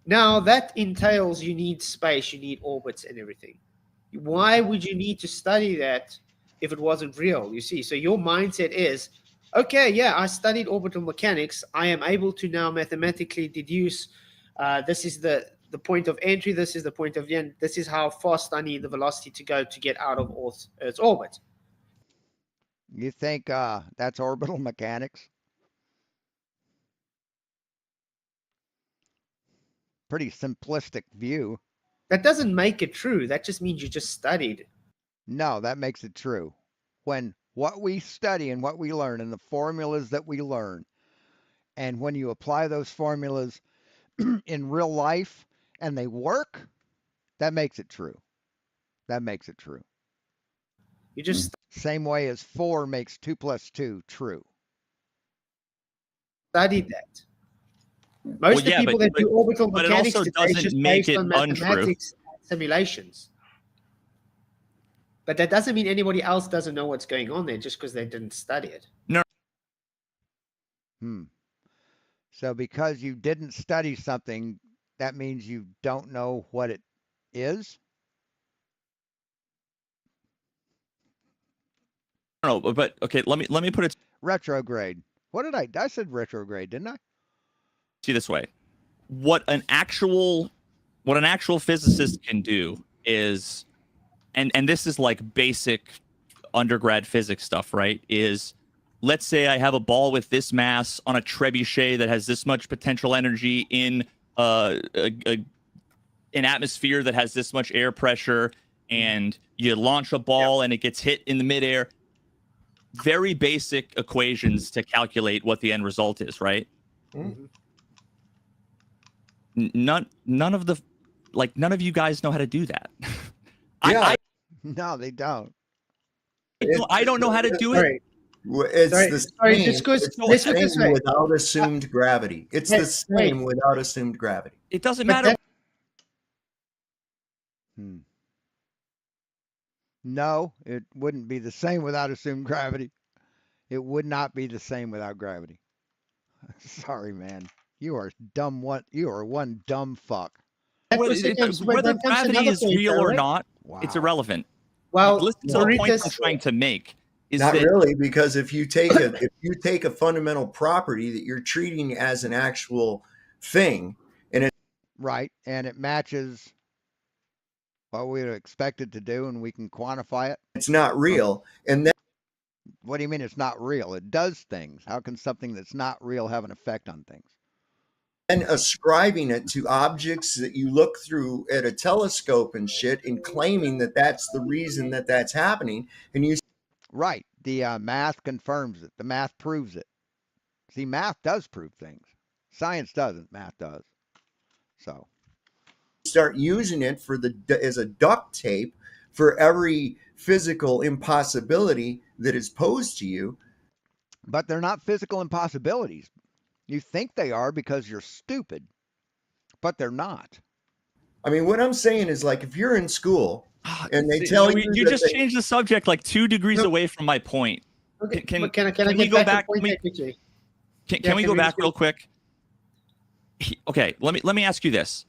Now that entails you need space, you need orbits and everything. Why would you need to study that if it wasn't real? You see, so your mindset is, okay, yeah, I studied orbital mechanics. I am able to now mathematically deduce this is the point of entry, this is the point of the end, this is how fast I need the velocity to go to get out of Earth's orbit. you think that's orbital mechanics? Pretty simplistic view. That doesn't make it true. That just means you just studied. No, that makes it true. When what we study and what we learn and the formulas that we learn, and when you apply those formulas in real life and they work, that makes it true. That makes it true. You just Same way as 4 makes 2 plus 2 true. studied that. Most of the people that do orbital but it mechanics also today is doesn't just make based it on untrue. mathematics and simulations. But that doesn't mean anybody else doesn't know what's going on there just because they didn't study it. So because you didn't study something, that means you don't know what it is? No, but okay, let me put it Retrograde. What did I said retrograde, didn't I? to you this way. What an actual physicist can do is, and this is like basic undergrad physics stuff, right? Is, let's say I have a ball with this mass on a trebuchet that has this much potential energy in an atmosphere that has this much air pressure, and you launch a ball and it gets hit in the midair. Very basic equations to calculate what the end result is, right? Mm-hmm. None of you guys know how to do that. Yeah. No, they don't. I don't know how to do it. Sorry. It's Sorry, the sorry, same, just 'cause- it's the let's put it this same way. without assumed gravity. It's the same without assumed gravity. It doesn't But matter. that- No, it wouldn't be the same without assumed gravity. It would not be the same without gravity. Sorry, man. You are dumb. You are one dumb fuck. Whether gravity is real or not, it's irrelevant. Well, Listen to the point Veritas, I'm trying to make. Not that really, because if you take a fundamental property that you're treating as an actual thing, and Right, and it matches what we would expect it to do, and we can quantify it. it's not real, and then What do you mean it's not real? It does things. How can something that's not real have an effect on things? ascribing it to objects that you look through at a telescope and shit, and claiming that that's the reason that that's happening, and you Right. The math confirms it. The math proves it. See, math does prove things. Science doesn't. Math does. So, start using it as a duct tape for every physical impossibility that is posed to you. but they're not physical impossibilities. You think they are because you're stupid, but they're not. I mean, what I'm saying is, like, if you're in school and they See, tell you you just changed the subject like 2 degrees No. away from my point. Okay, Can but can I we get go back back? to the point Can we- there quickly? Can we can go we back just go- real quick? Okay, let me ask you this.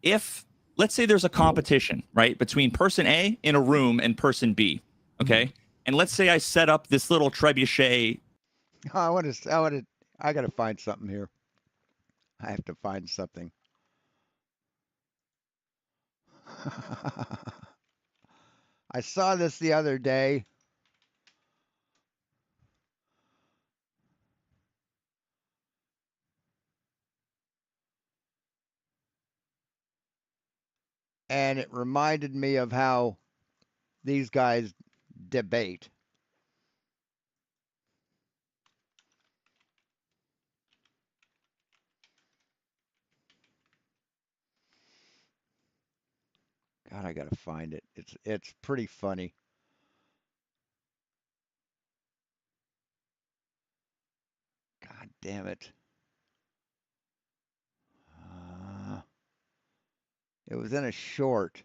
If let's say there's a competition, right, between person A in a room and person B, okay? And let's say I set up this little trebuchet. I got to find something here. I have to find something. I saw this the other day. And it reminded me of how these guys debate. God, I gotta find it. It's pretty funny. God damn it. Uh, it was in a short.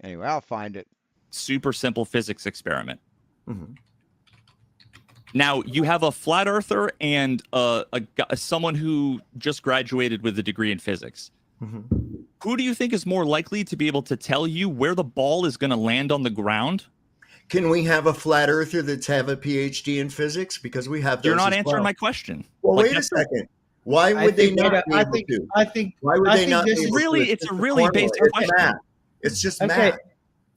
Anyway, I'll find it. Super simple physics experiment. Mhm. Now you have a flat earther and someone who just graduated with a degree in physics. Mhm. Who do you think is more likely to be able to tell you where the ball is going to land on the ground? Can we have a flat earther that's have a PhD in physics? Because we have those. You're not as answering well. my question. Well, Like, wait a that's second. Why I would they think not that- be able to? I think Why would I they think not this be is able to? really- it's just a really formula. basic It's question. math. It's just okay. math.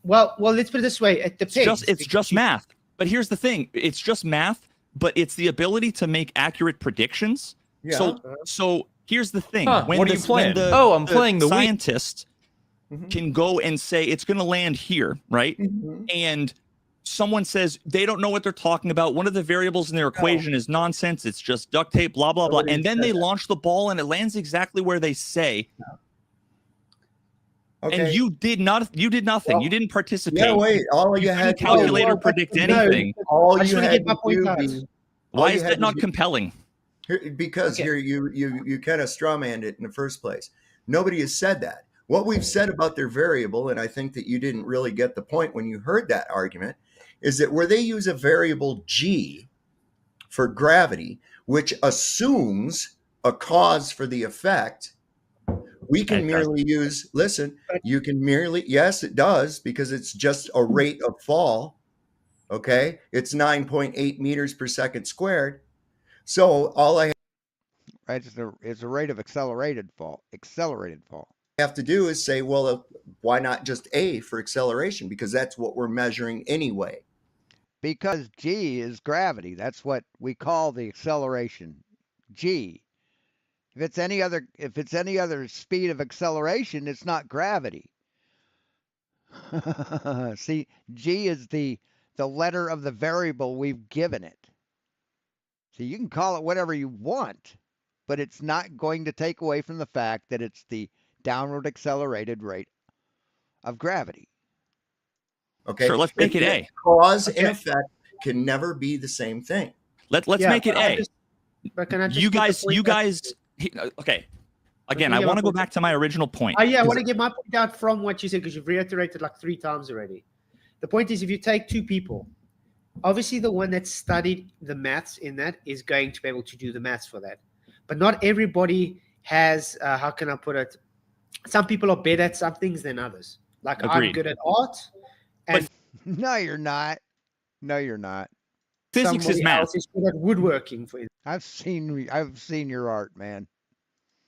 Well, let's put it this way: it depends. it's just math. But here's the thing: it's just math, but it's the ability to make accurate predictions. Yeah. So here's the thing: Huh, what are you playing? I'm playing the Wii. scientist Mhm. can go and say it's going to land here, right? Mhm. And someone says they don't know what they're talking about. One of the variables in their equation is nonsense. It's just duct tape, blah blah blah. Nobody And then said they that. launch the ball, and it lands exactly where they say. Okay. And you did nothing. Well, You didn't participate. Yeah, wait. All You you couldn't had to calculate do, or predict no, anything. all I just you wanna had get my to point do out. be- all Why you is had that to not do- compelling? Because Okay. here you kind of strawmanned it in the first place. Nobody has said that. What we've said about their variable, and I think that you didn't really get the point when you heard that argument, is that where they use a variable g for gravity, which assumes a cause for the effect, we can It merely use, listen, you can merely, yes, it does, because it's just a rate of fall. Okay. It's 9.8 meters per second squared. So all I Right? It's a rate of accelerated fall. Accelerated fall. have to do is say, well, why not just A for acceleration? Because that's what we're measuring anyway. Because g is gravity. That's what we call the acceleration. G. If it's any other speed of acceleration, it's not gravity. See, g is the letter of the variable we've given it. So you can call it whatever you want, but it's not going to take away from the fact that it's the downward accelerated rate of gravity. Okay. Sure, let's make it A. Cause and Okay. effect can never be the same thing. Let's Yeah, make it but I A. just- But can I just You get the guys, point out? okay. Again, me I get want my to go point back to my original point. Oh yeah, I want to get my point out from what you said because you've reiterated like 3 times already. The point is, if you take 2 people Obviously, the one that studied the maths in that is going to be able to do the maths for that. But not everybody has, how can I put it? Some people are better at some things than others. Like I'm Agreed. good at art, and No, you're not. No, you're not. Physics is somebody math. else is good at woodworking, for I've seen your art, man.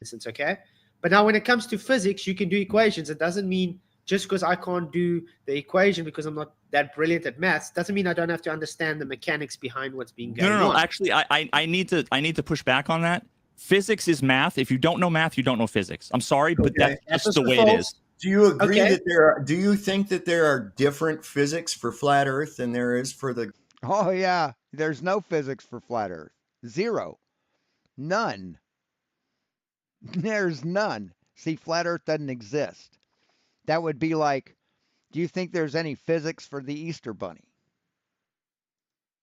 instance. Okay, but now when it comes to physics, you can do equations. It doesn't mean just because I can't do the equation because I'm not that brilliant at maths doesn't mean I don't have to understand the mechanics behind what's being going No. on. Actually, I need to push back on that. Physics is math. If you don't know math, you don't know physics. I'm sorry, but Okay. that's just Apples the to way it false. is. Do you agree Okay. that there are? Do you think that there are different physics for flat Earth than there is for the? Oh yeah, there's no physics for flat Earth. Zero. None. There's none. See, flat Earth doesn't exist. That would be like, do you think there's any physics for the Easter Bunny?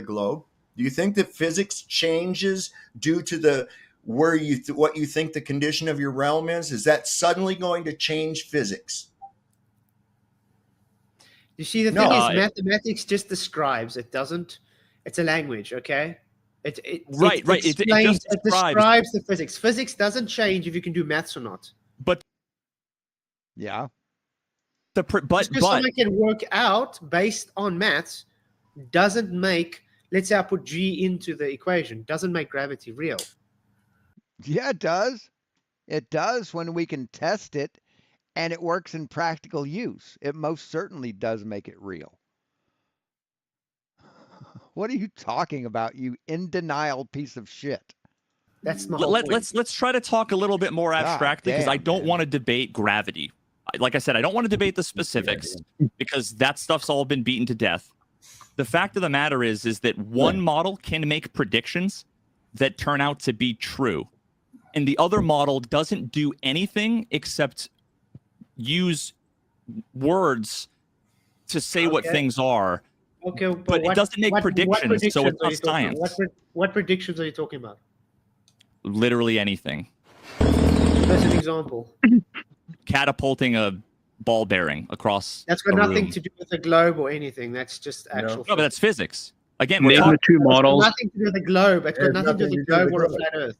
Globe? Do you think that physics changes due to the what you think the condition of your realm is? Is that suddenly going to change physics? You see, the No. thing is, mathematics just describes. It doesn't. It's a language, okay? Right. It It explains. just It describes. describes the physics. Physics doesn't change if you can do maths or not. But Yeah. Just because someone can work out based on maths doesn't make. Let's say I put G into the equation. Doesn't make gravity real. Yeah, it does. It does when we can test it and it works in practical use. It most certainly does make it real. What are you talking about, you in denial piece of shit? That's my whole point. Let's try to talk a little bit more God abstractly because I damn, don't man. want to debate gravity. Like I said, I don't want to debate the specifics because that stuff's all been beaten to death. The fact of the matter is that one model can make predictions that turn out to be true, and the other model doesn't do anything except use words to say what things are. Okay, but it doesn't make predictions, so it's are not you talking about? science. What predictions are you talking about? Literally anything. That's an example. Catapulting a ball bearing across. That's got a nothing room. to do with the globe or anything. That's just actual. No, but that's physics. Again, Name the two It's got models. nothing to do with the globe. It's got It has nothing to do with the globe or a globe. flat Earth.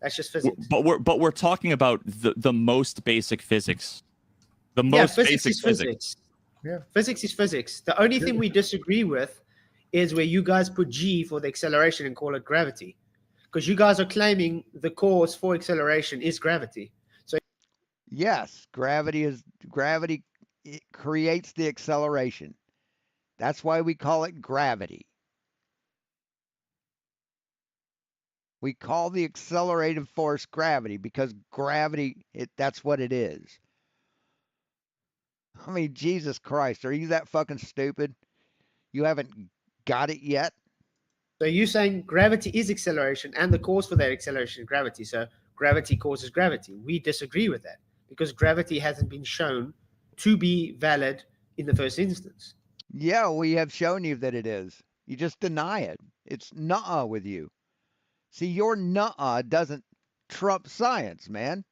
That's just physics. but we're talking about the most basic physics. The Yeah, most physics basic is physics. Yeah. Physics is physics. The only thing we disagree with is where you guys put G for the acceleration and call it gravity. Because you guys are claiming the cause for acceleration is gravity. So Yes, gravity it creates the acceleration. That's why we call it gravity. We call the accelerative force gravity because gravity, that's what it is. I mean, Jesus Christ, are you that fucking stupid? You haven't got it yet? So you're saying gravity is acceleration and the cause for that acceleration is gravity. So gravity causes gravity. We disagree with that because gravity hasn't been shown to be valid in the first instance. Yeah, we have shown you that it is. You just deny it. It's nuh-uh with you. See, your nuh-uh doesn't trump science, man.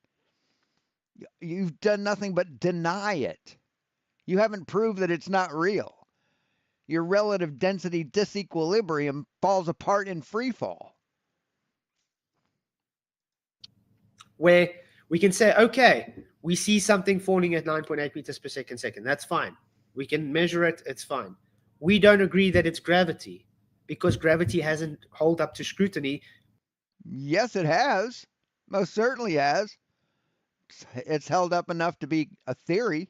You've done nothing but deny it. You haven't proved that it's not real. Your relative density disequilibrium falls apart in free fall. Where we can say, okay, we see something falling at 9.8 meters per second. That's fine. We can measure it. It's fine. We don't agree that it's gravity because gravity hasn't held up to scrutiny. Yes, it has. Most certainly has. It's held up enough to be a theory.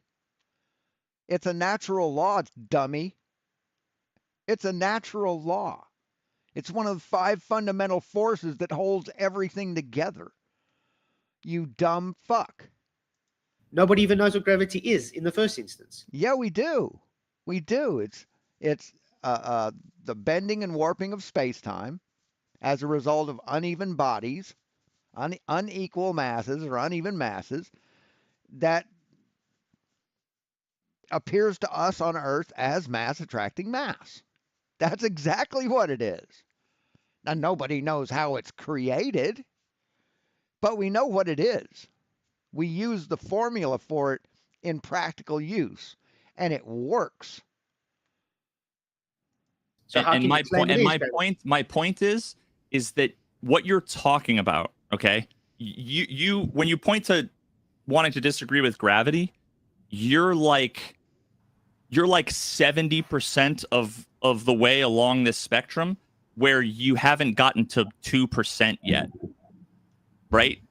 It's a natural law, dummy. It's a natural law. It's one of the 5 fundamental forces that holds everything together. You dumb fuck. Nobody even knows what gravity is in the first instance. Yeah, we do. We do. It's the bending and warping of space-time as a result of uneven bodies, unequal masses or uneven masses that appears to us on Earth as mass attracting mass. That's exactly what it is. Now, nobody knows how it's created, but we know what it is. We use the formula for it in practical use, and it works. So how and can you my claim point it and is my gravity? point is that what you're talking about, okay? You when you point to wanting to disagree with gravity, you're like 70% of the way along this spectrum where you haven't gotten to 2% yet. Right?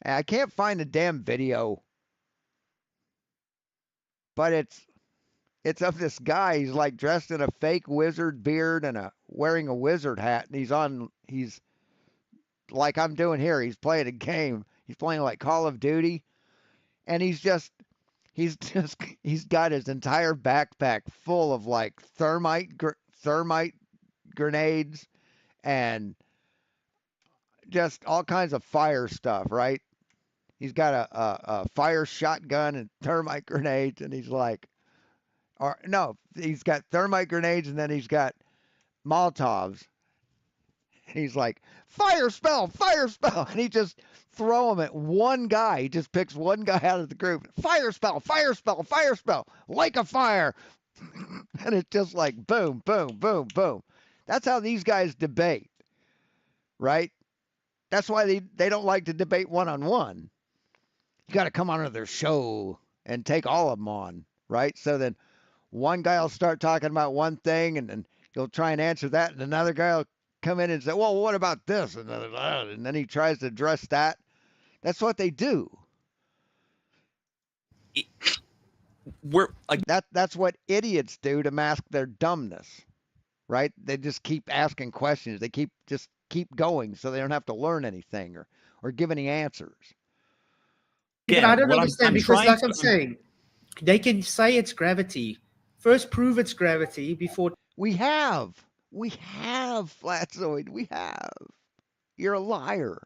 I can't find the damn video, but it's of this guy. He's like dressed in a fake wizard beard and wearing a wizard hat, and he's like I'm doing here. He's playing a game. He's playing like Call of Duty, and he's he's got his entire backpack full of like thermite grenades and just all kinds of fire stuff, right? He's got a fire shotgun and thermite grenades, and he's like, or no, he's got thermite grenades, and then he's got Molotovs. He's like, fire spell, and he just throw them at one guy. He just picks one guy out of the group. Fire spell, like a fire, and it's just like boom, boom, boom, boom. That's how these guys debate, right? That's why they don't like to debate one on one. You got to come onto their show and take all of them on, right? So then one guy will start talking about one thing, and then he'll try and answer that, and another guy will come in and say, well, what about this? And then he tries to address that. That's what they do. That's what idiots do to mask their dumbness, right? They just keep asking questions. They keep going so they don't have to learn anything or give any answers. But I don't what understand because, like I'm saying, they can say it's gravity. First, prove it's gravity before. We have, Flatzoid. We have. You're a liar.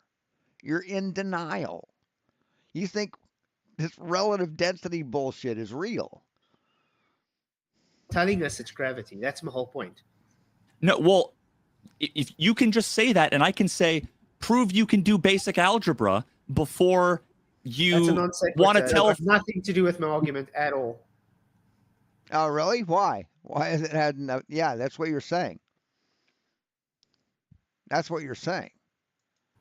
You're in denial. You think this relative density bullshit is real. Telling us it's gravity. That's my whole point. No, well, if you can just say that, and I can say, prove you can do basic algebra before you want to tell. Nothing to do with my argument at all. Oh, really? Why? Why has it had no? Yeah, that's what you're saying. That's what you're saying.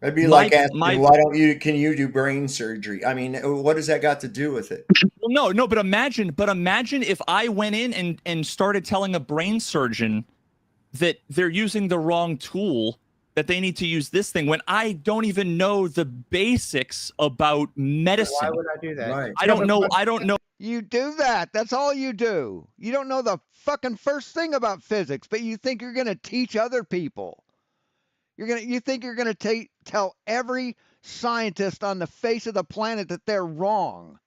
It'd be like asking, can you do brain surgery? I mean, what does that got to do with it? Well, no, but imagine if I went in and started telling a brain surgeon that they're using the wrong tool, that they need to use this thing when I don't even know the basics about medicine. Why would I do that? Right. I don't know. You do that. That's all you do. You don't know the fucking first thing about physics, but you think you're going to teach other people. You think you're going to tell every scientist on the face of the planet that they're wrong.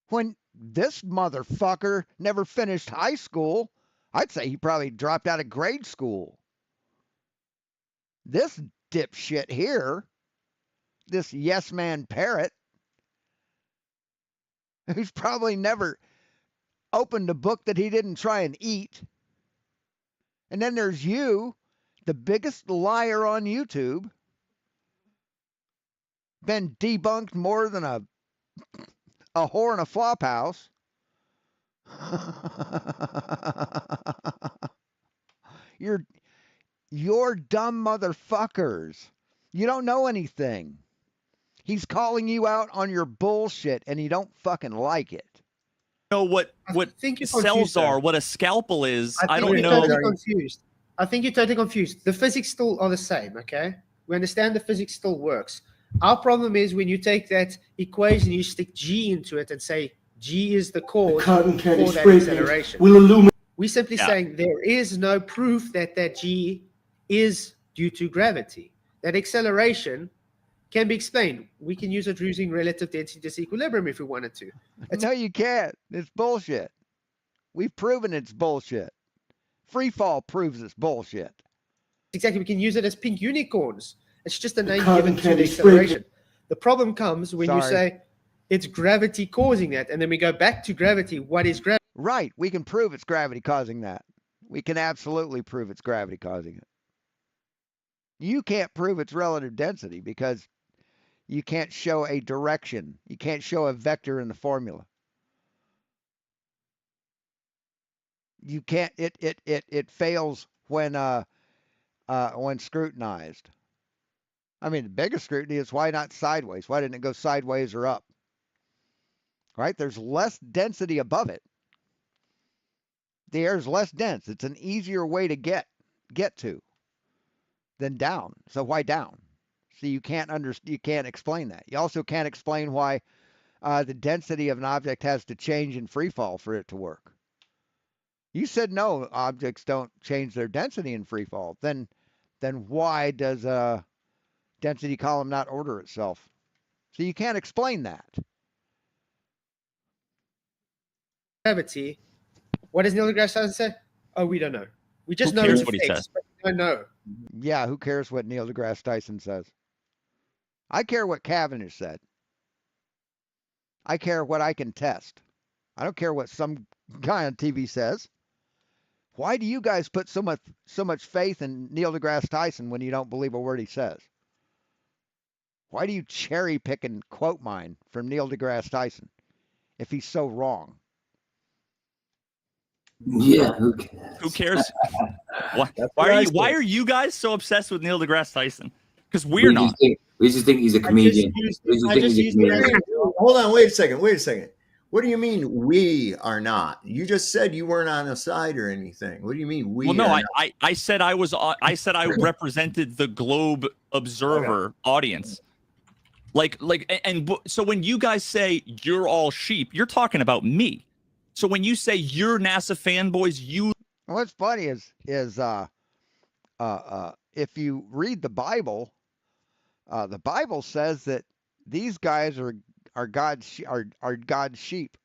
When this motherfucker never finished high school, I'd say he probably dropped out of grade school. This dipshit here, this yes man parrot, who's probably never opened a book that he didn't try and eat. And then there's you, the biggest liar on YouTube, been debunked more than a whore in a flop house. You're dumb motherfuckers. You don't know anything. He's calling you out on your bullshit, and you don't fucking like it. Know what cells are, what a scalpel is. I don't know. Totally confused. I think you're totally confused. The physics still are the same, okay? We understand the physics still works. Our problem is when you take that equation, you stick G into it and say G is the cause for that acceleration. We're simply saying there is no proof that G is due to gravity. That acceleration can be explained. We can use it using relative density disequilibrium if we wanted to. No, you can't. It's bullshit. We've proven it's bullshit. Free fall proves it's bullshit. Exactly. We can use it as pink unicorns. It's just a name given to the acceleration. The problem comes when you say it's gravity causing that, and then we go back to gravity. What is gravity? Right. We can prove it's gravity causing that. We can absolutely prove it's gravity causing it. You can't prove it's relative density because you can't show a direction. You can't show a vector in the formula. You can't. It fails when scrutinized. I mean, the biggest scrutiny is why not sideways? Why didn't it go sideways or up? Right? There's less density above it. The air is less dense. It's an easier way to get to than down. So why down? So you can't explain that. You also can't explain why the density of an object has to change in free fall for it to work. You said no, objects don't change their density in free fall. Then why does a density column not order itself? So you can't explain that. Gravity. What does Neil deGrasse Tyson say? Oh, we don't know. We just Who know cares it's what he fixed, says? but we don't know. Yeah, who cares what Neil deGrasse Tyson says? I care what Cavendish said. I care what I can test. I don't care what some guy on TV says. Why do you guys put so much faith in Neil deGrasse Tyson when you don't believe a word he says? Why do you cherry pick and quote mine from Neil deGrasse Tyson if he's so wrong? Yeah. Who cares? Why That's what I why say. are you guys so obsessed with Neil deGrasse Tyson? Because We we're not. just think he's a comedian. We just think he's a comedian. Hold on, wait a second. What do you mean we are not? You just said you weren't on a side or anything. What do you mean we? Well, no, are I said I was. I said I represented the Globe Observer audience. So when you guys say you're all sheep, you're talking about me. So when you say you're NASA fanboys, you. What's funny is if you read the Bible says that these guys are God's sheep.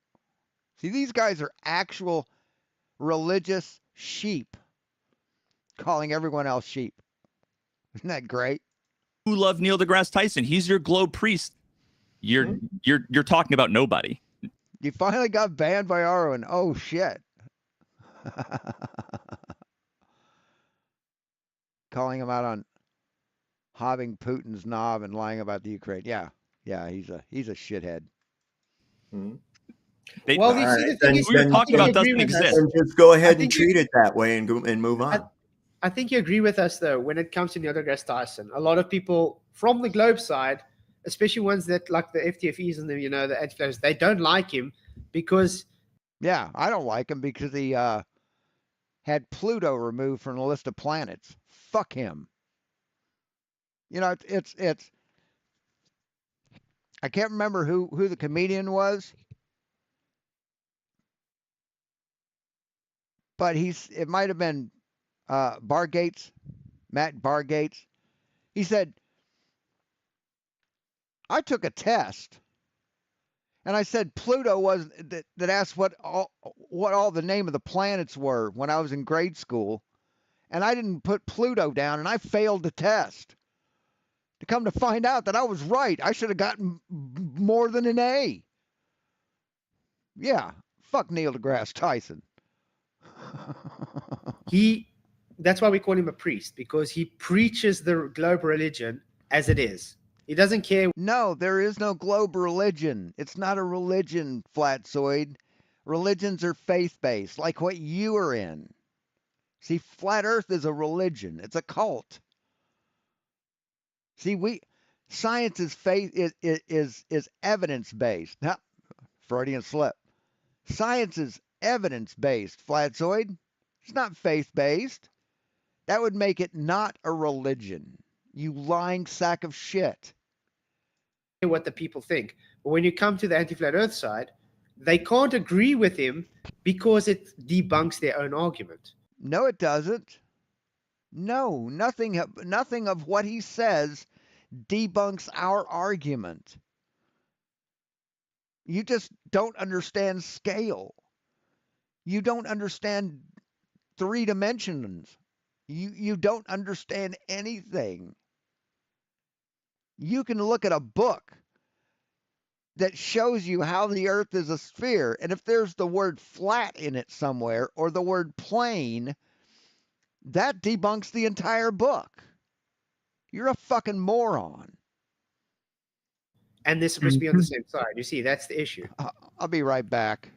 See, these guys are actual religious sheep, calling everyone else sheep. Isn't that great? You love Neil deGrasse Tyson. He's your Globe priest. You're talking about nobody. You finally got banned by Arwen. Oh shit. Calling him out on hobbing Putin's knob and lying about the Ukraine. Yeah, he's a shithead. Mhm. Well, All you see, right, the thing then- is, Who you're then- talking I about think you doesn't agree with us. exist. And just go ahead and think treat it that way and move on. I think you agree with us, though, when it comes to Neil deGrasse Tyson. A lot of people from the Globe side, especially ones that like the FTFEs and the the anti-flaggers, they don't like him because Yeah, I don't like him because he had Pluto removed from the list of planets. Fuck him. It's I can't remember who the comedian was, but it might have been Bargates, Matt Bargates. He said, I took a test and I said Pluto was that asked what all the name of the planets were when I was in grade school, and I didn't put Pluto down and I failed the test. To come to find out that I was right, I should have gotten more than an A. Yeah, fuck Neil deGrasse Tyson. that's why we call him a priest, because he preaches the Globe religion as it is. He doesn't care. No, there is no globe religion. It's not a religion, Flatzoid. Religions are faith-based, like what you are in. See, Flat Earth is a religion. It's a cult. See, science is faith is evidence-based. Not Freudian slip. Science is evidence-based, Flatzoid. It's not faith-based. That would make it not a religion. You lying sack of shit. What the people think. But when you come to the anti-flat Earth side, they can't agree with him because it debunks their own argument. No, it doesn't. No, nothing of what he says debunks our argument. You just don't understand scale. You don't understand 3 dimensions. You don't understand anything. You can look at a book that shows you how the earth is a sphere, and if there's the word flat in it somewhere or the word plane, that debunks the entire book. You're a fucking moron. And they're supposed to be on the same side. You see, that's the issue. I'll be right back.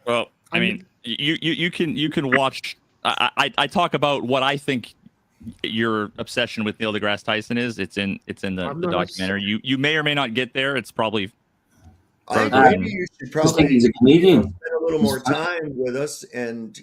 Well, I mean, You can watch. I talk about what I think your obsession with Neil deGrasse Tyson is. It's in the documentary. You may or may not get there. It's probably I further maybe in- you should Just think probably he's a comedian. spend a little more time with us and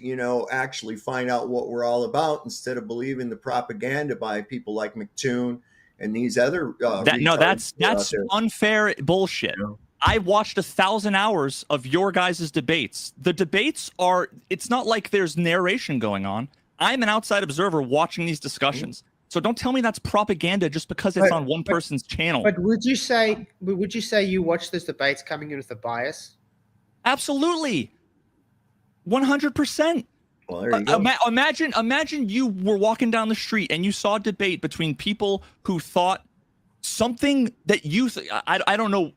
actually find out what we're all about instead of believing the propaganda by people like McToon and these other that's there. unfair bullshit. Yeah. I watched 1,000 hours of your guys' debates. The debates are, it's not like there's narration going on. I'm an outside observer watching these discussions. So don't tell me that's propaganda just because it's on one person's channel. But would you say you watch those debates coming in with a bias? Absolutely. 100%. Well, there you go. Imagine you were walking down the street and you saw a debate between people who thought something that you I don't know.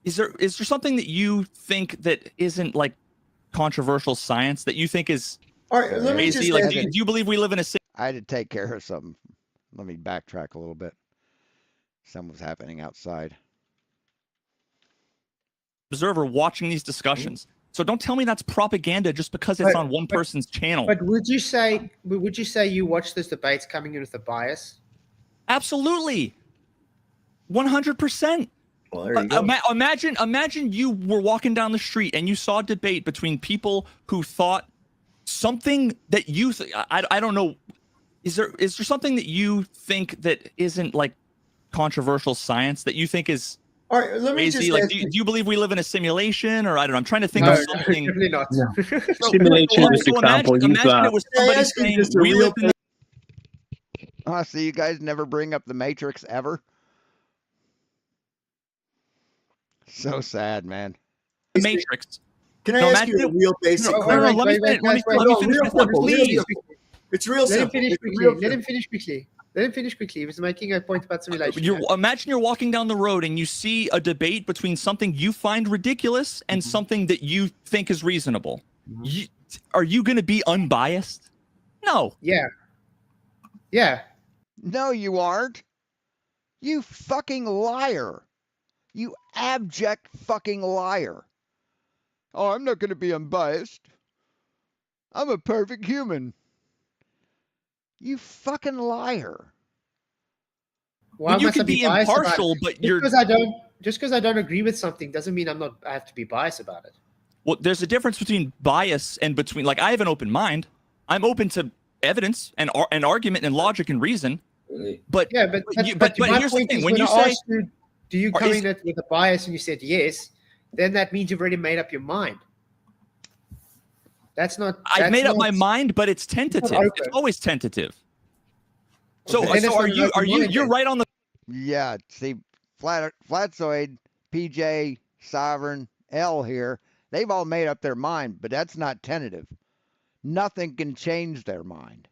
Is there something that you think that isn't like controversial science that you think is All right, let me crazy? just Like, ask do you believe we live in a I had to take care of something. Let me backtrack a little bit. Something was happening outside. observer watching these discussions? So don't tell me that's propaganda just because it's on one person's channel. But would you say you watch those debates coming in with a bias? Absolutely. 100%. Well, there you go. Imagine you were walking down the street and you saw a debate between people who thought something that you I don't know. Is there something that you think that isn't like controversial science that you think is All right, let me crazy? just Like, ask do you believe we live in a simulation, or I don't know? I'm trying to think No, of something. definitely not. Simulation is example. Imagine it was Can I somebody ask you saying just a we real live in the Oh, so you guys never bring up the Matrix ever? So sad, man. Matrix. Can I No, ask you a imagine- real basic No, question? let me finish No, my real thought, simple, real please. simple. It's real Let him simple. finish It's quickly. real Let him simple. finish quickly. Let him finish quickly. He was making a point about simulation. Imagine you're walking down the road and you see a debate between something you find ridiculous and something that you think is reasonable. Are you going to be unbiased? No. Yeah. Yeah. No, you aren't. You fucking liar. You abject fucking liar. Oh, I'm not going to be unbiased. I'm a perfect human. You fucking liar. Why Well, you must I can be biased about impartial, it? but you're Just because I don't agree with something doesn't mean I have to be biased about it. well. There's a difference between bias and between like I have an open mind. I'm open to evidence and argument and logic and reason. But Yeah, but my point here's the thing: is when you I say asked you, do you come in it with a bias and you said yes, then that means you've already made up your mind. That's not. I've made up not- my mind, but it's tentative. open. It's always tentative. So, Okay. Then it's are not you? an Are open you? mind You're then. right on the. Yeah, see, Flatzoid, PJ, Sovereign, L here, they've all made up their mind, but that's not tentative. Nothing can change their mind.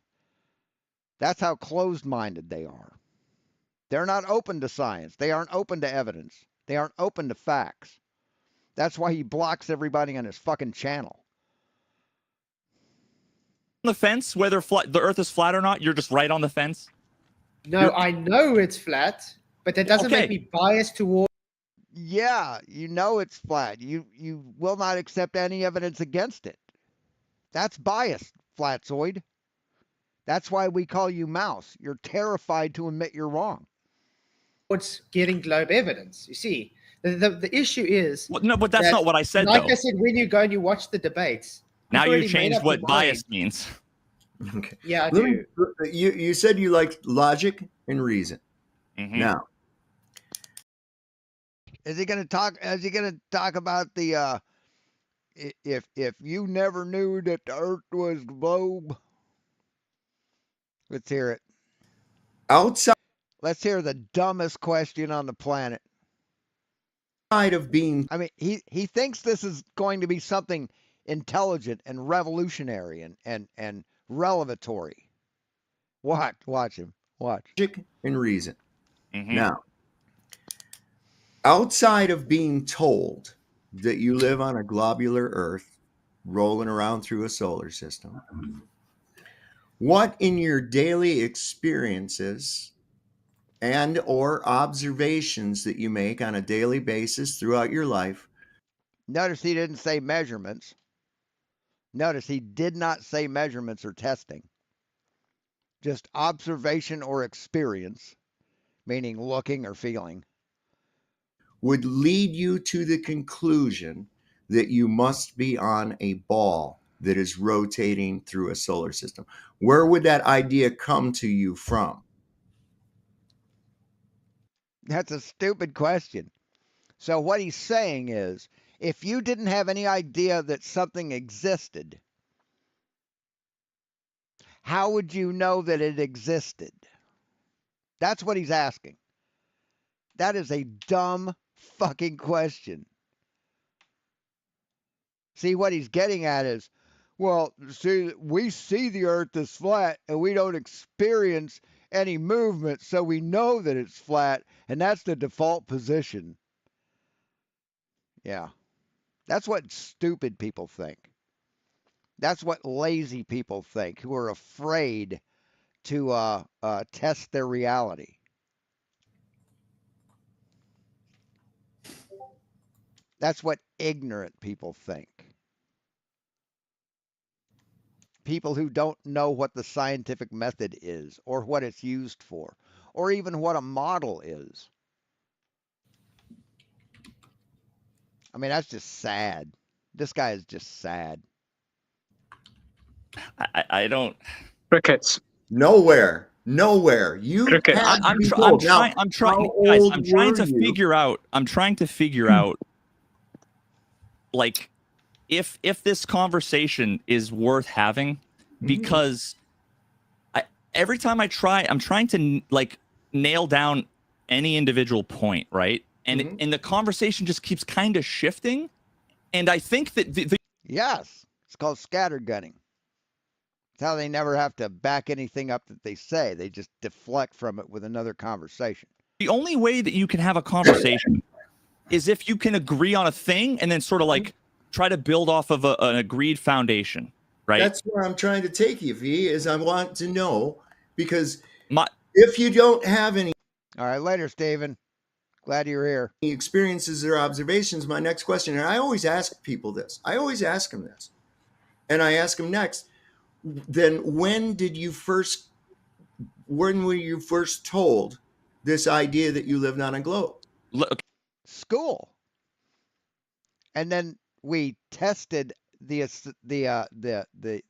That's how closed-minded they are. They're not open to science. They aren't open to evidence. They aren't open to facts. That's why he blocks everybody on his fucking channel. The fence, whether the Earth is flat or not, you're just right on the fence. No, I know it's flat, but that doesn't make me biased toward. Yeah, you know it's flat. You will not accept any evidence against it. That's bias, Flatzoid. That's why we call you Mouse. You're terrified to admit you're wrong. Towards getting globe evidence. You see, the issue is. Well, no, but that's not what I said. Like though. I said, when you go and you watch the debates, Now you've you already made changed up what your bias mind. means. Okay. Yeah, I Let me- do. You said you liked logic and reason. Mhm. Now, Is he going to talk about the if you never knew that the Earth was globe? Let's hear it. outside Let's hear the dumbest question on the planet. of being I mean, he thinks this is going to be something intelligent and revolutionary and revelatory. Watch him. Watch. logic and reason. Mhm. Now, outside of being told that you live on a globular Earth rolling around through a solar system, what in your daily experiences and or observations that you make on a daily basis throughout your life Notice he didn't say measurements. Notice he did not say measurements or testing, just observation or experience, meaning looking or feeling. Would lead you to the conclusion that you must be on a ball that is rotating through a solar system. Where would that idea come to you from? That's a stupid question. So what he's saying is, if you didn't have any idea that something existed, how would you know that it existed? That's what he's asking. That is a dumb fucking question. See, what he's getting at is, well, see, we see the earth is flat and we don't experience any movement, so we know that it's flat, and that's the default position. Yeah. That's what stupid people think. That's what lazy people think, who are afraid to test their reality. That's what ignorant people think. People who don't know what the scientific method is, or what it's used for, or even what a model is. I mean, that's just sad. This guy is just sad. I don't. Crickets. Nowhere. You Cricket. had to I'm be I'm told. Now, trying. I'm trying, how guys. old I'm trying were to you? figure out. I'm trying to figure out, like, if this conversation is worth having, because every time I'm trying to like nail down any individual point, right? And and the conversation just keeps kind of shifting, and I think that the Yes, it's called scattergunning. It's how they never have to back anything up that they say. They just deflect from it with another conversation. the only way that you can have a conversation is if you can agree on a thing and then sort of like try to build off of an agreed foundation, right? That's where I'm trying to take you, V, is I want to know, because My, if you don't have any All right, later, Steven. Glad you're here. experiences or observations, my next question, and I always ask people this. I always ask them this. And I ask them next, then when were you first told this idea that you lived on a globe? okay, School. And then we tested the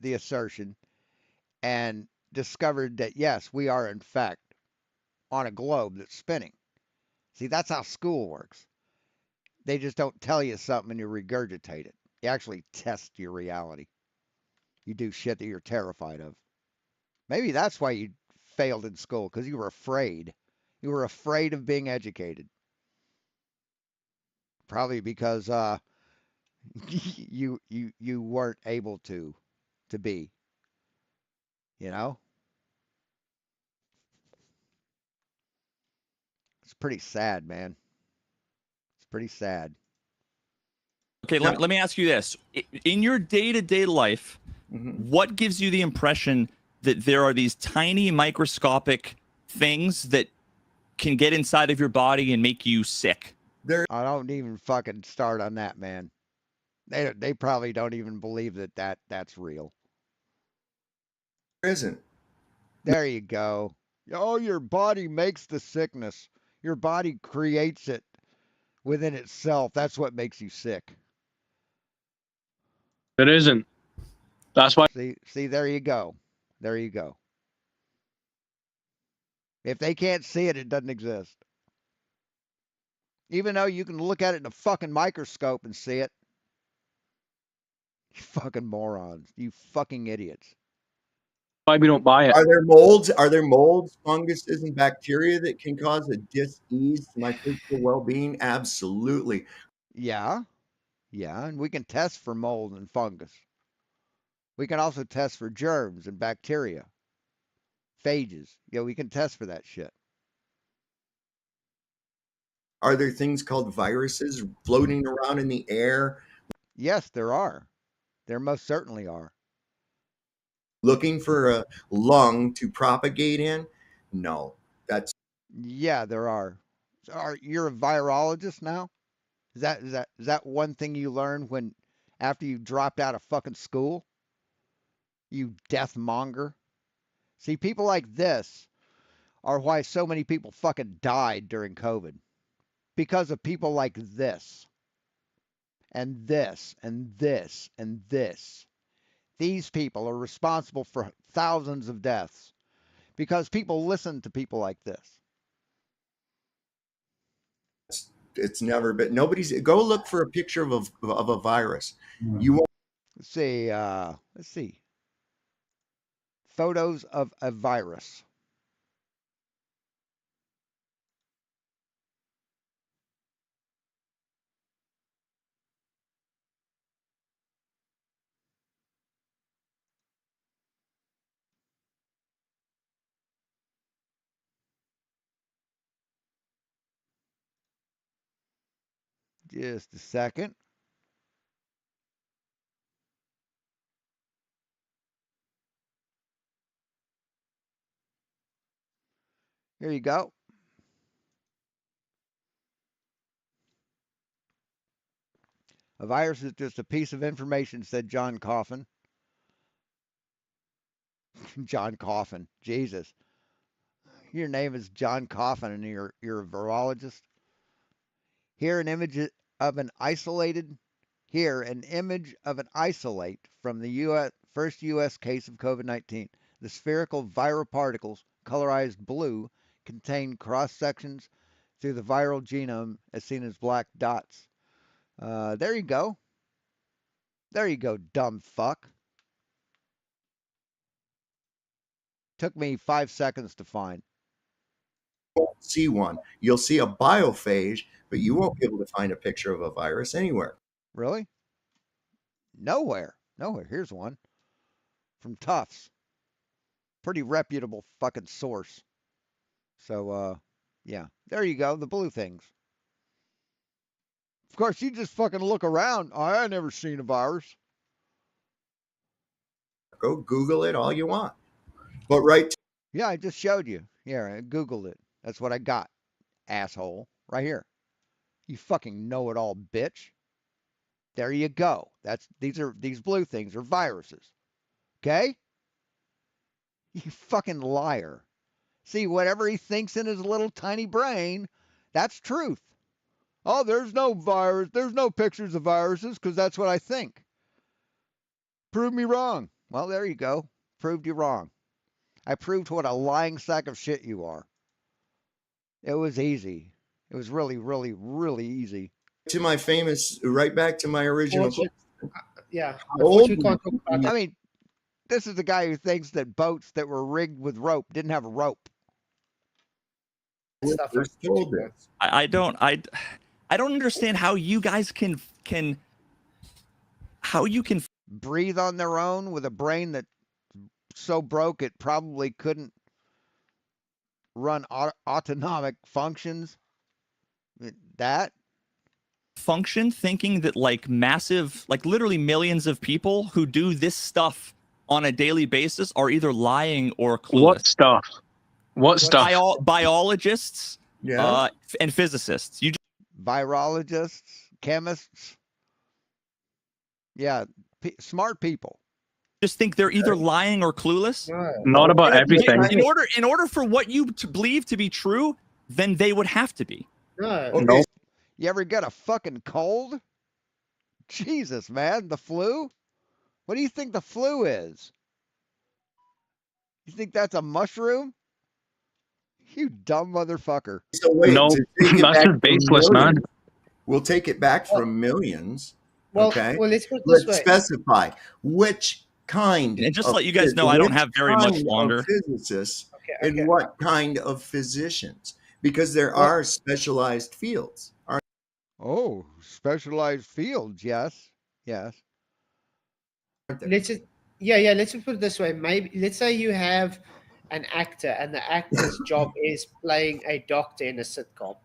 assertion and discovered that yes, we are in fact on a globe that's spinning. See, that's how school works. They just don't tell you something and you regurgitate it. You actually test your reality. You do shit that you're terrified of. Maybe that's why you failed in school, because you were afraid. You were afraid of being educated. Probably because you weren't able to be. You know, it's pretty sad, man. It's pretty sad. okay, let me ask you this. In your day-to-day life, what gives you the impression that there are these tiny microscopic things that can get inside of your body and make you sick? I don't even fucking start on that, man. They probably don't even believe that's real. There isn't. There you go. Oh, your body makes the sickness. Your body creates it within itself. That's what makes you sick. It isn't. That's why. See, there you go. There you go. If they can't see it, it doesn't exist. Even though you can look at it in a fucking microscope and see it. You fucking morons. You fucking idiots. Why we don't buy it. Are there molds? Are there molds, funguses, and bacteria that can cause a dis-ease to my physical well-being? Absolutely. Yeah. Yeah, and we can test for mold and fungus. We can also test for germs and bacteria. Phages. Yeah, we can test for that shit. Are there things called viruses floating around in the air? Yes, there are. There most certainly are. Looking for a lung to propagate in? No, that's Yeah, there are. You're a virologist now? Is that one thing you learned when after you dropped out of fucking school? You death monger. See, people like this are why so many people fucking died during COVID. Because of people like this. And this, and this, and this. These people are responsible for thousands of deaths. Because people listen to people like this. It's never been. Nobody's. Go look for a picture of a virus. You won't. Let's see. Let's see. Photos of a virus. Just a second. Here you go. A virus is just a piece of information, said John Coffin. John Coffin. Jesus. Your name is John Coffin and you're a virologist. Here an image of an isolated isolate from the first US case of COVID-19. The spherical viral particles, colorized blue, contain cross sections through the viral genome as seen as black dots. There you go. There you go, dumb fuck. Took me 5 seconds to find. See one. You'll see a biophage, but you won't be able to find a picture of a virus anywhere. Really? Nowhere. Nowhere. Here's one from Tufts. Pretty reputable fucking source. So, yeah. There you go. The blue things. Of course, you just fucking look around. I never seen a virus. Go Google it all you want. But right. Yeah, I just showed you. Yeah, I Googled it. That's what I got. Asshole. Right here. You fucking know-it-all, bitch. There you go. These blue things are viruses. Okay? You fucking liar. See, whatever he thinks in his little tiny brain, that's truth. Oh, there's no virus. There's no pictures of viruses because that's what I think. Prove me wrong. Well, there you go. Proved you wrong. I proved what a lying sack of shit you are. It was easy. It was really, really, really easy. To my famous, right back to my original. Yeah. I mean, this is the guy who thinks that boats that were rigged with rope didn't have a rope. I don't understand how you guys can breathe on their own with a brain that so broke it probably couldn't run autonomic functions. That function thinking that like massive, like literally millions of people who do this stuff on a daily basis are either lying or clueless. What stuff? What stuff? Biologists, and physicists. Virologists, chemists. Yeah, smart people. Just think they're either lying or clueless. Not about everything. In order for what you to believe to be true, then they would have to be. No. You ever get a fucking cold? Jesus, man, the flu? What do you think the flu is? You think that's a mushroom? You dumb motherfucker. So wait, no, that's just baseless, man. We'll take it back from millions. Well, okay. Well, let's put it this way. Specify which kind. And just to let you guys know, I don't have very much longer. Physicists and what kind of physicians? Because there are specialized fields. Oh, specialized fields. Yes. Yes. Let's just, let's just put it this way. Maybe let's say you have an actor and the actor's job is playing a doctor in a sitcom.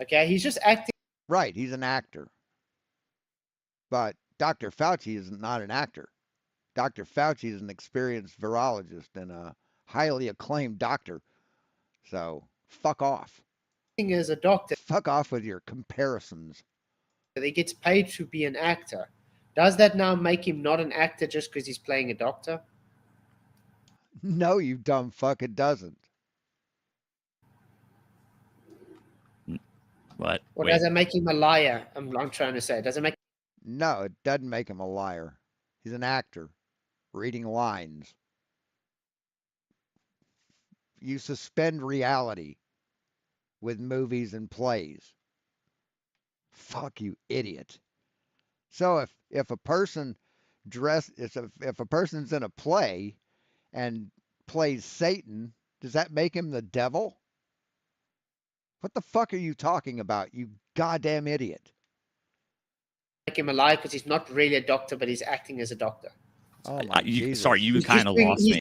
Okay, he's just acting. Right, he's an actor. But Dr. Fauci is not an actor. Dr. Fauci is an experienced virologist and a highly acclaimed doctor. So, fuck off. As a doctor. Fuck off with your comparisons. He gets paid to be an actor. Does that now make him not an actor just because he's playing a doctor? No, you dumb fuck, it doesn't. What? Or Wait. does it make him a liar? I'm trying to say, does it make No, it doesn't make him a liar. He's an actor reading lines. You suspend reality with movies and plays. Fuck you, idiot. So if a person if a person's in a play and plays Satan, does that make him the devil? What the fuck are you talking about, you goddamn idiot? him a liar because he's not really a doctor, but he's acting as a doctor? Oh my Jesus. Sorry, you He's kind just of doing- lost he's- me.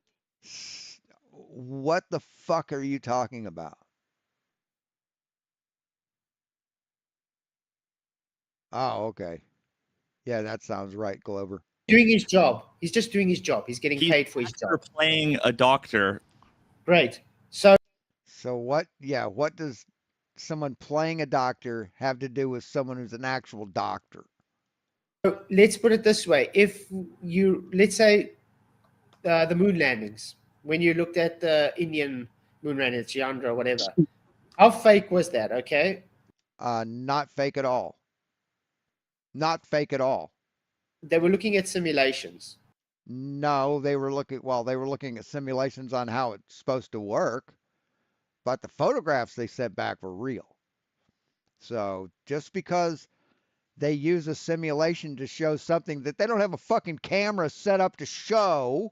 What the fuck are you talking about? Oh, okay. Yeah, that sounds right, Glover. Doing his job. He's just doing his job. He's getting He's paid for his job. playing a doctor. Great. So So what, yeah, what does someone playing a doctor have to do with someone who's an actual doctor? let's put it this way. If you, let's say the moon landings, when you looked at the Indian moon landing, Chandra, whatever, how fake was that? Okay. Not fake at all. Not fake at all. They were looking at simulations. No, they were looking at simulations on how it's supposed to work, but the photographs they sent back were real. So just because they use a simulation to show something that they don't have a fucking camera set up to show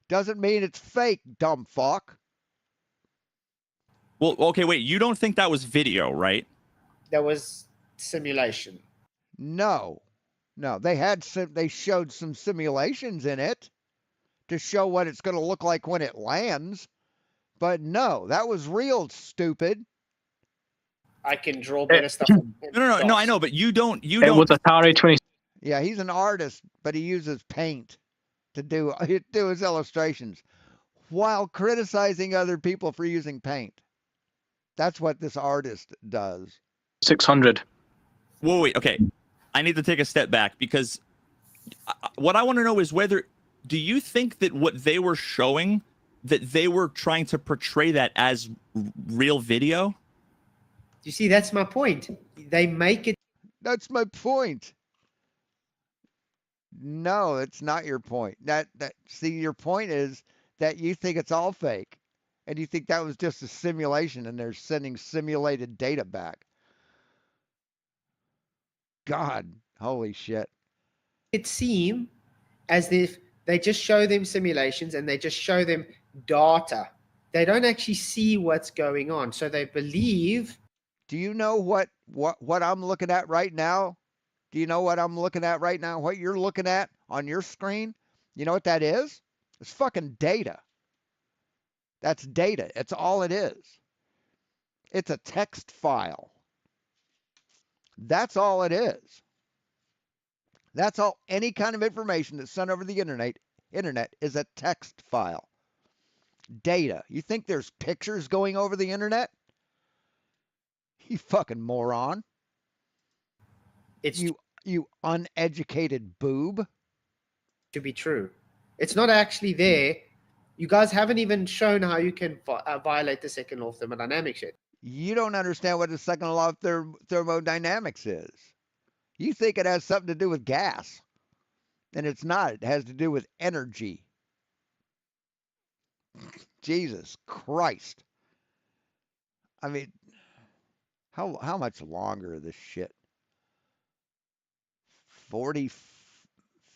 doesn't mean it's fake, dumb fuck. Well, okay, wait. You don't think that was video, right? That was simulation. No. No, they showed some simulations in it to show what it's going to look like when it lands. But no, that was real, stupid. I can draw better stuff. No, I know, but you don't. It was Atari 20. Yeah, he's an artist, but he uses paint to do his illustrations while criticizing other people for using paint. That's what this artist does. 600. Whoa, wait. Okay, I need to take a step back because what I want to know is whether do you think that what they were showing that they were trying to portray that as real video? You see, that's my point. They make it. That's my point. No, it's not your point. See, your point is that you think it's all fake, and you think that was just a simulation, and they're sending simulated data back. God, holy shit. It seem as if they just show them simulations and they just show them data. They don't actually see what's going on, so they believe. Do you know what I'm looking at right now? Do you know what I'm looking at right now? What you're looking at on your screen? You know what that is? It's fucking data. That's data. It's all it is. It's a text file. That's all it is. That's all. Any kind of information that's sent over the internet is a text file. Data. You think there's pictures going over the internet? You fucking moron. It's you uneducated boob. To be true. It's not actually there. You guys haven't even shown how you can violate the second law of thermodynamics yet. You don't understand what the second law of thermodynamics is. You think it has something to do with gas, and it's not. It has to do with energy. Jesus Christ. I mean, how much longer of this shit? 40,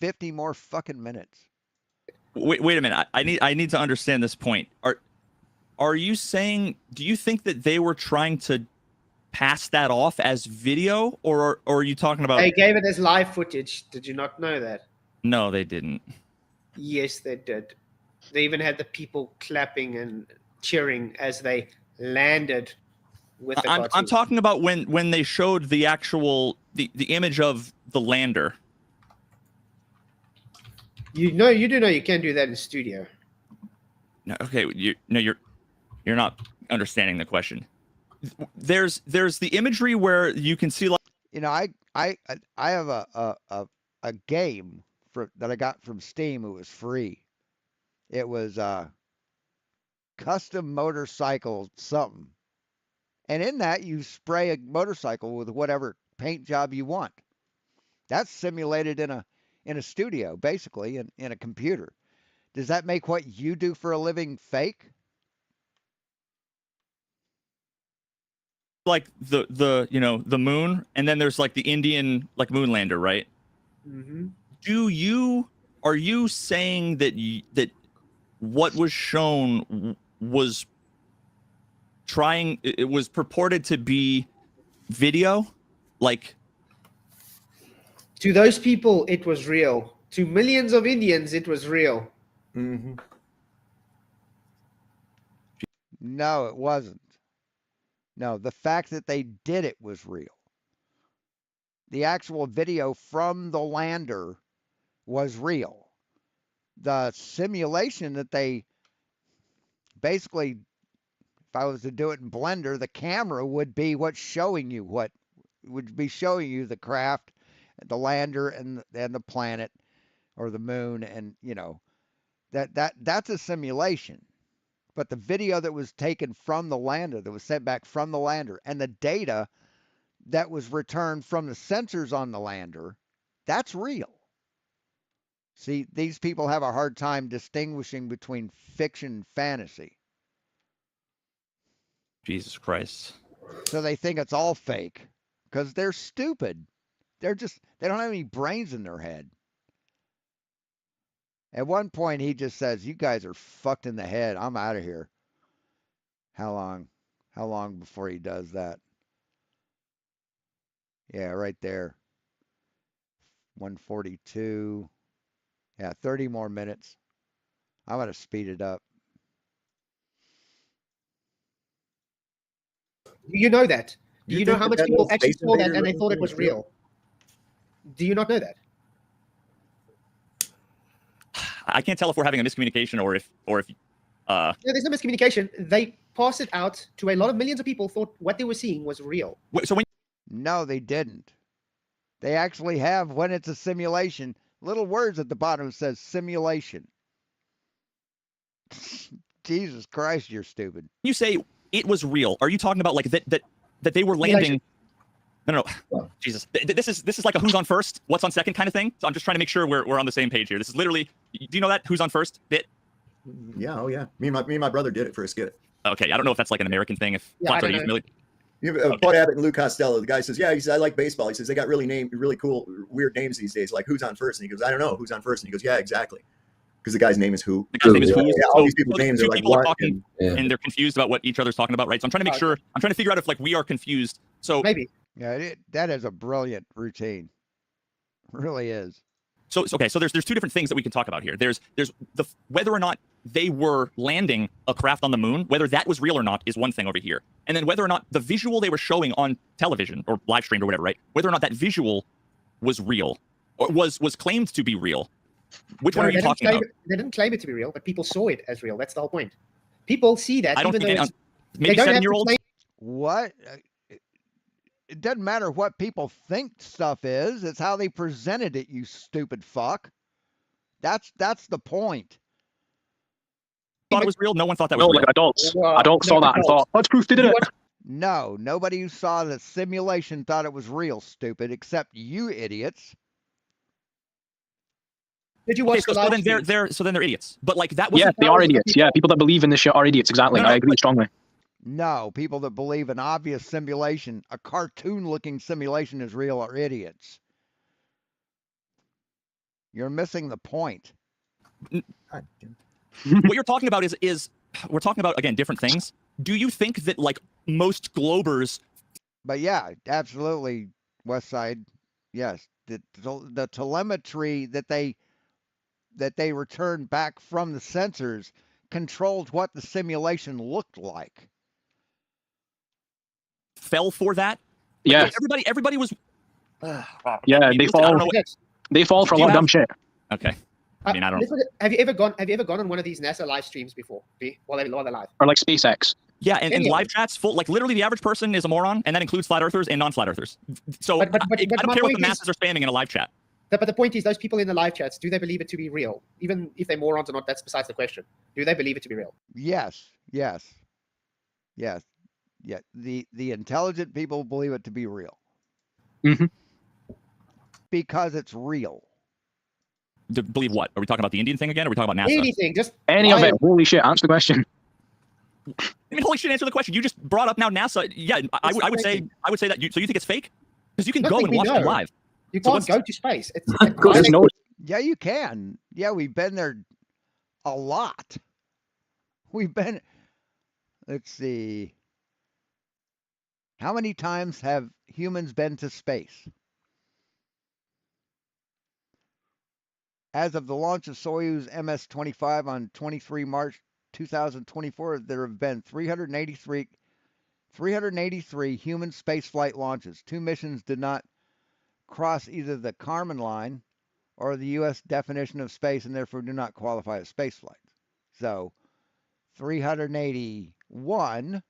50 more fucking minutes. Wait a minute. I need to understand this point. Are you saying? Do you think that they were trying to pass that off as video, or are you talking about? They gave it as live footage. Did you not know that? No, they didn't. Yes, they did. They even had the people clapping and cheering as they landed with the cartoon. I'm talking about when they showed the actual the image of the lander. You know, you do know you can't do that in studio. No, okay, you're not understanding the question. There's the imagery where you can see like I have a game that I got from Steam. It was free, It was custom motorcycle something. And in that, you spray a motorcycle with whatever paint job you want. That's simulated in a studio, basically, in a computer. Does that make what you do for a living fake? Like the you know the moon, and then there's like the Indian like moon lander, right? Mm-hmm. Are you saying that that what was shown was it was purported to be video, like? To those people, it was real. To millions of Indians, it was real. Mm-hmm. No, it wasn't. No, the fact that they did it was real. The actual video from the lander was real. The simulation that they basically, if I was to do it in Blender, the camera would be what's showing you the craft, the lander, and the planet or the moon, and that's a simulation. But the video that was taken from the lander, that was sent back from the lander, and the data that was returned from the sensors on the lander, that's real. See, these people have a hard time distinguishing between fiction and fantasy. Jesus Christ. So they think it's all fake because they're stupid. They don't have any brains in their head. At one point, he just says, "You guys are fucked in the head. I'm out of here." How long? How long before he does that? Yeah, right there. 142. Yeah, 30 more minutes. I'm going to speed it up. Do you know that? Do You you know think how that much that people little actually Space saw that Invader and they looking thought it thing was is real? real? Do you not know that? I can't tell if we're having a miscommunication or if No, there's no miscommunication. They passed it out to a lot of millions of people, thought what they were seeing was real. so when No, they didn't. They actually have, when it's a simulation, little words at the bottom says simulation. Jesus Christ, you're stupid. you say it was real, are you talking about like that they were landing? No. Jesus. This is like a who's on first, what's on second kind of thing. So I'm just trying to make sure we're on the same page here. This is literally. Do you know that who's on first bit? Yeah, oh yeah. Me and my brother did it for a skit. Okay, I don't know if that's like an American thing. If Yeah, I Flats, are don't you know. familiar? You have Bud Abbott and Lou Costello. The guy says, "Yeah," he says, "I like baseball." He says, "They got really cool, weird names these days. Like who's on first?" And he goes, "I don't know who's on first." And he goes, "Yeah, exactly." Because the guy's name is Who. The guy's name is Who. Yeah, all these people's names two are like people what? are talking, and they're confused about what each other's talking about, right? So I'm trying to make sure. I'm trying to figure out if like we are confused. So Maybe. Yeah, that is a brilliant routine. It really is. So okay, so there's two different things that we can talk about here. There's the whether or not they were landing a craft on the moon, whether that was real or not is one thing over here. And then whether or not the visual they were showing on television or live streamed or whatever, right? Whether or not that visual was real or was claimed to be real. Which one are you talking about? They didn't claim it to be real, but people saw it as real. That's the whole point. People see that. I don't even think though maybe they don't have to 7-year-olds. claim- What? It doesn't matter what people think stuff is. It's how they presented it, you stupid fuck. That's the point. Thought it was real. No one thought that was No, real. like adults saw that and thought, that's proof they did it. No, nobody who saw the simulation thought it was real, stupid, except you idiots. Did you Okay, watch so the live then stream? they're idiots. But like that was Yeah, they are idiots. Yeah, people that believe in this shit are idiots. Exactly. No, I agree strongly. No, people that believe an obvious simulation, a cartoon-looking simulation is real are idiots. You're missing the point. what you're talking about is we're talking about again different things. Do you think that like most Globers? But yeah, absolutely, West Side. Yes, the telemetry that they returned back from the sensors controlled what the simulation looked like. Fell for that? Yeah. Everybody was. Yeah, they I don't know fall. what- They fall for a Do you lot of have- dumb shit. Okay. I mean, I don't. Have you ever gone on one of these NASA live streams before? While they're live. Or like SpaceX. Yeah, and Any of live chats full. Like literally, the average person is a moron, and that includes flat earthers and non-flat earthers. So But I don't my care what point the masses are spamming in a live chat. But the point is, those people in the live chats, do they believe it to be real? Even if they're morons or not, that's besides the question. Do they believe it to be real? Yes, yes, yes, yeah. The intelligent people believe it to be real Hmm. because it's real. To believe what? Are we talking about the Indian thing again? Or are we talking about NASA? Anything, just Any of it. Holy shit. Answer the question. I mean, holy shit! Answer the question. You just brought up now NASA. Yeah, I would say that. So you think it's fake? Because you can go and watch them live. You So can't go to space. It's There's no. Yeah, you can. Yeah, we've been there a lot. We've been. Let's see. How many times have humans been to space? As of the launch of Soyuz MS-25 on 23 March 2024, there have been 383 human spaceflight launches. 2 missions did not cross either the Kármán line or the U.S. definition of space and therefore do not qualify as spaceflights. So 381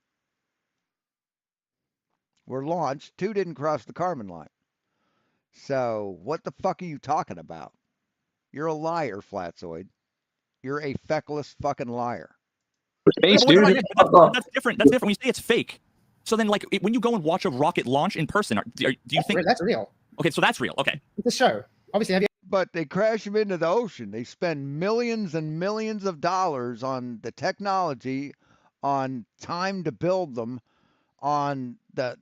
were launched. 2 didn't cross the Kármán line. So what the fuck are you talking about? You're a liar, Flatzoid. You're a feckless fucking liar. Space, Yeah, dude. that's different. That's different. When you say it's fake, so then like when you go and watch a rocket launch in person, do you think that's real? Okay, so that's real. Okay, it's a show. Obviously, have you? But they crash them into the ocean. They spend millions and millions of dollars on the technology, on time to build them, on the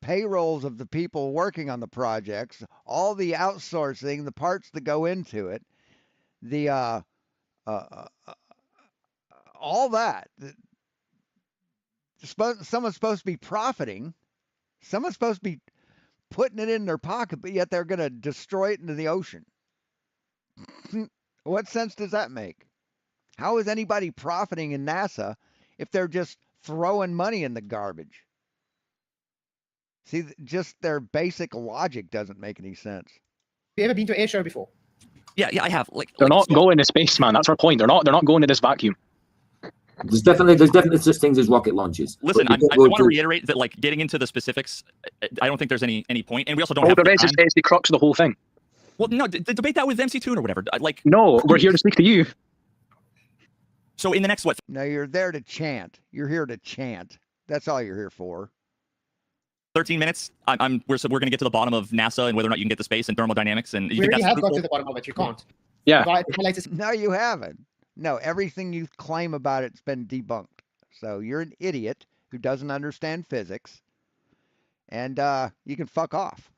payrolls of the people working on the projects, all the outsourcing, the parts that go into it, the all that. Someone's supposed to be profiting. Someone's supposed to be putting it in their pocket, but yet they're going to destroy it into the ocean. What sense does that make? How is anybody profiting in NASA if they're just throwing money in the garbage? See, just their basic logic doesn't make any sense. Have you ever been to an air show before? Yeah, I have. They're not going to space, man. That's our point. They're not going to this vacuum. There's definitely such things as rocket launches. Listen, I want to reiterate that, like, getting into the specifics, I don't think there's any point, and we also don't have the rest is the crux of the whole thing. Well, no, debate that with MC Toon or whatever. No, we're here to speak to you. So in the next what? No, you're there to chant. You're here to chant. That's all you're here for. 13 minutes. We're going to get to the bottom of NASA and whether or not you can get to space and thermodynamics. And we already have got to the bottom of it. You can't. Yeah. No, you haven't. No, everything you claim about it's been debunked. So you're an idiot who doesn't understand physics, and you can fuck off.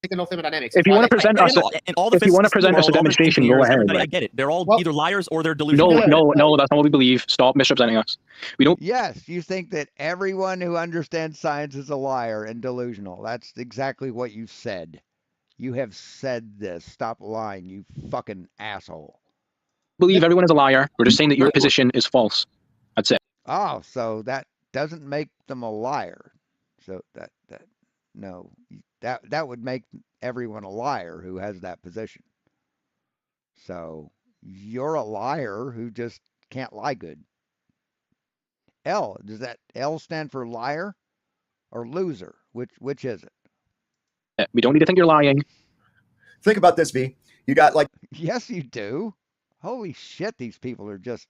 Thermodynamics. If you want to present us, if you want to present us a demonstration, go ahead. I get it. They're all either liars or they're delusional. No, that's not what we believe. Stop misrepresenting us. We don't. Yes, you think that everyone who understands science is a liar and delusional. That's exactly what you said. You have said this. Stop lying, you fucking asshole. Believe everyone is a liar. We're just saying that your position is false. That's it. Oh, so that doesn't make them a liar. So that would make everyone a liar who has that position. So you're a liar who just can't lie good. L, does that L stand for liar or loser? Which is it? We don't need to think you're lying. Think about this, V. You got like Yes, you do. Holy shit, these people are just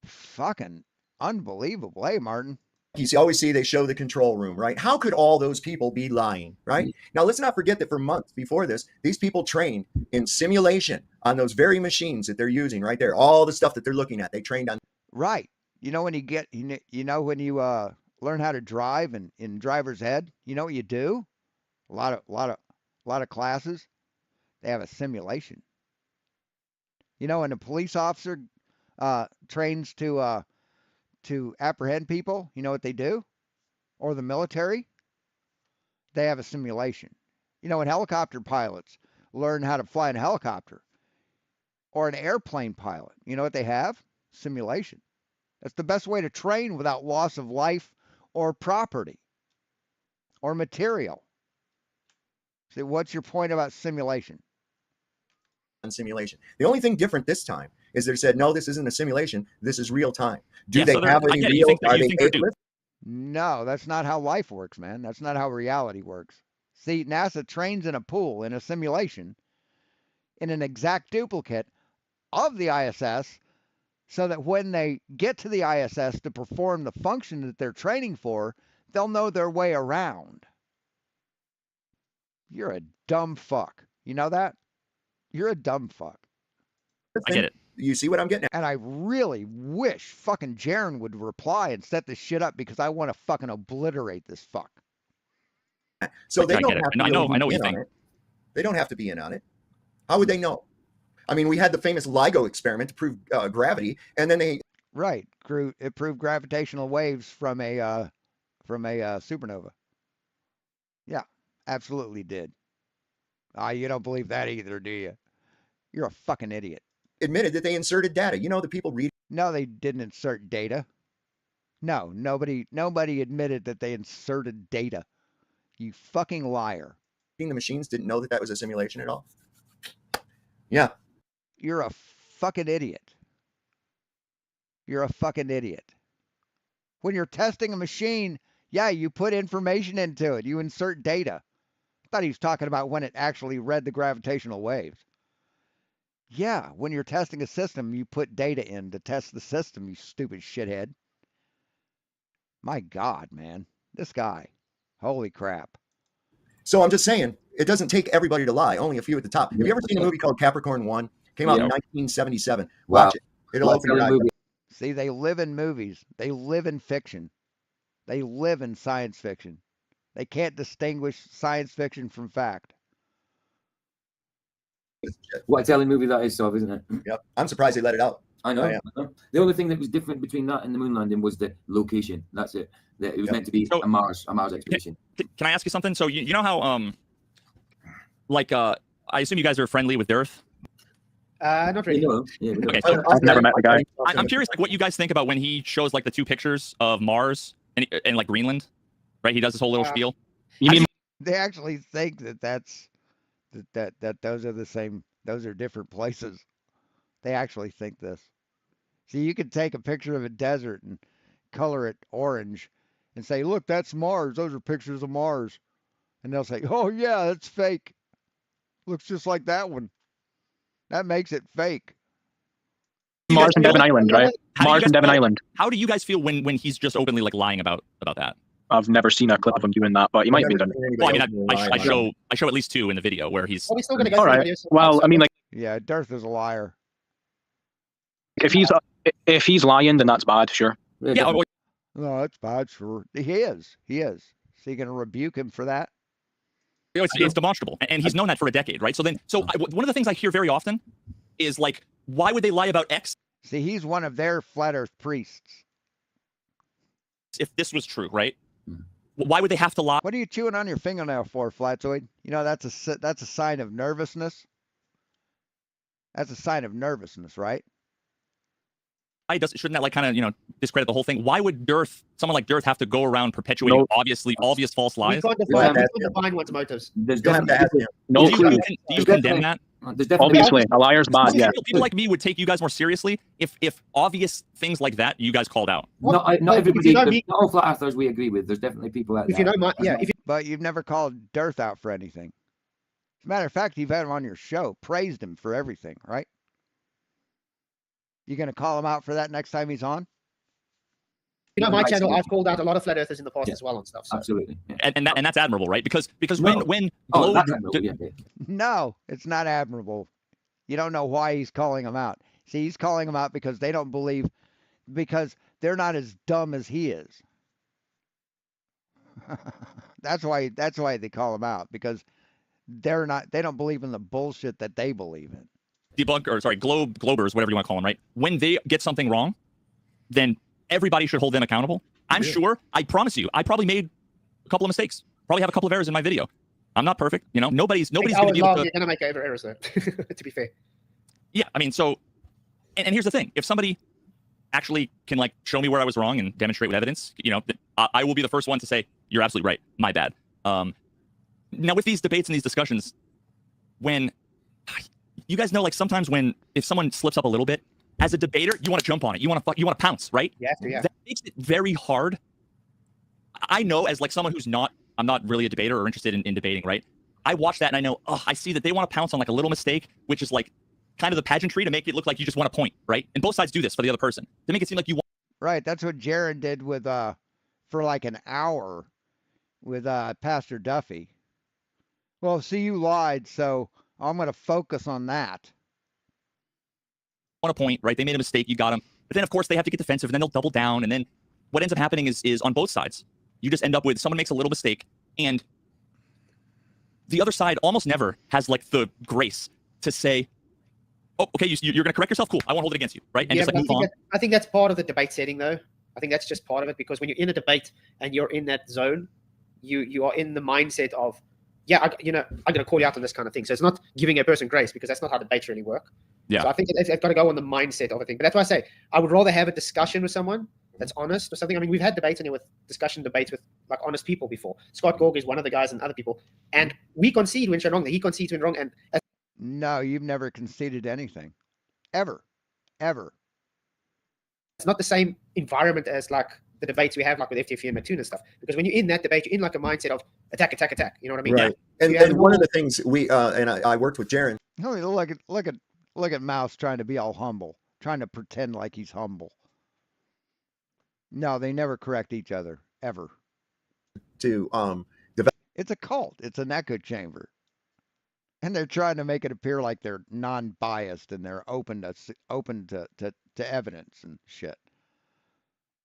fucking unbelievable. Hey, Martin. You always see they show the control room, right? How could all those people be lying, right? Now, let's not forget that for months before this, these people trained in simulation on those very machines that they're using right there. All the stuff that they're looking at, they trained on. Right. You know when when you learn how to drive in driver's ed, you know what you do? A lot of classes, they have a simulation. You know, when a police officer trains to apprehend people, you know what they do? Or the military, they have a simulation. You know, when helicopter pilots learn how to fly in a helicopter, or an airplane pilot, you know what they have? Simulation. That's the best way to train without loss of life or property or material. So what's your point about simulation? Simulation. The only thing different this time is they said, no, this isn't a simulation. This is real time. Do they have any real? Are they ageless? No, that's not how life works, man. That's not how reality works. See, NASA trains in a pool in a simulation in an exact duplicate of the ISS so that when they get to the ISS to perform the function that they're training for, they'll know their way around. You're a dumb fuck. You know that? You're a dumb fuck. I get it. You see what I'm getting at? And I really wish fucking Jaren would reply and set this shit up because I want to fucking obliterate this fuck. So they I don't get it. have to I know what you in on think. it. They don't have to be in on it. How would they know? I mean, we had the famous LIGO experiment to prove gravity, and then they Right. It proved gravitational waves from a supernova. Yeah, absolutely did. You don't believe that either, do you? You're a fucking idiot. admitted that they inserted data. You know, the people reading No, they didn't insert data. No, nobody admitted that they inserted data. You fucking liar. the machines didn't know that that was a simulation at all. Yeah. You're a fucking idiot. You're a fucking idiot. When you're testing a machine, yeah, you put information into it. You insert data. I thought he was talking about when it actually read the gravitational waves. Yeah, when you're testing a system, you put data in to test the system, you stupid shithead. My God, man. This guy. Holy crap. So I'm just saying, it doesn't take everybody to lie, only a few at the top. Have you ever seen a movie called Capricorn 1? Came out in 1977. Watch it. It'll open your eyes. See, they live in movies. They live in fiction. They live in science fiction. They can't distinguish science fiction from fact. What a telling movie that is, of, isn't it? Yep. I'm surprised they let it out. I know. The only thing that was different between that and the moon landing was the location. That's it. It was meant to be a Mars expedition. Can I ask you something? So you know how I assume you guys are friendly with Dirth? Not really. Okay, so I've never met the guy. I'm curious, like, what you guys think about when he shows like the two pictures of Mars and like Greenland, right? He does this whole little spiel. You mean They actually think that those are the same. Those are different places. They actually think this. See, you could take a picture of a desert and color it orange and say, look, that's Mars. Those are pictures of Mars. And they'll say, oh, yeah, that's fake. Looks just like that one. That makes it fake. Mars and Devon Island, right? Mars and Devon Island. How do you guys feel when he's just openly like lying about that? I've never seen a clip of him doing that, but he might have been done. Well, I mean, I show at least two in the video where he's. Are we still going to go All through right. videos? Well, I mean, like, Yeah, Darth is a liar. if he's lying, then that's bad, sure. Yeah, No, that's bad, sure. He is. So you going to rebuke him for that? it's demonstrable, and he's known that for a decade, right? So one of the things I hear very often is like, why would they lie about X See, he's one of their flat earth priests. if this was true, right? Why would they have to lie? What are you chewing on your fingernail for, Flatzoid? You know, that's a sign of nervousness. That's a sign of nervousness, right? Shouldn't that like kind of discredit the whole thing? Why would someone like Dirth have to go around perpetuating obvious false We lies? can't define one's motives. There's You'll have to ask him. No Do clue. you condemn that? Obviously, a liar's bad, yeah. People like me would take you guys more seriously if obvious things like that you guys called out. Not everybody. Not all flat earthers we agree with. There's definitely people out there. If you know my, yeah, if you, But you've never called Dirth out for anything. As a matter of fact, you've had him on your show, praised him for everything, right? You going to call him out for that next time he's on? you know my channel, I've called out a lot of flat earthers in the past as well and stuff. So. Absolutely. Yeah. And that's admirable, right? Because No. when Oh, Globe, that's admirable, yeah. No, it's not admirable. You don't know why he's calling them out. See, he's calling them out because they don't believe, because they're not as dumb as he is. That's why they call him out, because they don't believe in the bullshit that they believe in. Globers, whatever you want to call them, right? When they get something wrong, then everybody should hold them accountable. I'm sure, I promise you, I probably made a couple of mistakes. Probably have a couple of errors in my video. I'm not perfect, nobody's going to be able to. You're going to make errors though, to be fair. Yeah, I mean, so, and here's the thing: if somebody actually can like show me where I was wrong and demonstrate with evidence, I will be the first one to say you're absolutely right. My bad. Now with these debates and these discussions, when you guys know, like sometimes if someone slips up a little bit, as a debater, you want to jump on it. You want to pounce, right? Yeah. That makes it very hard. I know, as like someone who's not I'm not really a debater or interested in debating, right? I watch that and I know, oh, I see that they want to pounce on like a little mistake, which is like kind of the pageantry to make it look like you just want a point, right? And both sides do this for the other person to make it seem like you want. Right. That's what Jaron did with for like an hour with Pastor Duffy. Well, see, you lied, so I'm going to focus on that. Want a point, right? They made a mistake, you got them. But then, of course, they have to get defensive, and then they'll double down. And then what ends up happening is on both sides. You just end up with someone makes a little mistake, and the other side almost never has like the grace to say, "Oh, okay, you're going to correct yourself. Cool, I won't hold it against you." Right? And yeah, just but like, I think that's part of the debate setting, though. I think that's just part of it, because when you're in a debate and you're in that zone, you are in the mindset of, yeah, I'm going to call you out on this kind of thing. So it's not giving a person grace, because that's not how debates really work. Yeah. So I think they've got to go on the mindset of a thing. But that's why I say I would rather have a discussion with someone that's honest or something. I mean, we've had debates in here with debates with like honest people before. Scott Gorg is one of the guys and other people. And we concede when you're wrong. He concedes when wrong. And no, you've never conceded anything. Ever. Ever. It's not the same environment as like the debates we have like with FTFE and Mattoon and stuff. Because when you're in that debate, you're in like a mindset of attack, attack, attack. You know what I mean? Right. Yeah. And one of the things I worked with Jaron. Look at Mouse trying to be all humble, trying to pretend like he's humble. No, they never correct each other, ever. It's a cult. It's an echo chamber. And they're trying to make it appear like they're non-biased and they're open to evidence and shit.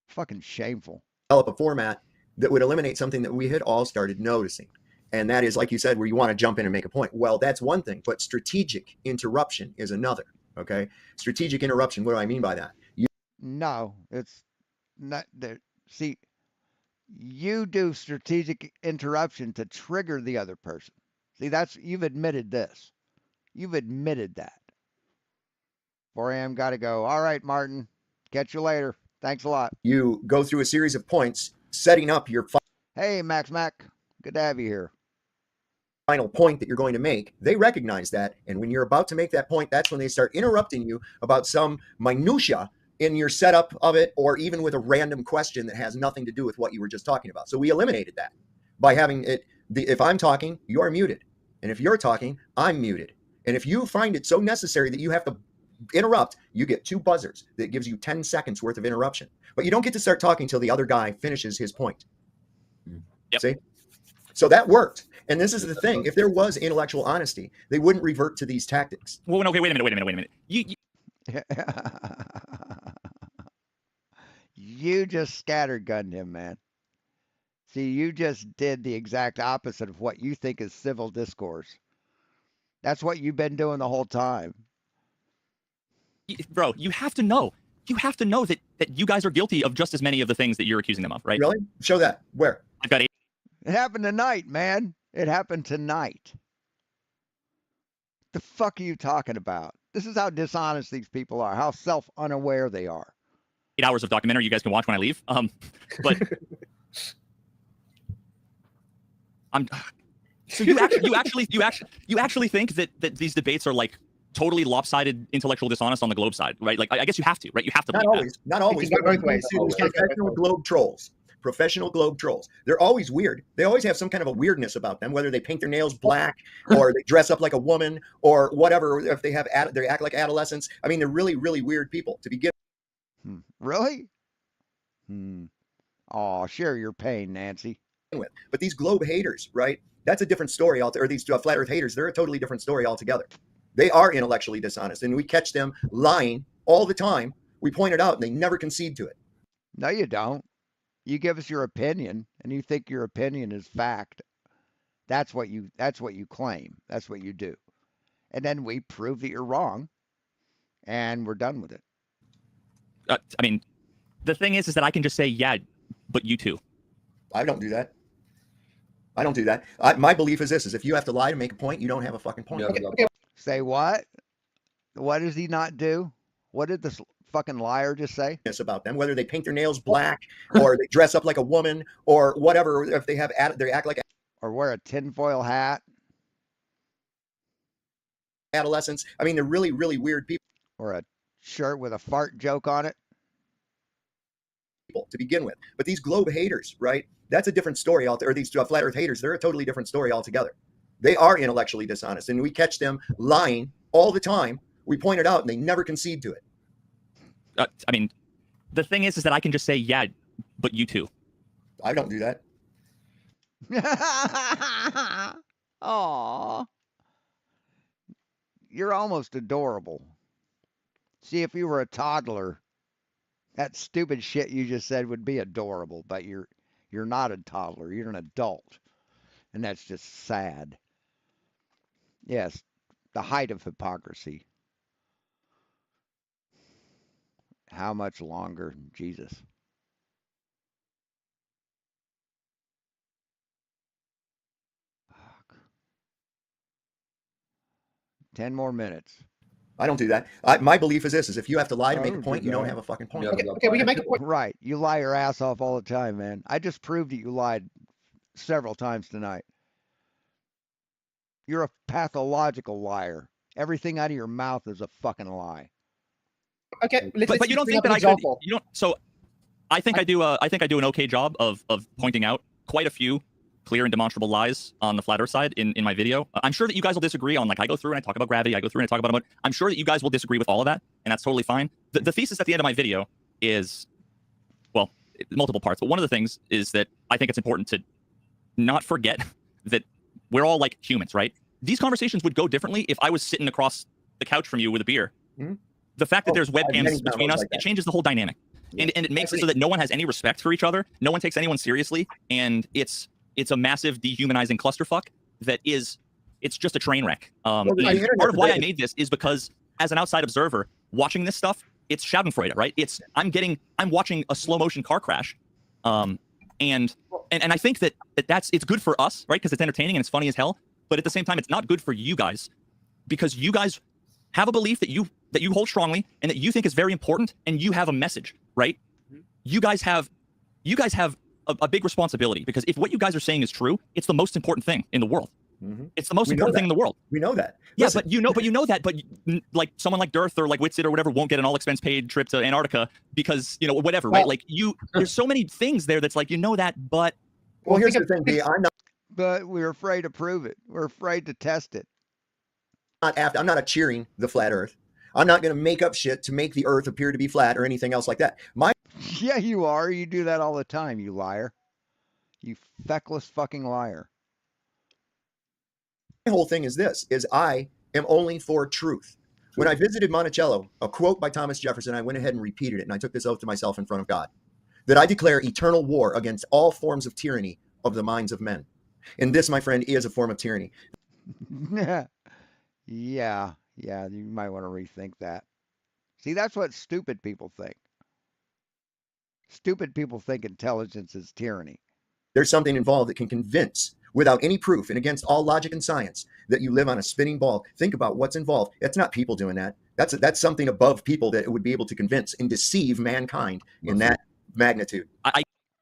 Fucking shameful. Develop a format that would eliminate something that we had all started noticing. And that is, like you said, where you want to jump in and make a point. Well, that's one thing, but strategic interruption is another. Okay? Strategic interruption, what do I mean by that? No, it's not there. See, you do strategic interruption to trigger the other person. See, you've admitted this. You've admitted that. 4 a.m. got to go. All right, Martin. Catch you later. Thanks a lot. You go through a series of points, setting up your Hey, Max Mac. Good to have you here. Final point that you're going to make. They recognize that. And when you're about to make that point, that's when they start interrupting you about some minutia in your setup of it, or even with a random question that has nothing to do with what you were just talking about. So we eliminated that by having it. If I'm talking, you're muted. And if you're talking, I'm muted. And if you find it so necessary that you have to interrupt, you get 2 buzzers that gives you 10 seconds worth of interruption. But you don't get to start talking until the other guy finishes his point. Yep. See? So that worked. And this is the thing. If there was intellectual honesty, they wouldn't revert to these tactics. Well, okay, wait a minute. You just scattergunned him, man. See, you just did the exact opposite of what you think is civil discourse. That's what you've been doing the whole time. Bro, you have to know. You have to know that you guys are guilty of just as many of the things that you're accusing them of, right? Really? Show that. Where? I've got 8. It happened tonight, man. It happened tonight. The fuck are you talking about? This is how dishonest these people are, how self-unaware they are. 8 hours of documentary you guys can watch when I leave. But so you actually think that these debates are like totally lopsided intellectual dishonest on the Globe side, right? Like I guess you have to, right? You have to. Not always. Both ways. Professional Globe trolls. Professional Globe trolls. They're always weird. They always have some kind of a weirdness about them, whether they paint their nails black or they dress up like a woman or whatever. If they act like adolescents. I mean, they're really, really weird people to begin. Really? Oh, share your pain, Nancy. But these Globe haters, right? That's a different story. Or these flat Earth haters, they're a totally different story altogether. They are intellectually dishonest, and we catch them lying all the time. We point it out, and they never concede to it. No, you don't. You give us your opinion, and you think your opinion is fact. That's what you claim. That's what you do. And then we prove that you're wrong, and we're done with it. I mean, the thing is that I can just say, yeah, but you too. I don't do that. My belief is this: is if you have to lie to make a point, you don't have a fucking point. Okay. Say what? What does he not do? What did this fucking liar just say? It's about them, whether they paint their nails black or they dress up like a woman or whatever. If they act like or wear a tinfoil hat. Adolescents. I mean, they're really, really weird people. Or a shirt with a fart joke on it. To begin with. But these Globe haters, right? That's a different story out there. Or these flat Earth haters, they're a totally different story altogether. They are intellectually dishonest, and we catch them lying all the time. We point it out, and they never concede to it. I mean, the thing is that I can just say, yeah, but you too. I don't do that. Aw. You're almost adorable. See, if you were a toddler, that stupid shit you just said would be adorable, but you're not a toddler. You're an adult. And that's just sad. Yes, the height of hypocrisy. How much longer, Jesus? Fuck. 10 more minutes. I don't do that. My belief is this: is if you have to lie to make a point, you don't have a fucking point. Okay, we can make a point. Right. You lie your ass off all the time, man. I just proved that you lied several times tonight. You're a pathological liar. Everything out of your mouth is a fucking lie. Okay, but you don't think that I could? You don't. So I think I do. I think I do an okay job of pointing out quite a few clear and demonstrable lies on the flat Earth side in my video. I'm sure that you guys will disagree on, like, I go through and I talk about gravity. I go through and I talk about. I'm sure that you guys will disagree with all of that, and that's totally fine. The thesis at the end of my video is, well, multiple parts, but one of the things is that I think it's important to not forget that we're all like humans, right? These conversations would go differently if I was sitting across the couch from you with a beer. Mm-hmm. The fact that there's webcams between us, it changes the whole dynamic. Yeah. And it makes it so that no one has any respect for each other. No one takes anyone seriously. And it's a massive dehumanizing clusterfuck that is, it's just a train wreck. Part of why I made this is because as an outside observer watching this stuff, it's Schadenfreude, right? I'm watching a slow motion car crash. And I think it's good for us, right? Because it's entertaining and it's funny as hell. But at the same time, it's not good for you guys because you guys have a belief that you hold strongly and that you think is very important, and you have a message, right? Mm-hmm. You guys have a big responsibility, because if what you guys are saying is true, it's the most important thing in the world. Mm-hmm. It's the most important thing in the world. We know that. Yeah, but you know that, but like someone like Dearth or like Witsit or whatever won't get an all expense paid trip to Antarctica because, whatever, right? Like there's so many things there that's like, that, but. Well, here's the thing, B, I'm not. But we're afraid to prove it. We're afraid to test it. I'm not cheering the flat Earth. I'm not going to make up shit to make the Earth appear to be flat or anything else like that. Yeah, you are. You do that all the time, you liar. You feckless fucking liar. My whole thing is this, is I am only for truth. When I visited Monticello, a quote by Thomas Jefferson, I went ahead and repeated it, and I took this oath to myself in front of God, that I declare eternal war against all forms of tyranny of the minds of men. And this, my friend, is a form of tyranny. Yeah, you might want to rethink that. See, that's what stupid people think. Stupid people think intelligence is tyranny. There's something involved that can convince, without any proof and against all logic and science, that you live on a spinning ball. Think about what's involved. It's not people doing that. That's something above people that would be able to convince and deceive mankind in that magnitude.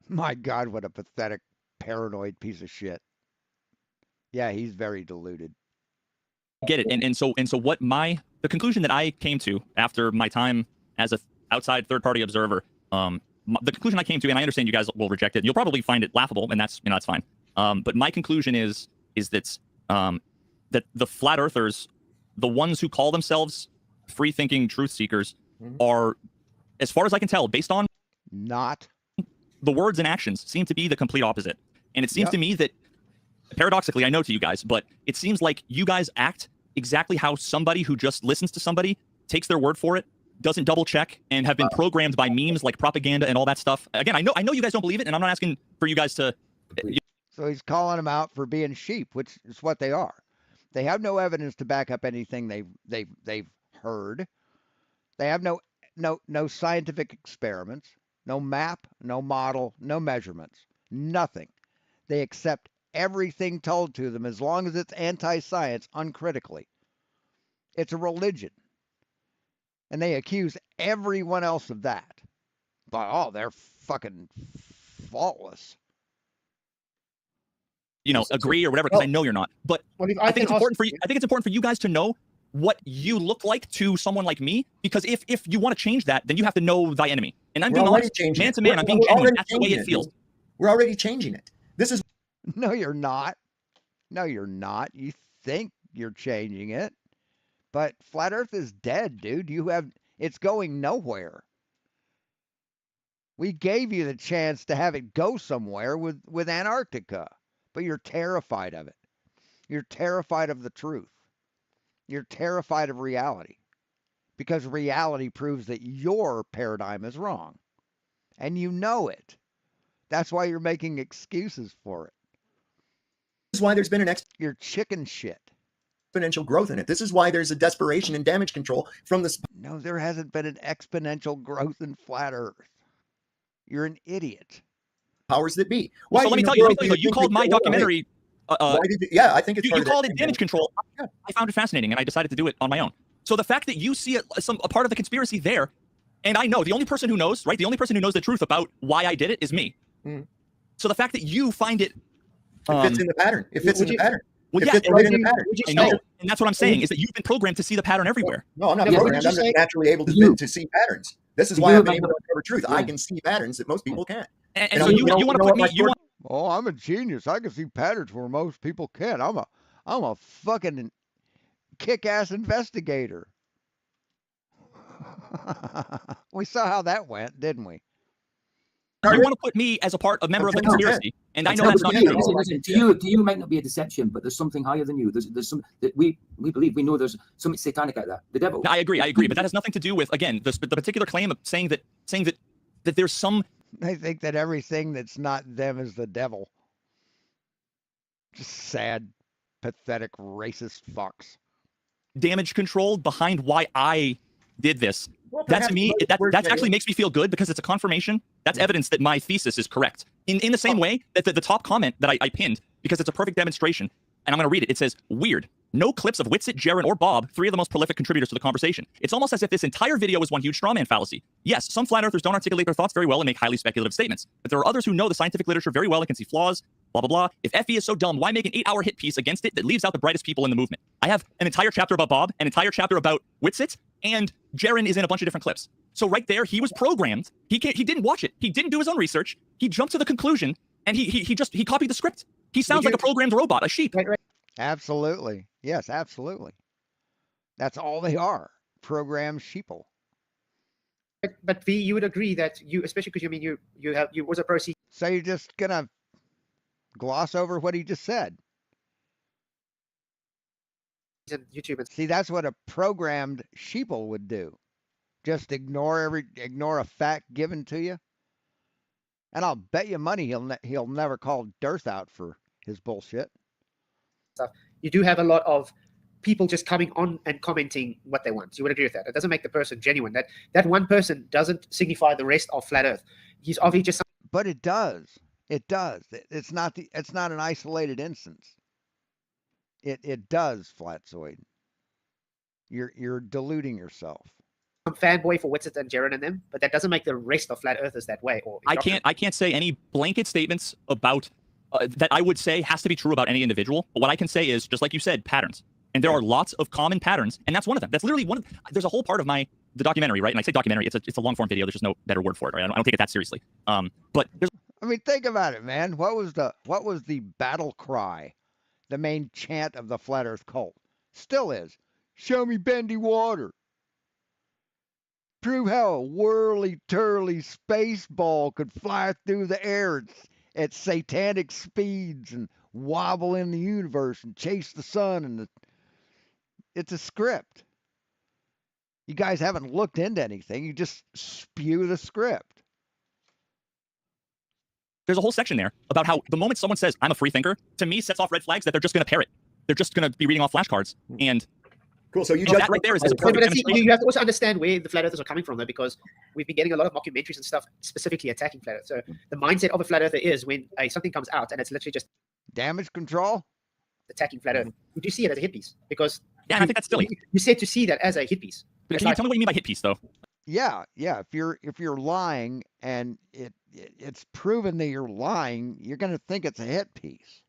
My God, what a pathetic, paranoid piece of shit. Yeah, he's very deluded. Get it. And so what the conclusion that I came to after my time as a outside third-party observer, the conclusion I came to, and I understand you guys will reject it, you'll probably find it laughable, and that's fine. But my conclusion is that that the flat earthers, the ones who call themselves free-thinking truth seekers, are, as far as I can tell, based on not the words and actions, seem to be the complete opposite. And it seems to me that, paradoxically, I know to you guys, but it seems like you guys act exactly how somebody who just listens to somebody, takes their word for it, doesn't double check, and have been programmed by memes like propaganda and all that stuff. Again, I know you guys don't believe it, and I'm not asking for you guys to. So he's calling them out for being sheep, which is what they are. They have no evidence to back up anything they've heard. They have no scientific experiments, no map, no model, no measurements, nothing. They accept everything told to them as long as it's anti-science uncritically. It's a religion. And they accuse everyone else of that. But, they're fucking faultless. Agree or whatever, because I know you're not. But I think it's important for you. I think it's important for you guys to know what you look like to someone like me, because if you want to change that, then you have to know thy enemy. And I'm being honest, man to man, I'm being genuine. That's the way it feels. We're already changing it. This is No, you're not. No, you're not. You think you're changing it, but flat Earth is dead, dude. It's going nowhere. We gave you the chance to have it go somewhere with Antarctica, but you're terrified of it. You're terrified of the truth. You're terrified of reality because reality proves that your paradigm is wrong, and you know it. That's why you're making excuses for it. This is why there's been an You're chicken shit. exponential growth in it. This is why there's a desperation in damage control from the No, there hasn't been an exponential growth in flat Earth. You're an idiot. powers that be. Well, so let me tell you, do you called my documentary. Why did you, yeah, I think it's you called it damage control. Yeah. I found it fascinating, and I decided to do it on my own. So the fact that you see a part of the conspiracy there, and I know the only person who knows, right? The only person who knows the truth about why I did it is me. Mm. So the fact that you find it, it fits in the pattern. It fits in the pattern. Well, it yeah, fits right in the pattern. I know, and that's what I'm saying is that you've been programmed to see the pattern everywhere. No, I'm not programmed. I'm just naturally able to see patterns. This is why I've been able to uncover truth. I can see patterns that most people can't. And so you want to put me? Oh, I'm a genius. I can see patterns where most people can't. I'm a fucking kick-ass investigator. We saw how that went, didn't we? You want to put me as a member of the conspiracy, and I know that's not true. Listen, to you, it might not be a deception, but there's something higher than you. There's some that we believe, we know there's something satanic out there. The devil. I agree, but that has nothing to do with, again, the particular claim of saying that there's some. I think that everything that's not them is the devil. Just sad, pathetic, racist fucks. Damage control behind why I did this. Well, that to me, that actually makes me feel good because it's a confirmation. That's evidence that my thesis is correct. In the same way that the top comment that I pinned, because it's a perfect demonstration, and I'm going to read it. It says, weird. No clips of Whitsitt, Jaron, or Bob, three of the most prolific contributors to the conversation. It's almost as if this entire video is one huge strawman fallacy. Yes, some flat earthers don't articulate their thoughts very well and make highly speculative statements, but there are others who know the scientific literature very well and can see flaws, blah, blah, blah. If FE is so dumb, why make an 8-hour hit piece against it that leaves out the brightest people in the movement? I have an entire chapter about Bob, an entire chapter about Whitsitt, and Jaron is in a bunch of different clips. So right there, he was programmed. He didn't watch it. He didn't do his own research. He jumped to the conclusion, and he copied the script. He sounds like a programmed robot, a sheep. Right. Absolutely. Yes, absolutely. That's all they are. Programmed sheeple. But V, you would agree that you, especially because you was a pro. So you're just gonna gloss over what he just said. YouTube. See, that's what a programmed sheeple would do. Just ignore a fact given to you. And I'll bet you money he'll never call Dearth out for his bullshit. You do have a lot of people just coming on and commenting what they want. You would agree with that. It doesn't make the person genuine. That one person doesn't signify the rest of flat Earth. He's obviously just. But it does. It does. It's not an isolated instance. It does, Flatzoid. You're deluding yourself. I'm fanboy for Whitsitt and Jaron and them, but that doesn't make the rest of flat Earthers that way. Or I can't say any blanket statements about that I would say has to be true about any individual. But what I can say is, just like you said, patterns. And there are lots of common patterns, and that's one of them. That's literally one of there's a whole part of the documentary, right? And I say documentary, it's a long form video. There's just no better word for it, right? I don't take it that seriously. But there's. I mean, think about it, man. What was the battle cry, the main chant of the flat Earth cult? Still is, show me bendy water. Prove how a whirly-turly space ball could fly through the air at satanic speeds and wobble in the universe and chase the sun. And it's a script. You guys haven't looked into anything. You just spew the script. There's a whole section there about how the moment someone says, I'm a free thinker, to me sets off red flags that they're just going to parrot. They're just going to be reading off flashcards. And cool. So you judge that right there is a perfect demonstration. You have to also understand where the flat earthers are coming from, though, because we've been getting a lot of mockumentaries and stuff specifically attacking flat earth. So the mindset of a flat earther is when something comes out and it's literally just damage control, attacking flat earth. Would you see it as a hit piece? Because I think that's silly. You said to see that as a hit piece. But can you tell me what you mean by hit piece, though? Yeah. If you're lying and it's proven that you're lying, you're going to think it's a hit piece.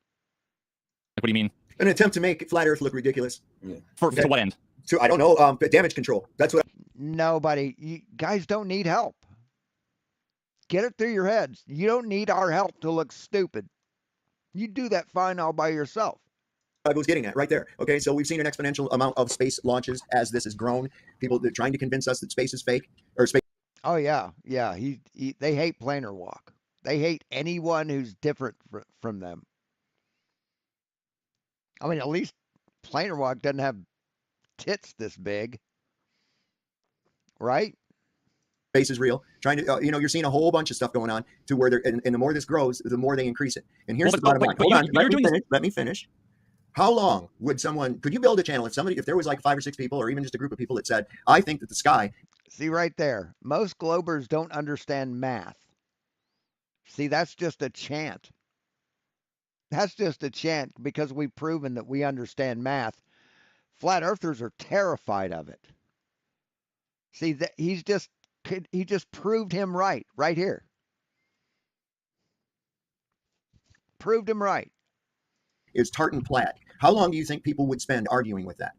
Like, what do you mean? An attempt to make flat Earth look ridiculous. Yeah. To what end? So I don't know. Damage control. That's what. Nobody. You guys don't need help. Get it through your heads. You don't need our help to look stupid. You do that fine all by yourself. I was getting at right there. Okay, so we've seen an exponential amount of space launches as this has grown. People that are trying to convince us that space is fake or space. Oh yeah, yeah. They hate planar walk. They hate anyone who's different from them. I mean, at least planar walk doesn't have tits this big, right? Space is real. Trying to, you're seeing a whole bunch of stuff going on to where and the more this grows, the more they increase it. And here's the bottom line. Hold on, let me finish. How long would could you build a channel if there was like 5 or 6 people or even just a group of people that said, I think that the sky. See right there. Most Globers don't understand math. See, that's just a chant. That's just a chant because we've proven that we understand math. Flat earthers are terrified of it. See, that he just proved him right here. Proved him right. Is tartan plaid. How long do you think people would spend arguing with that?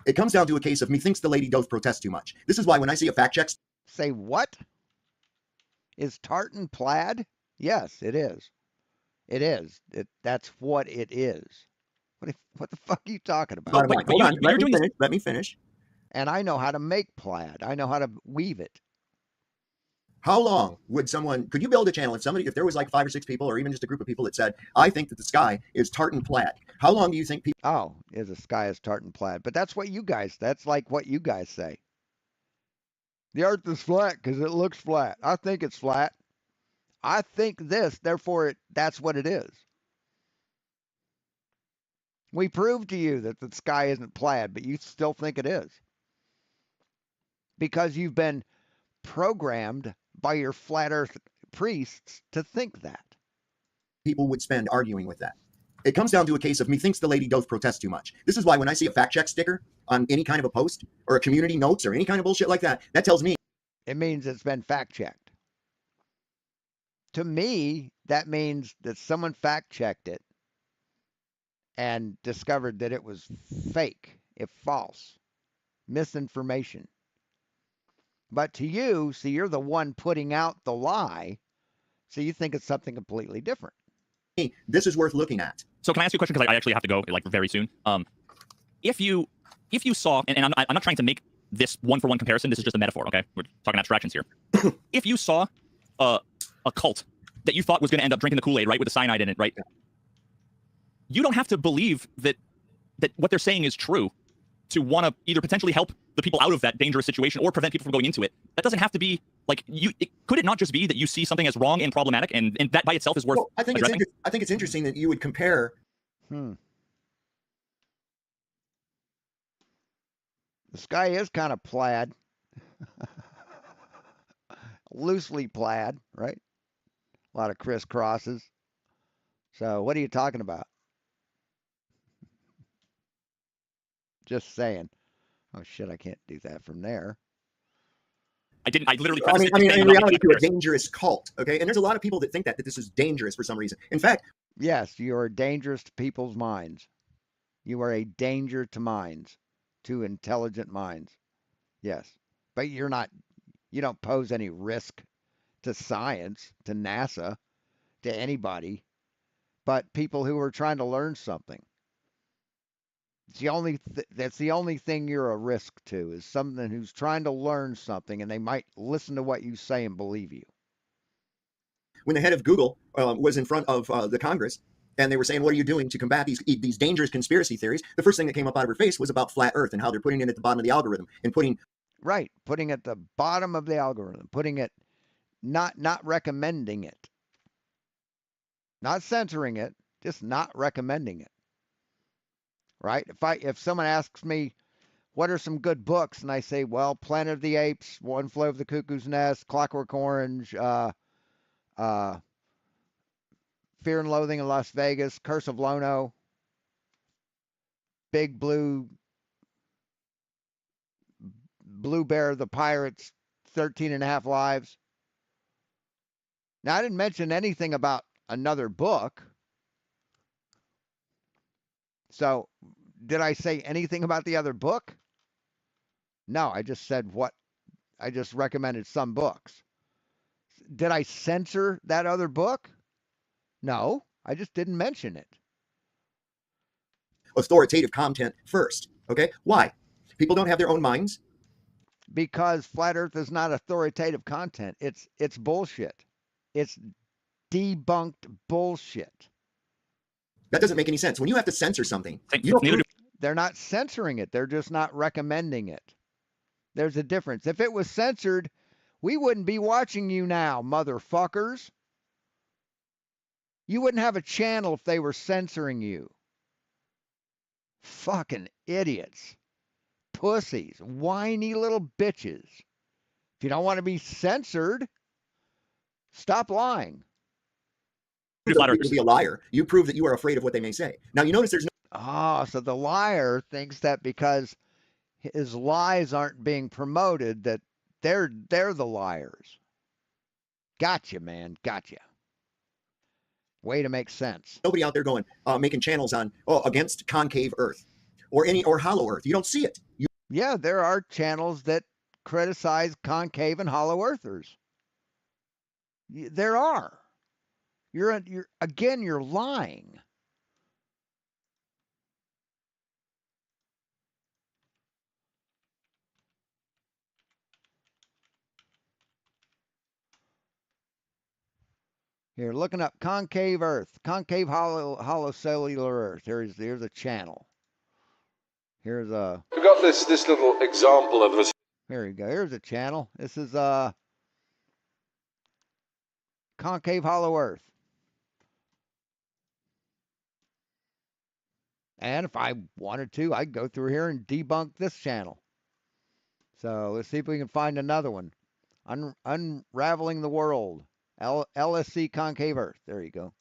It comes down to a case of methinks the lady doth protest too much. This is why when I see a fact check. Say what? Is tartan plaid? Yes, it is. It is. That's what it is. What the fuck are you talking about? Hold on, let me finish. And I know how to make plaid. I know how to weave it. How long would could you build a channel if there was like 5 or 6 people or even just a group of people that said, I think that the sky is tartan plaid. How long do you think people? Oh, the sky is tartan plaid. But that's like what you guys say. The earth is flat because it looks flat. I think it's flat. I think this, therefore that's what it is. We proved to you that the sky isn't plaid, but you still think it is. Because you've been programmed by your flat earth priests to think that. People would spend arguing with that. It comes down to a case of methinks the lady doth protest too much. This is why when I see a fact check sticker on any kind of a post or a community notes or any kind of bullshit like that, that tells me. It means it's been fact checked. To me, that means that someone fact checked it and discovered that it was fake, if false, misinformation. But to you, see, you're the one putting out the lie, so you think it's something completely different. This is worth looking at. So can I ask you a question? Because I actually have to go like very soon. If you saw, and I'm not trying to make this one-for-one comparison. This is just a metaphor. Okay, we're talking abstractions here. If you saw a cult that you thought was going to end up drinking the Kool-Aid, right, with the cyanide in it, right? You don't have to believe that what they're saying is true to want to either potentially help the people out of that dangerous situation or prevent people from going into it. That doesn't have to be like could it not just be that you see something as wrong and problematic, and that by itself is worth addressing? I think it's interesting that you would compare. The sky is kind of plaid, loosely plaid, right? A lot of crisscrosses. So what are you talking about? Just saying. Oh shit, I can't do that from there. I literally. I mean, in reality, to a dangerous cult. Okay, and there's a lot of people that think that this is dangerous for some reason. In fact, yes, you are dangerous to people's minds. You are a danger to minds, to intelligent minds. Yes, but you're not. You don't pose any risk to science, to NASA, to anybody, but people who are trying to learn something. That's the only thing you're a risk to, is someone who's trying to learn something and they might listen to what you say and believe you. When the head of Google was in front of the Congress and they were saying, what are you doing to combat these dangerous conspiracy theories? The first thing that came up out of her face was about flat earth and how they're putting it at the bottom of the algorithm and putting at the bottom of the algorithm, putting it, not recommending it, not censoring it, just not recommending it. Right? If someone asks me, what are some good books? And I say, well, Planet of the Apes, One Flew Over the Cuckoo's Nest, Clockwork Orange, Fear and Loathing in Las Vegas, Curse of Lono, Big Blue Bear, the Pirates, 13 and a Half Lives. Now, I didn't mention anything about another book. So, did I say anything about the other book? No, I just said I just recommended some books. did I censor that other book? No, I just didn't mention it. Authoritative content first. Okay, why? People don't have their own minds. Because flat Earth is not authoritative content. It's bullshit. It's debunked bullshit. That doesn't make any sense. When you have to censor something, they're not censoring it. They're just not recommending it. There's a difference. If it was censored, we wouldn't be watching you now, motherfuckers. You wouldn't have a channel if they were censoring you. Fucking idiots. Pussies. Whiny little bitches. If you don't want to be censored, stop lying. You to be a liar. You prove that you are afraid of what they may say. Now you notice there's no. So the liar thinks that because his lies aren't being promoted, that they're the liars. Gotcha, man. Gotcha. Way to make sense. Nobody out there going making channels on against concave Earth or hollow Earth. You don't see it. Yeah, there are channels that criticize concave and hollow earthers. There are. You're lying. Here, looking up concave Earth, concave hollow cellular Earth. Here's a channel. Here's a. We've got this little example of this. Here we go. Here's a channel. This is concave hollow Earth. And if I wanted to, I'd go through here and debunk this channel. So let's see if we can find another one. Unraveling the World. LSC concave Earth. There you go.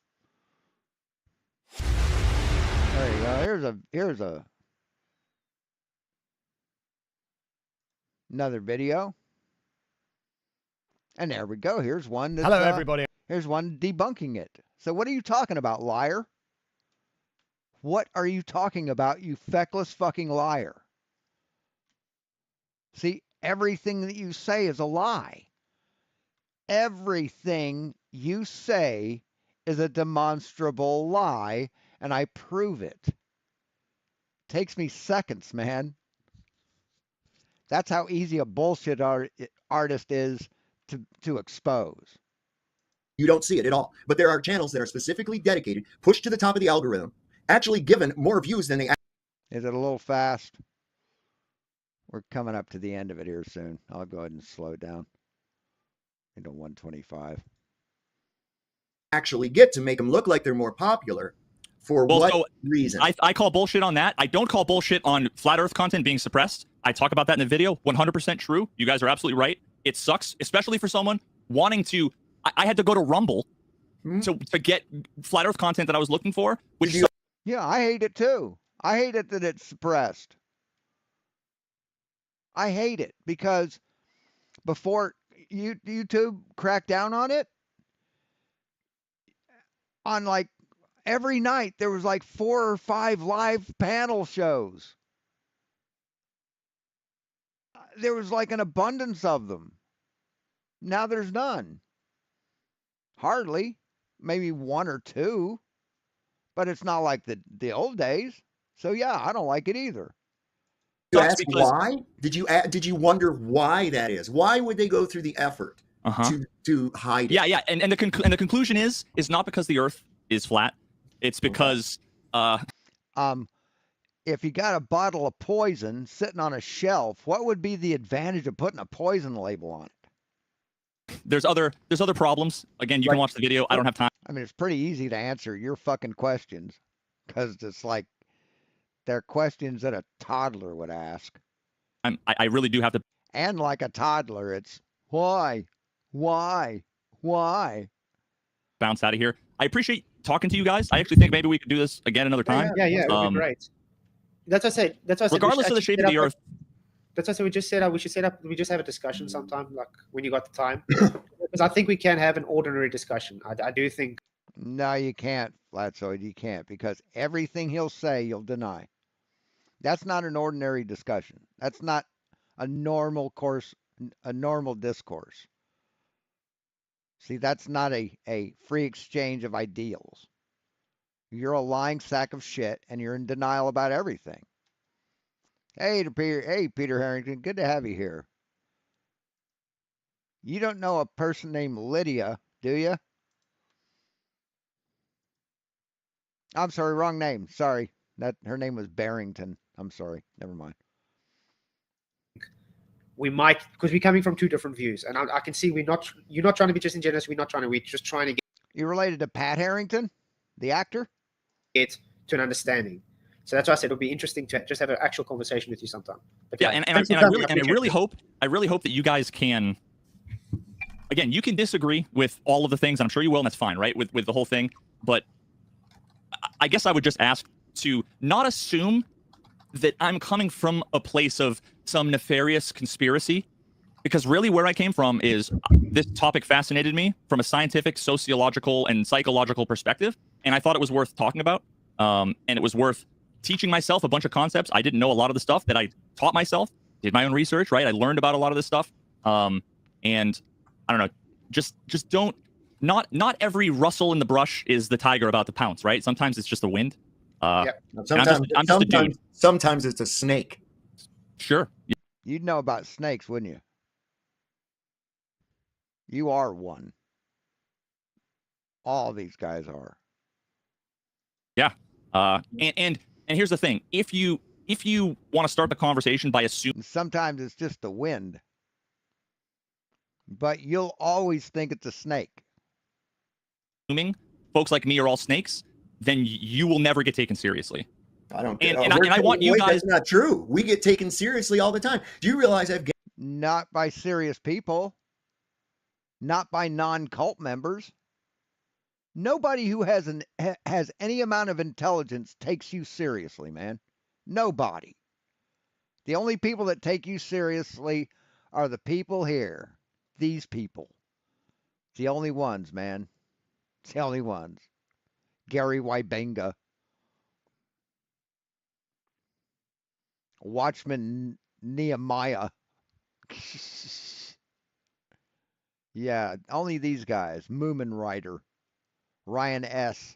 There you go. Here's another video. And there we go. Here's one. Hello, everybody. Here's one debunking it. So what are you talking about, liar? What are you talking about, you feckless fucking liar? See, everything that you say is a lie. Everything you say is a demonstrable lie, and I prove it. Takes me seconds, man. That's how easy a bullshit artist is to expose. You don't see it at all. But there are channels that are specifically dedicated, pushed to the top of the algorithm, actually given more views than they. Is it a little fast? We're coming up to the end of it here soon. I'll go ahead and slow it down into 125. Actually get to make them look like they're more popular. For what reason? I call bullshit on that. I don't call bullshit on flat Earth content being suppressed. I talk about that in the video. 100% true. You guys are absolutely right. It sucks, especially for someone wanting to. I had to go to Rumble to get flat Earth content that I was looking for. Yeah, I hate it too. I hate it that it's suppressed. I hate it because before YouTube cracked down on it, on like every night there was like 4 or 5 live panel shows. There was like an abundance of them. Now there's none. Hardly. Maybe 1 or 2. But it's not like the old days. So yeah, I don't like it either. You ask why? Did you wonder why that is? Why would they go through the effort to hide it? Yeah, and the conclusion is not because the Earth is flat. It's because if you got a bottle of poison sitting on a shelf, what would be the advantage of putting a poison label on it? There's other problems. Again, you can watch the video. I don't have time. I mean, it's pretty easy to answer your fucking questions because it's like they're questions that a toddler would ask. I really do have to. And like a toddler, it's why? Bounce out of here. I appreciate talking to you guys. I actually think maybe we could do this again another time. Yeah, it would be great. That's what I said. Regardless of the shape of the Earth. That's what we just set up. We should set up. We just have a discussion sometime, like when you got the time, because I think we can have an ordinary discussion. I do think. No, you can't, Flatsoid. You can't, because everything he'll say, you'll deny. That's not an ordinary discussion. That's not a normal course, a normal discourse. See, that's not a free exchange of ideals. You're a lying sack of shit, and you're in denial about everything. Hey, Peter Harrington, good to have you here. You don't know a person named Lydia, do you? I'm sorry, wrong name. Sorry, that her name was Barrington. I'm sorry. Never mind. We might, because we're coming from two different views, and I can see you're not trying to be disingenuous. We're just trying to You related to Pat Harrington, the actor? Get to an understanding. So that's why I said it'll be interesting to just have an actual conversation with you sometime. But yeah, and I really hope that you guys can. Again, you can disagree with all of the things. I'm sure you will, and that's fine, right? With the whole thing, but I guess I would just ask to not assume that I'm coming from a place of some nefarious conspiracy, because really where I came from is this topic fascinated me from a scientific, sociological, and psychological perspective, and I thought it was worth talking about, and it was worth teaching myself a bunch of concepts. I didn't know a lot of the stuff that I taught myself, did my own research, right? I learned about a lot of this stuff, and I don't know, just don't. Not every rustle in the brush is the tiger about to pounce, right? Sometimes it's just the wind. Yeah. Sometimes it's a snake. Sure. You'd know about snakes, wouldn't you? You are one. All these guys are. Yeah. And here's the thing: if you want to start the conversation by assuming, sometimes it's just the wind, but you'll always think it's a snake. Assuming folks like me are all snakes, then you will never get taken seriously. I don't get it. And I want you guys. That's not true. We get taken seriously all the time. Do you realize I've not by serious people, not by non-cult members. Nobody who has any amount of intelligence takes you seriously, man. Nobody. The only people that take you seriously are the people here. These people. The only ones, man. It's the only ones. Gary Wybenga. Watchman Nehemiah. Yeah, only these guys. Moomin Rider. Ryan S.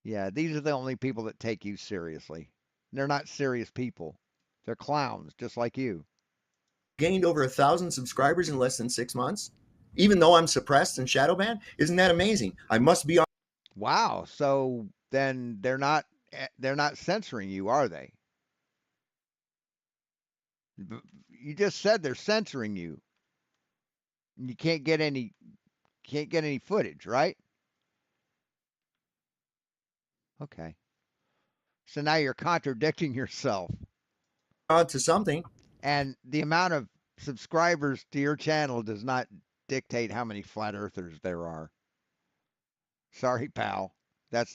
Yeah, these are the only people that take you seriously. They're not serious people. They're clowns, just like you. Gained over 1,000 subscribers in less than 6 months, even though I'm suppressed and shadow banned. Isn't that amazing? I must be on. Wow. So then they're not censoring you, are they? You just said they're censoring you. You can't get any footage, right? Okay. So now you're contradicting yourself. To something. And the amount of subscribers to your channel does not dictate how many flat earthers there are. Sorry, pal. That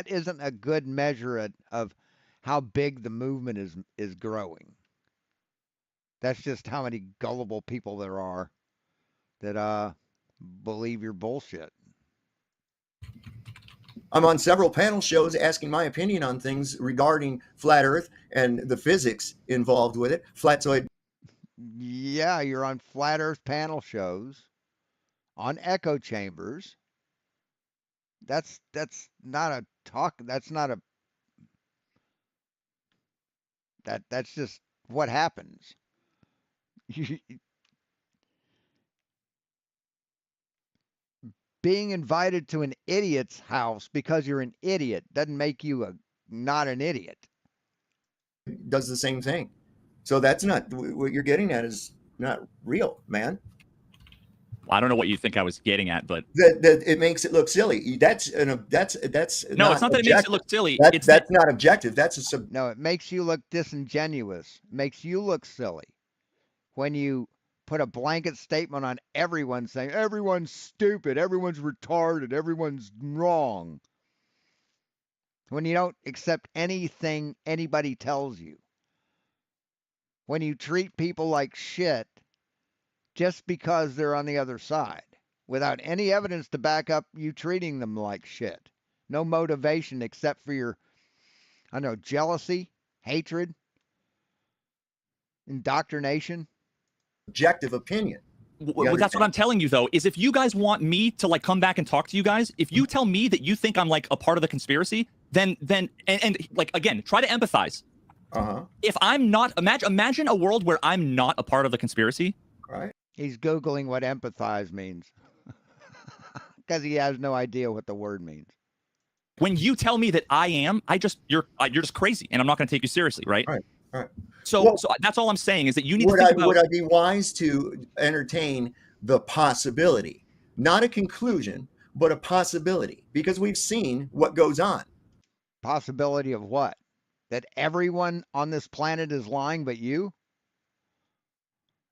isn't a good measure of how big the movement is growing. That's just how many gullible people there are that believe your bullshit. I'm on several panel shows asking my opinion on things regarding flat Earth and the physics involved with it. Flatzoid. Yeah, you're on flat Earth panel shows, on echo chambers. That's not a talk. That's not a. That's just what happens. Being invited to an idiot's house because you're an idiot doesn't make you not an idiot. Does the same thing. So that's not what you're getting at is not real, man. Well, I don't know what you think I was getting at, but that it makes it look silly. That's no, not it's not that it makes it look silly. That's not objective. That's no. It makes you look disingenuous. It makes you look silly when you put a blanket statement on everyone saying everyone's stupid, everyone's retarded, everyone's wrong. When you don't accept anything anybody tells you. When you treat people like shit just because they're on the other side without any evidence to back up you treating them like shit. No motivation except for your, I don't know, jealousy, hatred, indoctrination. Objective opinion. That's what I'm telling you, though, is if you guys want me to like come back and talk to you guys, if you tell me that you think I'm like a part of the conspiracy, then like, again, try to empathize. If I'm not, imagine a world where I'm not a part of the conspiracy. Right. He's Googling what empathize means because he has no idea what the word means. When you tell me that I am, you're just crazy, and I'm not going to take you seriously, right? Right. So that's all I'm saying is that you need to think about. Would I be wise to entertain the possibility, not a conclusion, but a possibility? Because we've seen what goes on. Possibility of what? That everyone on this planet is lying but you?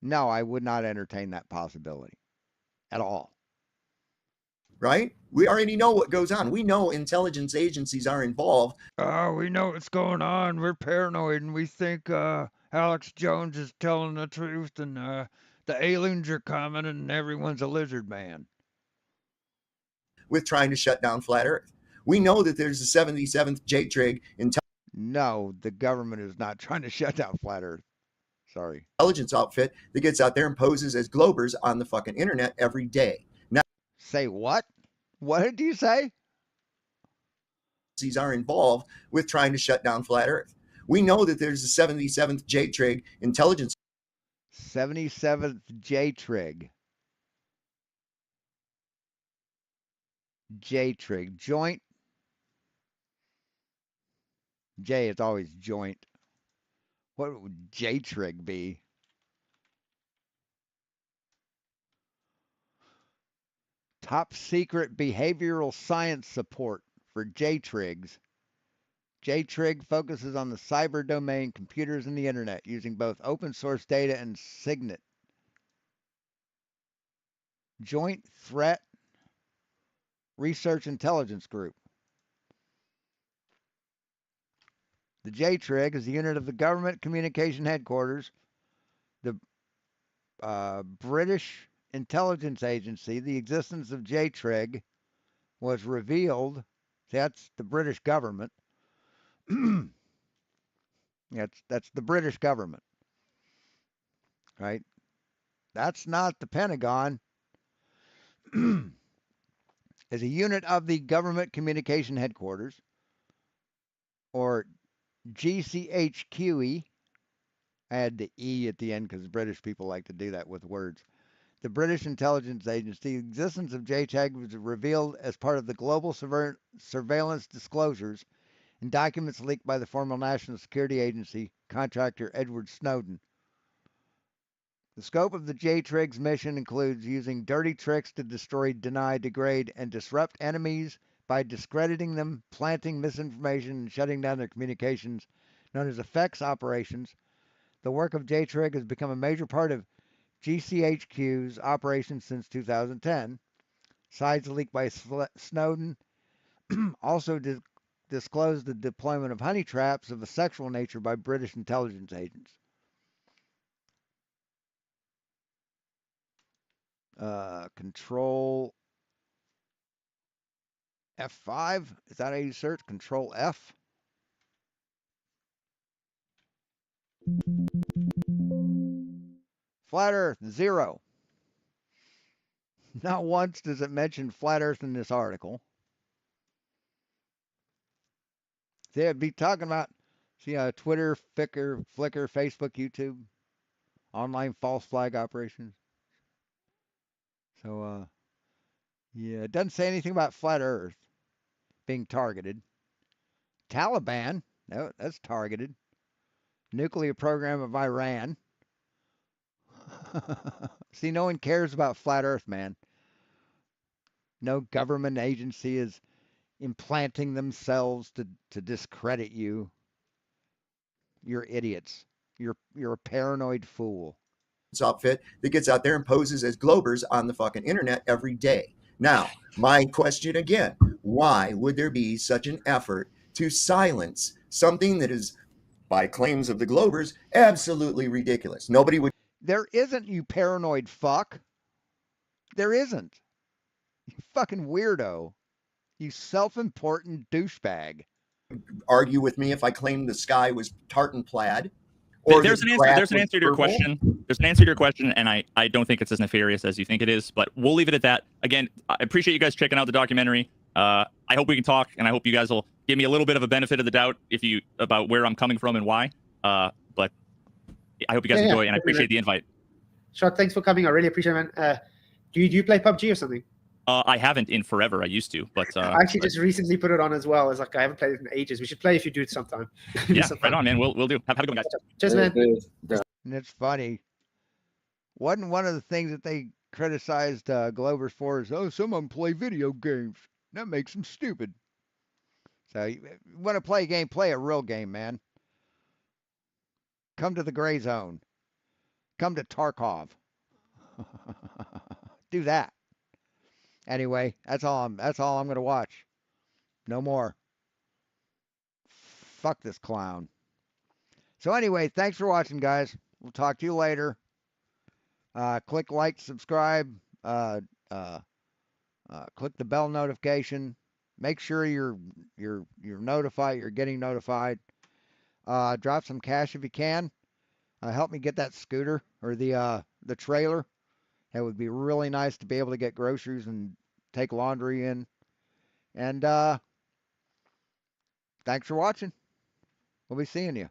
No, I would not entertain that possibility at all. Right? We already know what goes on. We know intelligence agencies are involved. Oh, we know what's going on. We're paranoid and we think Alex Jones is telling the truth and the aliens are coming and everyone's a lizard man. With trying to shut down flat Earth. We know that there's a 77th J-Trig No, the government is not trying to shut down flat Earth. Sorry. Intelligence outfit that gets out there and poses as Globers on the fucking internet every day. Now, say what? What did you say? These are involved with trying to shut down flat Earth. We know that there's a 77th J-Trig intelligence. 77th J-Trig. J-Trig. Joint. J is always joint. What would J-Trig be? Top secret behavioral science support for J-Trigs. J-Trig focuses on the cyber domain, computers, and the internet, using both open source data and Signet. Joint Threat Research Intelligence Group. The J-Trig is a unit of the Government Communication Headquarters, the British Intelligence Agency. The existence of J-Trig was revealed. That's the British government. That's the British government, right? That's not the Pentagon. As a unit of the Government Communication Headquarters, or GCHQE. I had the E at the end because British people like to do that with words. The British Intelligence Agency. The existence of JTAG was revealed as part of the global surveillance disclosures and documents leaked by the former National Security Agency contractor Edward Snowden. The scope of the J-Trig's mission includes using dirty tricks to destroy, deny, degrade, and disrupt enemies by discrediting them, planting misinformation, and shutting down their communications, known as effects operations. The work of J-Trig has become a major part of GCHQ's operations since 2010. Sites leaked by Snowden also disclosed the deployment of honey traps of a sexual nature by British intelligence agents. Control F5. Is that how you search? Control F. Flat Earth, 0. Not once does it mention flat Earth in this article. They'd be talking about, Twitter, Flickr, Facebook, YouTube, online false flag operations. So, yeah, it doesn't say anything about flat Earth being targeted. Taliban, no, that's targeted. Nuclear program of Iran. See, no one cares about flat Earth, man. No government agency is implanting themselves to discredit you. You're idiots. You're a paranoid fool. Outfit that gets out there and poses as Globers on the fucking internet every day. Now, my question again, why would there be such an effort to silence something that is, by claims of the Globers, absolutely ridiculous? Nobody would. There isn't, you paranoid fuck. There isn't. You fucking weirdo. You self-important douchebag. Argue with me if I claimed the sky was tartan plaid. Or there's an answer to your question. there's an answer to your question, and I don't think it's as nefarious as you think it is, but we'll leave it at that. Again, I appreciate you guys checking out the documentary. I hope we can talk, and I hope you guys will give me a little bit of a benefit of the doubt about where I'm coming from and why. But I hope you guys enjoy, and I appreciate the invite. Sure, thanks for coming. I really appreciate it, man. Do you play PUBG or something? I haven't in forever. I used to, but I actually just recently put it on as well. It's like I haven't played it in ages. We should play if you do it sometime. Yeah, right on, man. We'll do. Have a good one, guys. Cheers, man. And it's funny. Wasn't one of the things that they criticized Glovers for is, oh, some of them play video games. That makes them stupid. So you want to play a game, play a real game, man. Come to the gray zone. Come to Tarkov. Do that. Anyway, that's all I'm going to watch. No more. Fuck this clown. So anyway, thanks for watching, guys. We'll talk to you later. Click like, subscribe, click the bell notification. Make sure you're notified. You're getting notified. Drop some cash if you can. Help me get that scooter or the trailer. It would be really nice to be able to get groceries and take laundry in. And thanks for watching. We'll be seeing you.